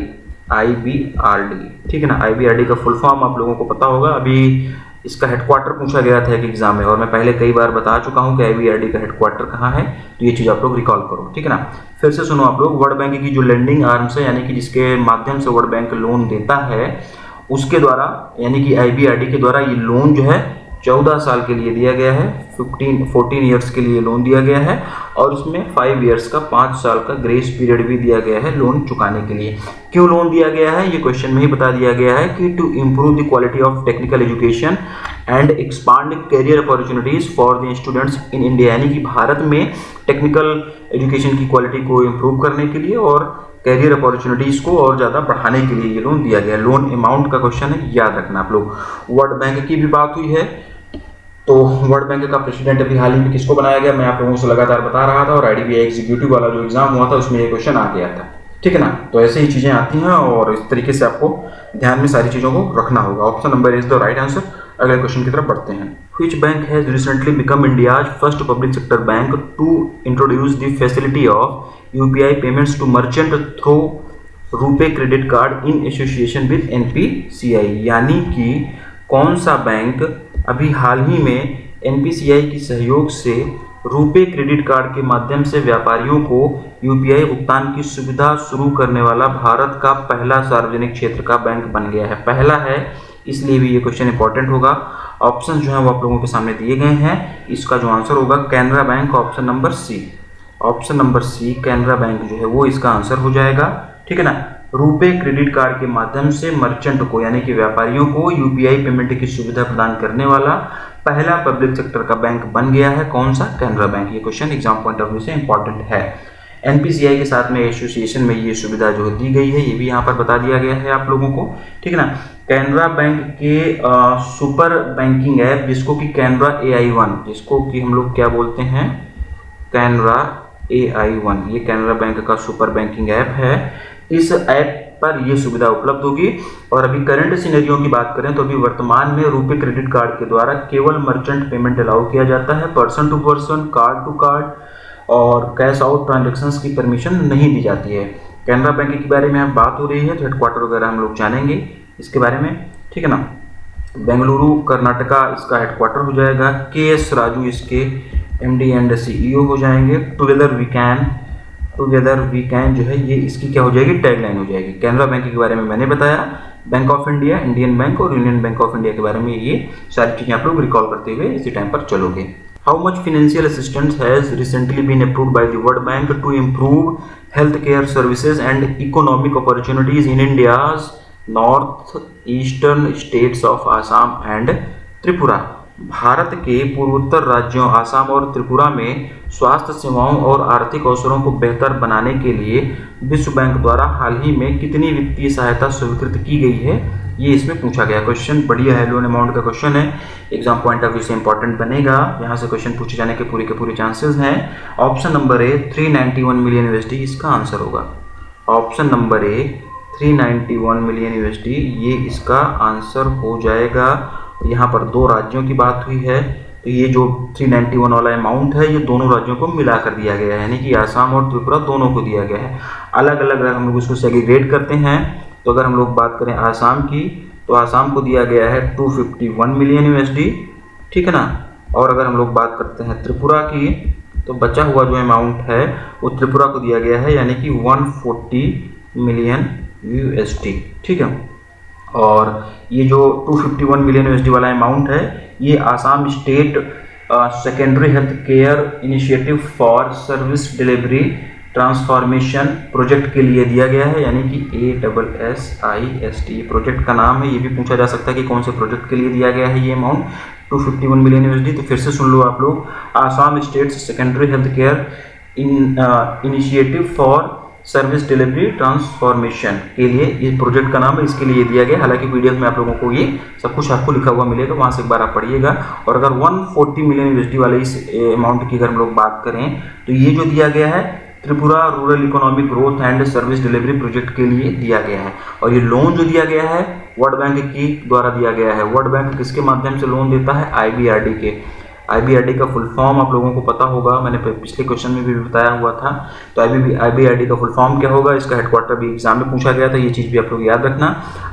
ठीक है ना। IBRD का फुल फॉर्म आप लोगों को पता होगा। अभी इसका हेडक्वार्टर पूछा गया था एक एग्जाम में और मैं पहले कई बार बता चुका हूं कि IBRD का हेडक्वार्टर कहाँ है, तो ये चीज़ आप लोग रिकॉल करो। ठीक है ना। फिर से सुनो आप लोग, वर्ल्ड बैंक की जो लैंडिंग आर्म्स है, यानी कि जिसके माध्यम से वर्ल्ड बैंक लोन देता है, उसके द्वारा यानी कि IBRD के द्वारा ये लोन जो है 14 साल के लिए दिया गया है। 14 ईयर्स के लिए लोन दिया गया है और उसमें 5 ईयर्स का 5 साल का ग्रेस पीरियड भी दिया गया है लोन चुकाने के लिए। क्यों लोन दिया गया है ये क्वेश्चन में ही बता दिया गया है कि to improve the quality of technical education and expand career opportunities for the students in India, यानी कि भारत में टेक्निकल एजुकेशन की क्वालिटी को इम्प्रूव करने के लिए और कैरियर अपॉर्चुनिटीज को और ज़्यादा बढ़ाने के लिए ये लोन दिया गया। लोन अमाउंट का क्वेश्चन है, याद रखना आप लोग। वर्ल्ड बैंक की भी बात हुई है, तो वर्ल्ड बैंक का प्रेसिडेंट अभी हाल ही में किसको बनाया गया, मैं आप लोगों से लगातार बता रहा था, और IDBI एग्जीक्यूटिव वाला जो एग्जाम हुआ था उसमें ये क्वेश्चन आ गया था। ठीक है ना। तो ऐसे ही चीज़ें आती हैं और इस तरीके से आपको ध्यान में सारी चीज़ों को रखना होगा। Option number is the right answer. अगले क्वेश्चन की तरफ बढ़ते हैं। Which bank has recently become India's first public sector bank to introduce the facility of UPI payments to merchant through RuPay credit card in association with NPCI, यानी कि कौन सा bank अभी हाल ही में NPCI की सहयोग से रुपे क्रेडिट कार्ड के माध्यम से व्यापारियों को UPI भुगतान की सुविधा शुरू करने वाला भारत का पहला सार्वजनिक क्षेत्र का बैंक बन गया है। पहला है, इसलिए भी ये क्वेश्चन इंपॉर्टेंट होगा। ऑप्शन जो है वो आप लोगों के सामने दिए गए हैं। इसका जो आंसर होगा Canara bank, option number C. Option number C Canara bank जो है वो इसका आंसर हो जाएगा। ठीक है ना। रुपे क्रेडिट कार्ड के माध्यम से मर्चेंट को यानी कि व्यापारियों को UPI पेमेंट की सुविधा प्रदान करने वाला पहला पब्लिक सेक्टर का बैंक बन गया है। कौन सा? कैनरा बैंक। ये question exam point of view से इंपॉर्टेंट है। NPCI के साथ में एसोसिएशन में ये सुविधा जो दी गई है ये भी यहाँ पर बता दिया गया है आप लोगों को। ठीक है ना। कैनरा बैंक के सुपर बैंकिंग ऐप जिसको कि कैनरा AI1, जिसको कि हम लोग क्या बोलते हैं, कैनरा AI1, ये कैनरा बैंक का सुपर बैंकिंग ऐप है। इस ऐप पर ये सुविधा उपलब्ध होगी। और अभी करंट सिनेरियो की बात करें तो अभी वर्तमान में रुपे क्रेडिट कार्ड के द्वारा केवल मर्चेंट पेमेंट अलाउ किया जाता है, person to person, card to card और कैश आउट ट्रांजैक्शंस की परमिशन नहीं दी जाती है। कैनरा बैंक के बारे में हम बात हो रही है तो हेडक्वार्टर वगैरह हम लोग जानेंगे इसके बारे में। ठीक है ना। बेंगलुरु कर्नाटका इसका हेडक्वार्टर हो जाएगा। KS राजू इसके MD एंड CEO हो जाएंगे। टुगेदर वी कैन जो है ये इसकी क्या हो जाएगी, टैगलाइन हो जाएगी। कैनरा बैंक के बारे में मैंने बताया, bank of India, Indian bank और यूनियन बैंक ऑफ इंडिया के बारे में ये सारी चीजें आप लोग रिकॉल करते हुए इसी टाइम पर चलोगे। How much financial assistance has recently been approved by the World Bank to improve healthcare services and economic opportunities in India's northeastern states of Assam and Tripura? Bharat के पूर्वोत्तर राज्यों आसाम और त्रिपुरा में स्वास्थ्य सेवाओं और आर्थिक अवसरों को बेहतर बनाने के लिए विश्व बैंक द्वारा हाल ही में कितनी वित्तीय सहायता स्वीकृत की गई है, ये इसमें पूछा गया क्वेश्चन। बढ़िया है, लोन अमाउंट का क्वेश्चन है, एग्जाम पॉइंट ऑफ व्यू से इंपॉर्टेंट बनेगा। यहाँ से क्वेश्चन पूछे जाने के पूरे चांसेस हैं। ऑप्शन नंबर ए 391 मिलियन USD इसका आंसर होगा। ऑप्शन नंबर ए 391 मिलियन USD ये इसका आंसर हो जाएगा। यहाँ पर दो राज्यों की बात हुई है तो ये जो 391 वाला अमाउंट है ये दोनों राज्यों को मिलाकर दिया गया है, यानी कि आसाम और त्रिपुरा दोनों को दिया गया है। अलग अलग अगर हम लोग इसको सेग्रीगेट करते हैं तो अगर हम लोग बात करें आसाम की तो आसाम को दिया गया है 251 मिलियन USD। ठीक है ना। और अगर हम लोग बात करते हैं त्रिपुरा की तो बचा हुआ जो अमाउंट है वो त्रिपुरा को दिया गया है, यानी कि 140 मिलियन USD। ठीक है। और ये जो 251 मिलियन USD वाला अमाउंट है ये Assam state secondary health care initiative for service delivery transformation project के लिए दिया गया है, यानी कि ASSIST प्रोजेक्ट का नाम है। ये भी पूछा जा सकता है कि कौन से प्रोजेक्ट के लिए दिया गया है ये अमाउंट 251 मिलियन USD। तो फिर से सुन लो आप लोग, Assam state secondary health care initiative for service delivery transformation के लिए ये प्रोजेक्ट का नाम है, इसके लिए दिया गया। हालांकि PDF में आप लोगों को ये सब कुछ आपको लिखा हुआ मिलेगा, वहाँ से एक बार आप पढ़िएगा। और अगर 140 मिलियन USD वाले इस अमाउंट की अगर हम लोग बात करें तो ये जो दिया गया है Tripura rural economic growth and service delivery project के लिए दिया गया है। और ये लोन जो दिया गया है वर्ल्ड बैंक के द्वारा दिया गया है। वर्ल्ड बैंक किसके माध्यम से लोन देता है? IBRD के। IBRD का फुल फॉर्म आप लोगों को पता होगा, मैंने पिछले क्वेश्चन में भी बताया हुआ था। तो IBRD का फुल फॉर्म क्या होगा, इसका हेडक्वार्टर भी एग्जाम में पूछा गया था, ये चीज़ भी आप लोग याद रखना।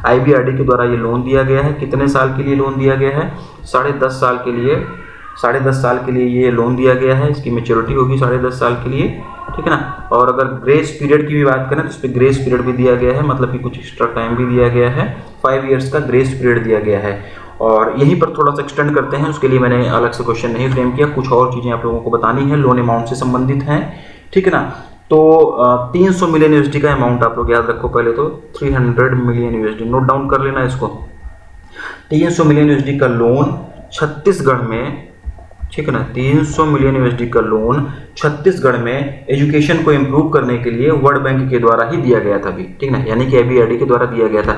IBRD के द्वारा ये लोन दिया गया है। कितने साल के लिए लोन दिया गया है? 10.5 साल के लिए। 10.5 साल के लिए ये लोन दिया गया है। इसकी मेच्योरिटी होगी 10.5 साल के लिए। ठीक है ना। और अगर ग्रेस पीरियड की भी बात करें तो इस पर ग्रेस पीरियड भी दिया गया है, मतलब कि कुछ एक्स्ट्रा टाइम भी दिया गया है। 5 ईयर्स का ग्रेस पीरियड दिया गया है। और यहीं पर थोड़ा सा एक्सटेंड करते हैं, उसके लिए मैंने अलग से क्वेश्चन नहीं फ्रेम किया, कुछ और चीज़ें आप लोगों को बतानी है, लोन अमाउंट से संबंधित हैं। ठीक है ना। तो 300 मिलियन USD का अमाउंट आप लोग याद रखो। पहले तो 300 मिलियन USD नोट डाउन कर लेना इसको। 300 मिलियन USD का लोन छत्तीसगढ़ में, ठीक है ना, 300 मिलियन USD का लोन छत्तीसगढ़ में एजुकेशन को इम्प्रूव करने के लिए वर्ल्ड बैंक के द्वारा ही दिया गया था अभी। ठीक ना, यानी कि IBRD के द्वारा दिया गया था।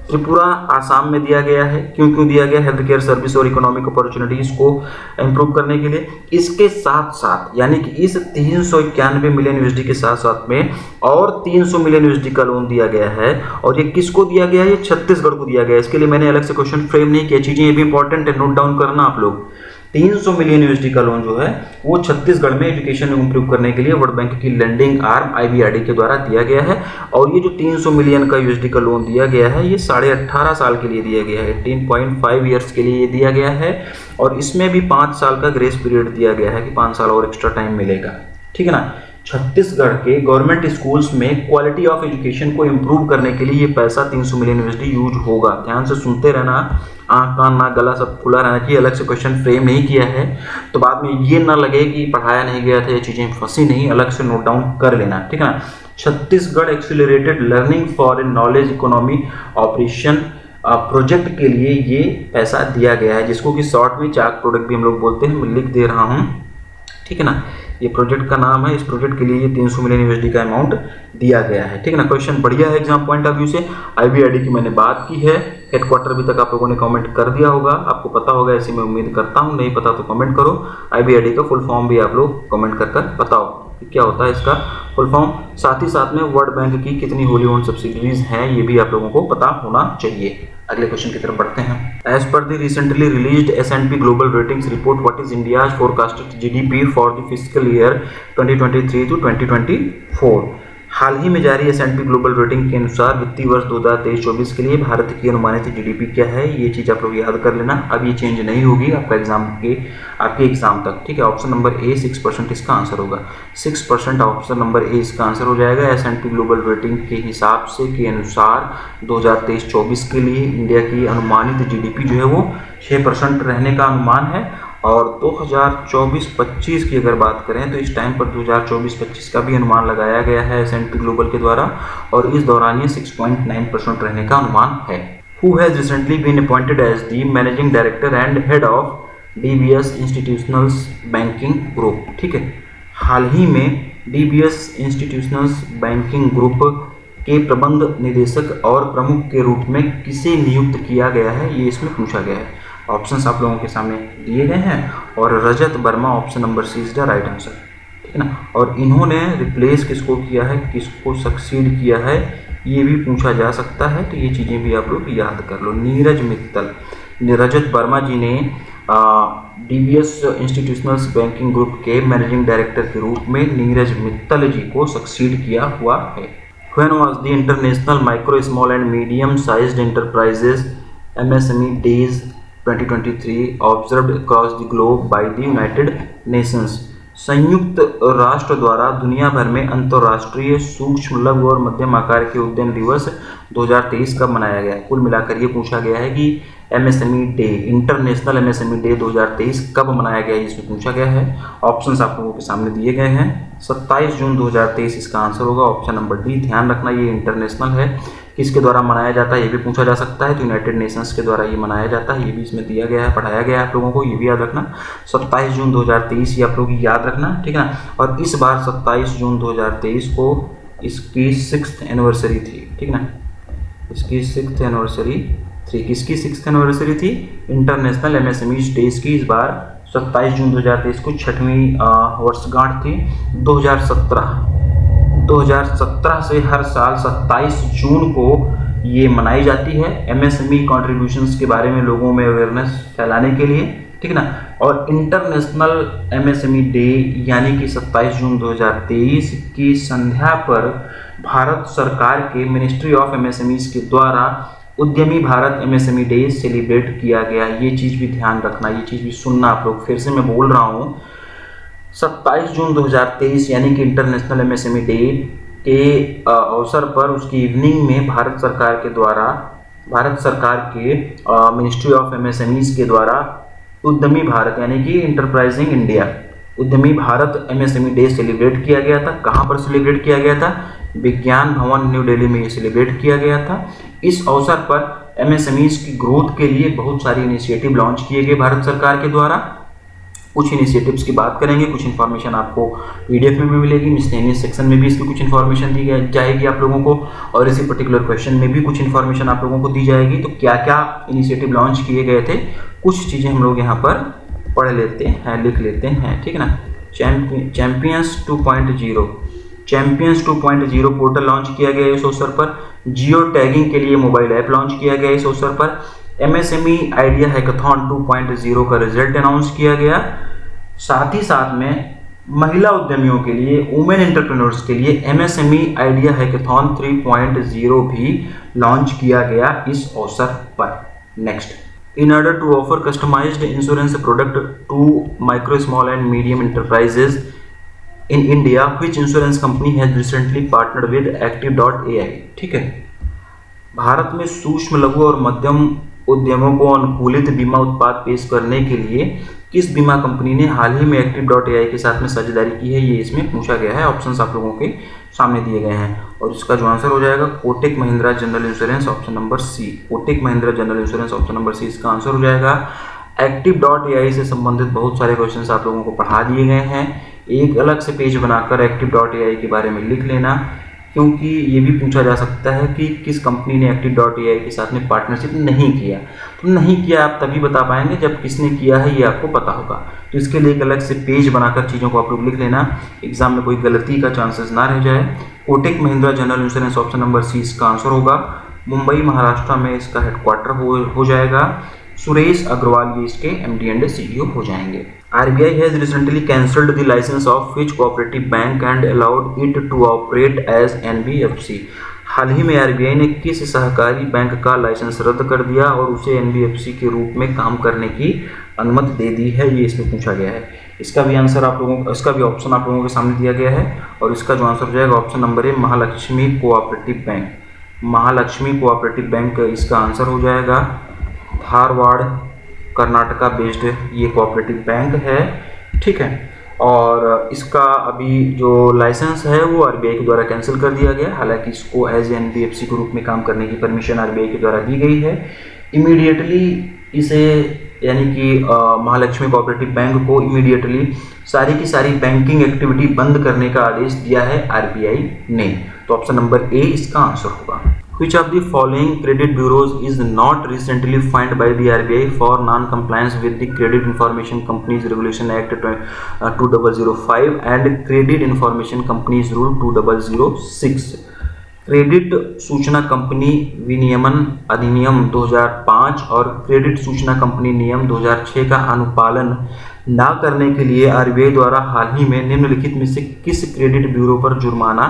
त्रिपुरा आसाम में दिया गया है। क्यों दिया गया? हेल्थ केयर सर्विस और इकोनॉमिक अपॉर्चुनिटीज को इम्प्रूव करने के लिए। इसके साथ साथ यानी कि इस 391 मिलियन USD के साथ साथ में और 300 मिलियन USD का लोन दिया गया है। और ये किसको दिया गया है? ये छत्तीसगढ़ को दिया गया है। इसके लिए मैंने अलग से क्वेश्चन फ्रेम नहीं किया, चीजें ये भी इंपॉर्टेंट है, नोट डाउन करना आप लोग। 300 मिलियन यूएसडी का लोन जो है वो छत्तीसगढ़ में एजुकेशन इंप्रूव करने के लिए वर्ल्ड बैंक की लेंडिंग आर्म IBRD के द्वारा दिया गया है। और ये जो 300 मिलियन का यूएसडी का लोन दिया गया है ये 18.5 साल के लिए दिया गया है, 18.5 ईयर्स के लिए दिया गया है। और इसमें भी 5 साल का ग्रेस पीरियड दिया गया है कि 5 साल और एक्स्ट्रा टाइम मिलेगा, ठीक है ना। छत्तीसगढ़ के गवर्नमेंट स्कूल्स में क्वालिटी ऑफ एजुकेशन को इम्प्रूव करने के लिए ये पैसा 300 मिलियन यूएसडी यूज होगा। ध्यान से सुनते रहना, आँख कान नाक गला सब खुला रहना चाहिए। अलग से क्वेश्चन फ्रेम नहीं किया है तो बाद में ये ना लगे कि पढ़ाया नहीं गया था, ये चीज़ें फंसी नहीं, अलग से नोट डाउन कर लेना, ठीक है ना। Chhattisgarh accelerated learning for a knowledge economy operation project के लिए ये पैसा दिया गया है, जिसको कि शॉर्ट में चाक प्रोडक्ट भी हम लोग बोलते हैं। मैं लिख दे रहा हूँ, ठीक है ना। ये प्रोजेक्ट का नाम है, इस प्रोजेक्ट के लिए ये 300 मिलियन यूएसडी का अमाउंट दिया गया है, ठीक है ना। क्वेश्चन बढ़िया है एग्जाम पॉइंट ऑफ व्यू से। IBRD की मैंने बात की है, हेडक्वार्टर अभी तक आप लोगों ने कमेंट कर दिया होगा, आपको पता होगा ऐसी मैं उम्मीद करता हूँ। नहीं पता तो कमेंट करो। IBRD का फुल फॉर्म भी आप लोग कमेंट कर बताओ कि क्या होता है इसका फुल फॉर्म। साथ ही साथ में वर्ल्ड बैंक की कितनी होली ओन्ड सब्सिडरीज हैं ये भी आप लोगों को पता होना चाहिए। अगले क्वेश्चन की तरफ बढ़ते हैं। As per the recently released S&P global ratings report, what is India's forecasted GDP for the physical year 2023 to 2024। हाल ही में जारी S&P ग्लोबल रेटिंग के अनुसार वित्तीय वर्ष 2023-24 के लिए भारत की अनुमानित GDP क्या है, ये चीज़ आप लोग याद कर लेना। अब ये चेंज नहीं होगी आपके एग्जाम तक, ठीक है। ऑप्शन नंबर ए 6% इसका आंसर होगा। 6% ऑप्शन नंबर ए इसका आंसर हो जाएगा। S&P ग्लोबल रेटिंग के हिसाब से के अनुसार 2023-24 के लिए इंडिया की अनुमानित GDP जो है वो 6% रहने का अनुमान है। और 2024-25 की अगर बात करें तो इस टाइम पर 2024-25 का भी अनुमान लगाया गया है S&P ग्लोबल के द्वारा, और इस दौरान ये 6.9% रहने का अनुमान है। Who has recently been appointed as the managing director and head of DBS institutionals banking group, ठीक है। हाल ही में DBS इंस्टीट्यूशनल्स बैंकिंग ग्रुप के प्रबंध निदेशक और प्रमुख के रूप में किसे नियुक्त किया गया है, ये इसमें पूछा गया है। ऑप्शंस आप लोगों के सामने दिए गए हैं और Rajat Varma option number C is the right answer, ठीक है ना। और इन्होंने रिप्लेस किसको किया है, किसको सक्सीड किया है, ये भी पूछा जा सकता है, तो ये चीज़ें भी आप लोग याद कर लो। नीरज मित्तल, रजत वर्मा जी ने DBS इंस्टीट्यूशनल्स बैंकिंग ग्रुप के मैनेजिंग डायरेक्टर के रूप में नीरज मित्तल जी को सक्सीड किया हुआ है। When was the International Micro, Small and Medium Sized Enterprises MSME Days 2023 observed across the globe by the United Nations? संयुक्त राष्ट्र द्वारा दुनिया भर में अंतर्राष्ट्रीय सूक्ष्म लघु और मध्यम आकार के उद्यम दिवस 2023 कब मनाया गया है। कुल मिलाकर ये पूछा गया है कि MSME day, international MSME day 2023 कब मनाया गया है, इसमें पूछा गया है। ऑप्शंस आप लोगों के सामने दिए गए हैं। 27 जून 2023 इसका आंसर होगा, ऑप्शन नंबर डी। ध्यान रखना ये इंटरनेशनल है, किसके द्वारा मनाया जाता है ये भी पूछा जा सकता है, तो यूनाइटेड नेशंस के द्वारा ये मनाया जाता है, ये भी इसमें दिया गया है, पढ़ाया गया है आप लोगों को, ये भी याद रखना। 27 जून 2023 ये आप लोग याद रखना, ठीक है ना। और इस बार 27 जून 2023 को इसकी 6th एनिवर्सरी थी, ठीक है ना। इसकी 6th एनिवर्सरी थी, किसकी 6th एनिवर्सरी थी, इंटरनेशनल MSME डेज की। इस बार 27 जून 2023 को 6वीं वर्षगांठ थी। 2017 से हर साल 27 जून को ये मनाई जाती है MSME कंट्रीब्यूशंस के बारे में लोगों में अवेयरनेस फैलाने के लिए, ठीक है ना। और इंटरनेशनल MSME डे यानी कि 27 जून 2023 की संध्या पर भारत सरकार के मिनिस्ट्री ऑफ MSMEs के द्वारा उद्यमी भारत MSME डे सेलिब्रेट किया गया। ये चीज़ भी ध्यान रखना, ये चीज़ भी सुनना आप लोग। फिर से मैं बोल रहा हूँ, 27 जून 2023 यानी कि इंटरनेशनल MSME डे के अवसर पर उसकी इवनिंग में भारत सरकार के मिनिस्ट्री ऑफ MSMEs के द्वारा उद्यमी भारत यानी कि इंटरप्राइजिंग इंडिया उद्यमी भारत MSME डे सेलिब्रेट किया गया था। कहाँ पर सेलिब्रेट किया गया था, विज्ञान भवन न्यू दिल्ली में ये सेलिब्रेट किया गया था। इस अवसर पर MSMEs की ग्रोथ के लिए बहुत सारी इनिशिएटिव लॉन्च किए गए भारत सरकार के द्वारा। कुछ इनिशिएटिव्स की बात करेंगे, कुछ इन्फॉर्मेशन आपको PDF में भी मिलेगी, मिसलेनियस सेक्शन में भी इसकी कुछ इन्फॉर्मेशन दी जाएगी आप लोगों को, और इसी पर्टिकुलर क्वेश्चन में भी कुछ इन्फॉर्मेशन आप लोगों को दी जाएगी। तो क्या क्या इनिशिएटिव लॉन्च किए गए थे, कुछ चीज़ें हम लोग यहाँ पर पढ़ लेते हैं, लिख लेते हैं, ठीक है ना। चैंपियंस 2.0 पोर्टल लॉन्च किया गया इस अवसर पर। जियो टैगिंग के लिए मोबाइल ऐप लॉन्च किया गया इस अवसर पर। MSME आइडिया हैकाथॉन 2.0 का रिजल्ट अनाउंस किया गया। साथ ही साथ में महिला उद्यमियों के लिए, वुमेन एंटरप्रेन्योर्स के लिए MSME आइडिया हैकाथॉन 3.0 भी लॉन्च किया गया इस अवसर पर। Next, in order to offer customised insurance product to micro small and medium enterprises in India which insurance company has recently partnered with Active AI. ठीक है, भारत में सूक्ष्म, लघु और मध्यम उद्यमों को अनुकूलित बीमा उत्पाद पेश करने के लिए किस बीमा कंपनी ने हाल ही में एक्टिव.ai के साथ में साझेदारी की है, ये इसमें पूछा गया है। ऑप्शंस आप लोगों के सामने दिए गए हैं और इसका जो आंसर हो जाएगा Kotak Mahindra general insurance, option number C. Kotak Mahindra general insurance, option number C इसका आंसर हो जाएगा। एक्टिव.ai से संबंधित बहुत सारे क्वेश्चंस आप लोगों को पढ़ा दिए गए हैं। एक अलग से पेज बनाकर एक्टिव.ai के बारे में लिख लेना, क्योंकि ये भी पूछा जा सकता है कि किस कंपनी ने एक्टिव.ai के साथ में पार्टनरशिप नहीं किया। तो नहीं किया आप तभी बता पाएंगे जब किसने किया है ये आपको पता होगा। तो इसके लिए एक अलग से पेज बनाकर चीज़ों को आप लोग लिख लेना, एग्जाम में कोई गलती का चांसेस ना रह जाए। Kotak Mahindra general insurance, option number C इसका आंसर होगा। मुंबई महाराष्ट्र में इसका हेडक्वार्टर हो जाएगा। सुरेश अग्रवाल ये इसके MD एंड CEO हो जाएंगे। RBI has recently cancelled the license of which cooperative bank and allowed it to operate as NBFC। हाल ही में RBI ने किस सहकारी बैंक का लाइसेंस रद्द कर दिया और उसे NBFC के रूप में काम करने की अनुमति दे दी है, ये इसमें पूछा गया है। इसका भी आंसर आप लोगों, इसका भी ऑप्शन आप लोगों के सामने दिया गया है और इसका जो आंसर हो जाएगा ऑप्शन नंबर ए, Mahalakshmi cooperative bank. Mahalakshmi cooperative bank इसका आंसर हो जाएगा। धारवाड़ कर्नाटका बेस्ड ये कोऑपरेटिव बैंक है। ठीक है, और इसका अभी जो लाइसेंस है वो RBI के द्वारा कैंसिल कर दिया गया। हालांकि इसको एज NBFC के रूप में काम करने की परमिशन RBI के द्वारा दी गई है। इमीडिएटली इसे, यानी कि महालक्ष्मी कोऑपरेटिव बैंक को इमीडिएटली सारी की सारी बैंकिंग एक्टिविटी बंद करने का आदेश दिया है RBI ने। तो ऑप्शन नंबर ए इसका आंसर होगा। Which of the following credit bureaus is not recently fined by the RBI for non-compliance with the Credit Information Companies Regulation Act 2005 and Credit Information Companies Rule 2006? Credit सूचना company विनियमन अधिनियम 2005 और credit सूचना company नियम 2006 का अनुपालन न करने के लिए RBI द्वारा हाल ही में निम्नलिखित में से किस क्रेडिट ब्यूरो पर जुर्माना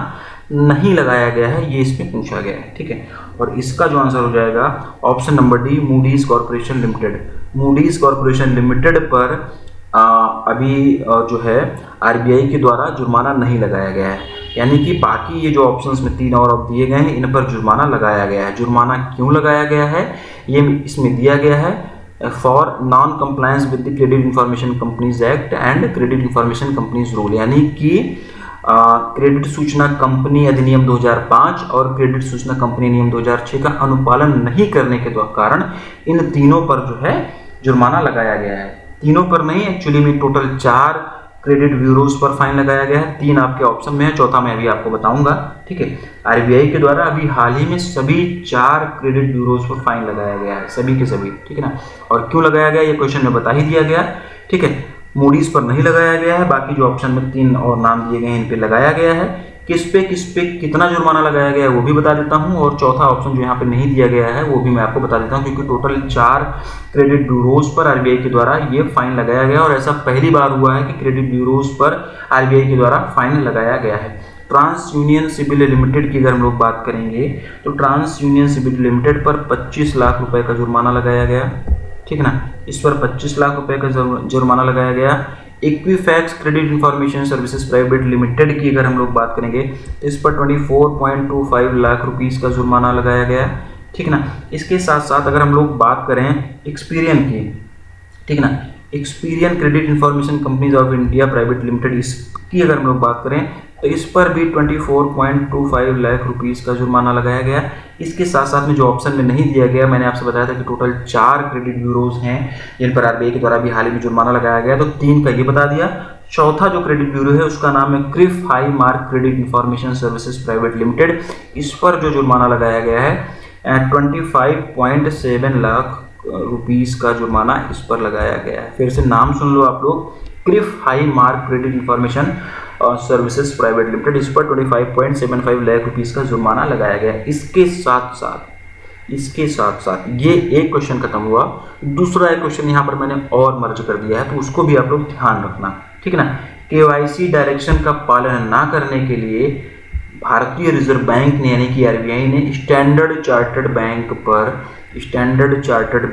नहीं लगाया गया है, ये इसमें पूछा गया है। ठीक है, और इसका जो आंसर हो जाएगा option number D, Moody's corporation limited. Moody's corporation limited पर अभी जो है RBI के द्वारा जुर्माना नहीं लगाया गया है, यानी कि बाकी ये जो ऑप्शंस में 3 और अब दिए गए हैं इन पर जुर्माना लगाया गया है। जुर्माना क्यों लगाया गया है ये इसमें दिया गया है, for non compliance with the credit information companies act and credit information companies rule, यानी कि क्रेडिट सूचना कंपनी अधिनियम 2005 और क्रेडिट सूचना कंपनी नियम 2006 का अनुपालन नहीं करने के कारण इन तीनों पर जो है जुर्माना लगाया गया है। तीनों पर नहीं, एक्चुअली में टोटल 4 क्रेडिट ब्यूरोज पर फाइन लगाया गया है। 3 आपके ऑप्शन में है, चौथा मैं अभी आपको बताऊंगा। ठीक है, RBI के द्वारा अभी हाल ही में सभी 4 क्रेडिट ब्यूरोज पर फाइन लगाया गया है, सभी के सभी। ठीक है ना, और क्यों लगाया गया ये क्वेश्चन में बता ही दिया गया। ठीक है, मूडीज पर नहीं लगाया गया है, बाकी जो ऑप्शन में 3 और नाम दिए गए हैं इन पे लगाया गया है। किस पे कितना जुर्माना लगाया गया है वो भी बता देता हूं, और चौथा ऑप्शन जो यहाँ पे नहीं दिया गया है वो भी मैं आपको बता देता हूं, क्योंकि टोटल 4 क्रेडिट ब्यूरोज पर RBI के द्वारा ये फाइन लगाया गया और ऐसा पहली बार हुआ है कि क्रेडिट ब्यूरोज पर RBI के द्वारा फाइन लगाया गया है। ट्रांस यूनियन सिविल लिमिटेड की अगर हम लोग बात करेंगे तो ट्रांस यूनियन सिविल लिमिटेड पर 25 लाख रुपए का जुर्माना लगाया गया। ठीक है ना, इस पर 25 लाख रुपए का जुर्माना लगाया गया। Equifax credit information services private limited की अगर हम लोग बात करेंगे तो इस पर 24.25 लाख रुपीस का जुर्माना लगाया गया। ठीक है ना, इसके साथ साथ अगर हम लोग बात करें एक्सपीरियन की, ठीक है ना, Experian credit information companies of India private limited, इसकी अगर हम लोग बात करें तो इस पर भी 24.25 लाख रुपीस का जुर्माना लगाया गया। इसके साथ साथ में जो ऑप्शन में नहीं दिया गया, मैंने आपसे बताया था कि टोटल 4 क्रेडिट ब्यूरोज हैं जिन पर RBI के द्वारा भी हाल ही में जुर्माना लगाया गया, तो 3 का ये बता दिया। चौथा जो क्रेडिट ब्यूरो है उसका नाम है Cliff high mark credit information services private limited. इस पर जो जुर्माना लगाया गया है 25.7 लाख रुपीस का जुर्माना इस पर लगाया गया है। फिर से नाम सुन लो आप लोग, Cliff high mark credit information services private limited, इस पर 25.75 लाख रुपीस का जुर्माना लगाया गया है। इसके साथ साथ इसके साथ साथ ये एक क्वेश्चन खत्म हुआ, दूसरा एक क्वेश्चन यहाँ पर मैंने और मर्ज कर दिया है, तो उसको भी आप लोग ध्यान रखना, ठीक है ना। केवाईसी डायरेक्शन का पालन ना करने के लिए भारतीय रिजर्व बैंक ने यानी कि आरबीआई ने स्टैंडर्ड चार्टर्ड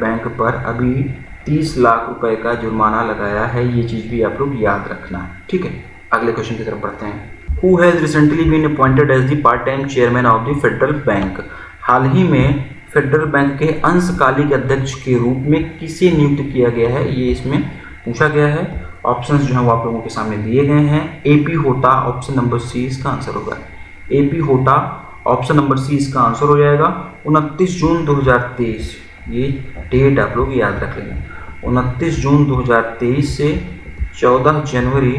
बैंक पर अभी 30 लाख रुपए का जुर्माना लगाया है। ये चीज भी आप लोग याद रखना, ठीक है। अगले क्वेश्चन की तरफ बढ़ते हैं। Who has recently been appointed as the part time chairman of the Federal Bank. हाल ही में फेडरल बैंक के अंशकालिक अध्यक्ष के रूप में किसे नियुक्त किया गया है, ये इसमें पूछा गया है। ऑप्शंस जो है वो आप लोगों के सामने दिए गए हैं। एपी होटा ऑप्शन नंबर सी इसका आंसर होगा। एपी होटा ऑप्शन नंबर सी इसका आंसर हो जाएगा। 29 जून 2023 ये डेट आप लोग याद रख लेंगे। 29 जून 2023 से 14 जनवरी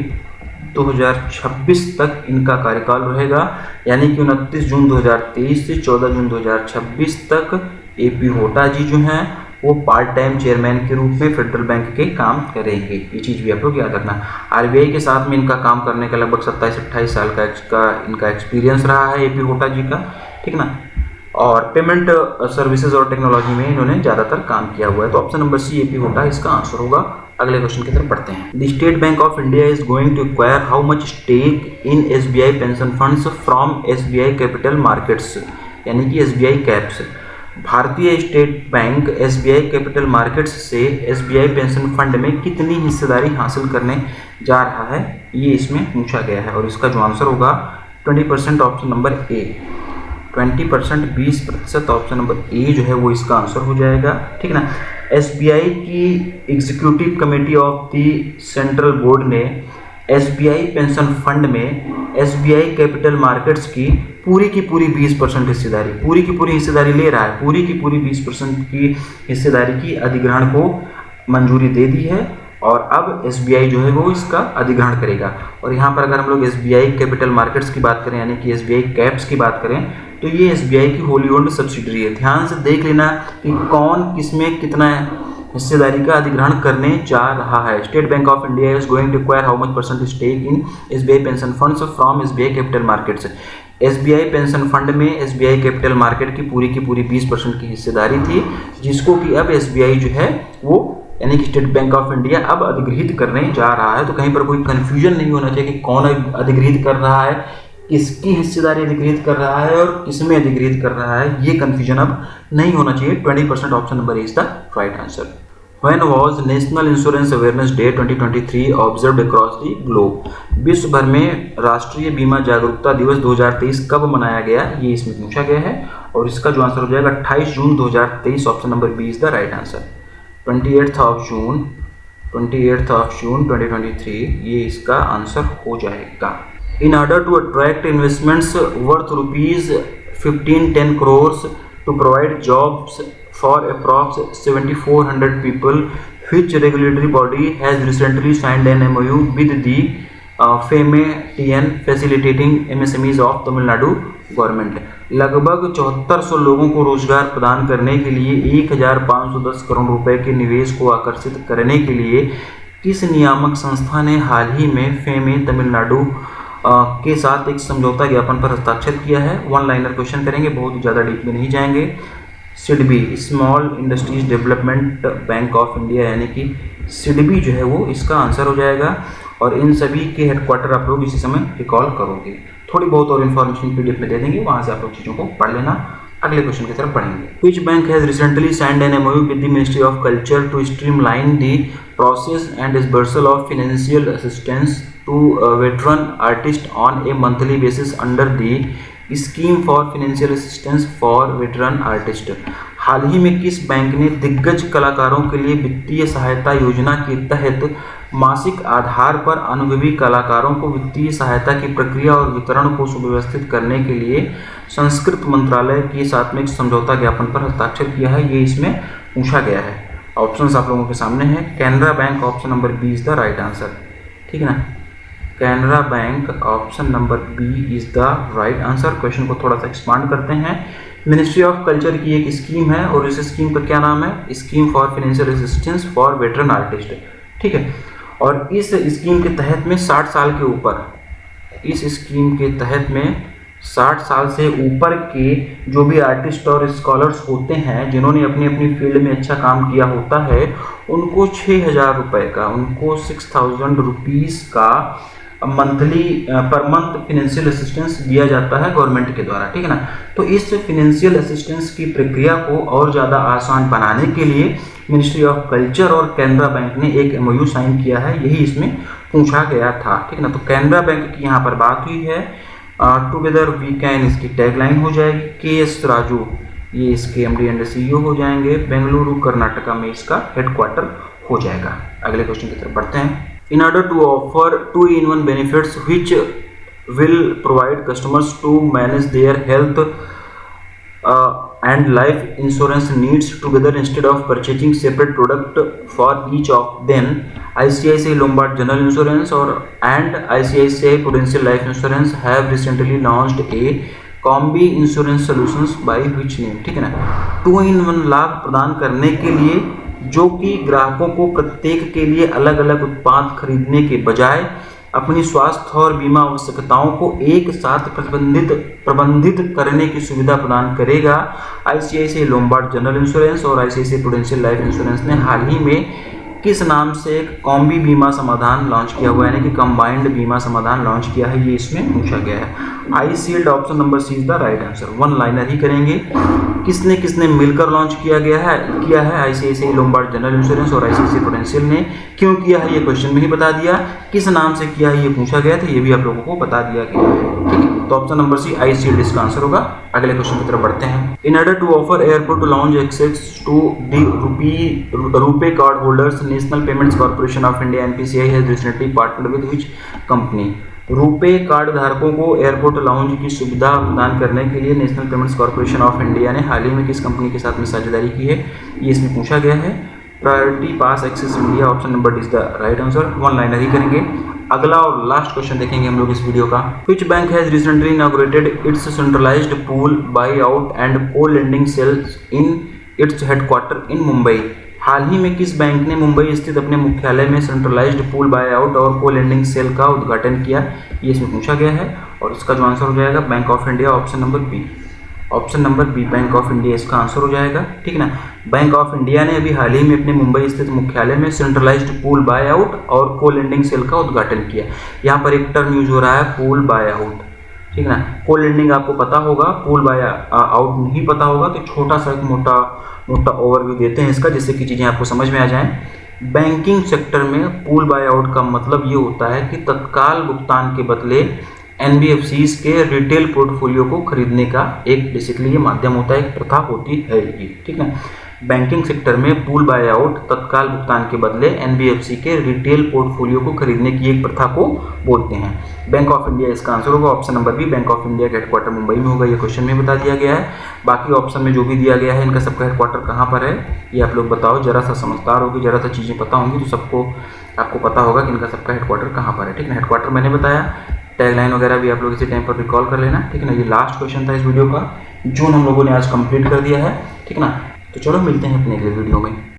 2026 तक इनका कार्यकाल रहेगा, यानी कि 29 जून 2023 से 14 जून 2026 तक एपी होटा जी जो हैं वो पार्ट टाइम चेयरमैन के रूप में फेडरल बैंक के काम करेंगे। ये चीज़ भी आप लोग याद रखना। आरबीआई के साथ में इनका काम करने का लगभग 27-28 साल का इनका एक्सपीरियंस रहा है एपी होटा जी का, ठीक ना। और पेमेंट सर्विसेज और टेक्नोलॉजी में इन्होंने ज़्यादातर काम किया हुआ है, तो option number C AP Hota इसका आंसर होगा। अगले क्वेश्चन की तरफ बढ़ते हैं। The State Bank of India is going to acquire how much stake in SBI pension funds from SBI capital markets, यानी कि एसबीआई कैप्स। भारतीय state bank SBI capital markets से एसबीआई पेंशन फंड में कितनी हिस्सेदारी हासिल करने जा रहा है, ये इसमें पूछा गया है। और इसका जो आंसर होगा 20% ऑप्शन नंबर ए। 20% 20% ऑप्शन नंबर ए जो है वो इसका आंसर हो जाएगा, ठीक ना। एसबीआई की executive committee of the central board ने एसबीआई पेंशन फंड में एसबीआई कैपिटल मार्केट्स की पूरी 20% हिस्सेदारी, पूरी की पूरी हिस्सेदारी ले रहा है, पूरी की पूरी 20% की हिस्सेदारी की अधिग्रहण को मंजूरी दे दी है। और अब एसबीआई जो है वो इसका अधिग्रहण करेगा। और यहाँ पर अगर हम लोग एसबीआई कैपिटल मार्केट्स की बात करें, यानी कि एसबीआई कैप्स की बात करें, तो ये एसबीआई की होली ओन्ड सब्सिडरी है। ध्यान से देख लेना कि कौन किसमें कितना हिस्सेदारी का अधिग्रहण करने जा रहा है। State Bank of India is going to acquire how much percent stake in SBI pension funds from SBI capital markets. SBI pension fund में एसबीआई कैपिटल मार्केट की पूरी 20% की हिस्सेदारी थी, जिसको कि अब एसबीआई जो है वो यानी कि स्टेट बैंक ऑफ इंडिया अब अधिग्रहित करने जा रहा है। तो कहीं पर कोई कंफ्यूजन नहीं होना चाहिए कि कौन अधिग्रहित कर रहा है, किसकी हिस्सेदारी अधिग्रहित कर रहा है और किसमें अधिग्रहित कर रहा है, ये कंफ्यूजन अब नहीं होना चाहिए। 20% option number is the right answer. When was National Insurance Awareness Day 2023 observed across the globe? विश्व भर में राष्ट्रीय बीमा जागरूकता दिवस 2023 कब मनाया गया, ये इसमें पूछा गया है। और इसका जो आंसर हो जाएगा 28 जून 2023 option number B is the right answer. 28 जून 2023 ये इसका आंसर हो जाएगा। In order to attract investments worth rupees 1510 crores to provide jobs for approx 7,400 people, which regulatory body has recently signed an MOU with the FEMA-TN facilitating MSMEs of Tamil Nadu government. लगभग 7400 लोगों को रोजगार प्रदान करने के लिए 1510 करोड़ रुपए के निवेश को आकर्षित करने के लिए किस नियामक संस्था ने हाल ही में फेमे तमिलनाडु के साथ एक समझौता ज्ञापन पर हस्ताक्षर किया है। वन लाइनर क्वेश्चन करेंगे, बहुत ज़्यादा डीप में नहीं जाएंगे। SIDBI small industries development bank of India, यानी कि सिडबी जो है वो इसका आंसर हो जाएगा। और इन सभी के हेडक्वार्टर आप लोग इसी समय रिकॉल करोगे। थोड़ी बहुत और इन्फॉर्मेशन पीडीएफ में दे देंगे, वहाँ से आप लोग चीज़ों को पढ़ लेना। अगले क्वेश्चन की तरफ बढ़ेंगे। Which bank has recently signed an MoU with the Ministry of Culture to streamline the process and disbursal of financial assistance to veteran artist on a monthly basis under the scheme for financial assistance for veteran artist. हाल ही में किस bank ने दिग्गज कलाकारों के लिए वित्तीय सहायता योजना के तहत मासिक आधार पर अनुभवी कलाकारों को वित्तीय सहायता की प्रक्रिया और वितरण को सुव्यवस्थित करने के लिए संस्कृत मंत्रालय के साथ में एक समझौता ज्ञापन पर हस्ताक्षर किया है, ये इसमें पूछा गया है। ऑप्शंस आप लोगों के सामने है। Canara bank option number B is the right answer, ठीक है ना। Canara bank option number B is the right answer. Question को थोड़ा सा एक्सपांड करते हैं। मिनिस्ट्री ऑफ कल्चर की एक स्कीम है और इस स्कीम का क्या नाम है, scheme for financial assistance for veteran artist, ठीक है। और इस स्कीम के तहत में 60 साल के ऊपर, इस स्कीम के तहत में 60 साल से ऊपर के जो भी आर्टिस्ट और स्कॉलर्स होते हैं जिन्होंने अपनी अपनी फील्ड में अच्छा काम किया होता है, उनको 6,000 रुपये का, उनको 6,000 रुपीज़ का monthly per month financial assistance दिया जाता है गवर्नमेंट के द्वारा, ठीक है ना। तो इस फिनेंशियल असिस्टेंस की प्रक्रिया को और ज़्यादा आसान बनाने के लिए मिनिस्ट्री ऑफ कल्चर और कैनरा बैंक ने एक MOU साइन किया है, यही इसमें पूछा गया था, ठीक है ना। तो कैनरा बैंक की यहाँ पर बात हुई है। टुगेदर वी कैन इसकी टैगलाइन हो जाएगी। KS राजू ये इसके MD एंड CEO हो जाएंगे। बेंगलुरु कर्नाटका में इसका हेडक्वार्टर हो जाएगा। अगले क्वेश्चन की तरफ बढ़ते हैं। In order to offer 2-in-1 benefits which will provide customers to manage their health and life insurance needs together instead of purchasing separate product for each of them, ICICI Lombard General Insurance and ICICI Prudential Life Insurance have recently launched a combi insurance solutions by which name, ठीक है ना। 2-in-1 लाभ प्रदान करने के लिए जो कि ग्राहकों को प्रत्येक के लिए अलग अलग उत्पाद खरीदने के बजाय अपनी स्वास्थ्य और बीमा आवश्यकताओं को एक साथ प्रबंधित करने की सुविधा प्रदान करेगा। ICICI लोम्बार्ड जनरल इंश्योरेंस और ICICI प्रूडेंशियल लाइफ इंश्योरेंस ने हाल ही में किस नाम से एक कॉम्बी बीमा समाधान लॉन्च किया हुआ है, यानी कि कंबाइंड बीमा समाधान लॉन्च किया है, ये इसमें पूछा गया है। I sealed option number C is the right answer. One liner ही करेंगे। किसने किसने मिलकर लॉन्च किया है ICICI लोम्बार्ड जनरल इंश्योरेंस और ICICI प्रूडेंशियल ने। क्यों किया है ये क्वेश्चन में ही बता दिया। किस नाम से किया है ये पूछा गया था, ये भी आप लोगों को बता दिया गया है, ठीक है। तो ऑप्शन नंबर C आई सील्ड इसका आंसर होगा। अगले क्वेश्चन की तरफ बढ़ते हैं। In order to offer airport lounge access to the RuPay card holders, national payments corporation of India NPCI has recently partnered with which company. RuPay card धारकों को एयरपोर्ट लाउंज की सुविधा प्रदान करने के लिए national payments corporation of India ने हाल ही में किस कंपनी के साथ में साझेदारी की है, ये इसमें पूछा गया है। Priority Pass access India, option number D is the right answer. One liner ही करेंगे। अगला और लास्ट क्वेश्चन देखेंगे हम लोग इस वीडियो का। Which bank has recently inaugurated its centralised pool buy out and co lending cells in its headquarter in Mumbai. हाल ही में किस बैंक ने मुंबई स्थित अपने मुख्यालय में सेंट्रलाइज्ड पूल बाय आउट और को लेंडिंग सेल का उद्घाटन किया, ये इसमें पूछा गया है। और इसका जो आंसर हो जाएगा bank of India, option number B। Option number B bank of India इसका आंसर हो जाएगा, ठीक ना। बैंक ऑफ इंडिया ने अभी हाल ही में अपने मुंबई स्थित मुख्यालय में सेंट्रलाइज्ड पूल बाय आउट और को लेंडिंग सेल का उद्घाटन किया। यहाँ पर एक टर्म यूज हो रहा है पूल बाय आउट, ठीक ना। को लेंडिंग आपको पता होगा, पूल बाय आउट नहीं पता होगा, तो छोटा सा एक मोटा ओवरव्यू देते हैं इसका, जिससे कि चीज़ें आपको समझ में आ जाएं। बैंकिंग सेक्टर में पूल बाय आउट का मतलब ये होता है कि तत्काल भुगतान के बदले NBFCs के रिटेल पोर्टफोलियो को खरीदने का एक बेसिकली ये माध्यम होता है, एक प्रथा होती है ये, ठीक है। बैंकिंग सेक्टर में पूल बाय आउट तत्काल भुगतान के बदले NBFC के रिटेल पोर्टफोलियो को खरीदने की एक प्रथा को बोलते हैं। बैंक ऑफ इंडिया इसका आंसर होगा, option number B। Bank of India का हेडक्वार्टर मुंबई में होगा, ये क्वेश्चन में बता दिया गया है। बाकी ऑप्शन में जो भी दिया गया है इनका सबका हेडक्वार्टर कहाँ पर है ये आप लोग बताओ। जरा सा समझदार होगी, जरा सा चीज़ें पता होंगी तो आपको पता होगा कि इनका सबका हेडक्वार्टर कहाँ पर है, ठीक है। हेडक्वार्टर मैंने बताया, टैगलाइन वगैरह भी आप लोग इसी टाइम पर रिकॉल कर लेना, ठीक है ना। ये लास्ट क्वेश्चन था इस वीडियो का, जो हम लोगों ने आज कंप्लीट कर दिया है, ठीक है ना। तो चलो मिलते हैं अपने अगले वीडियो में।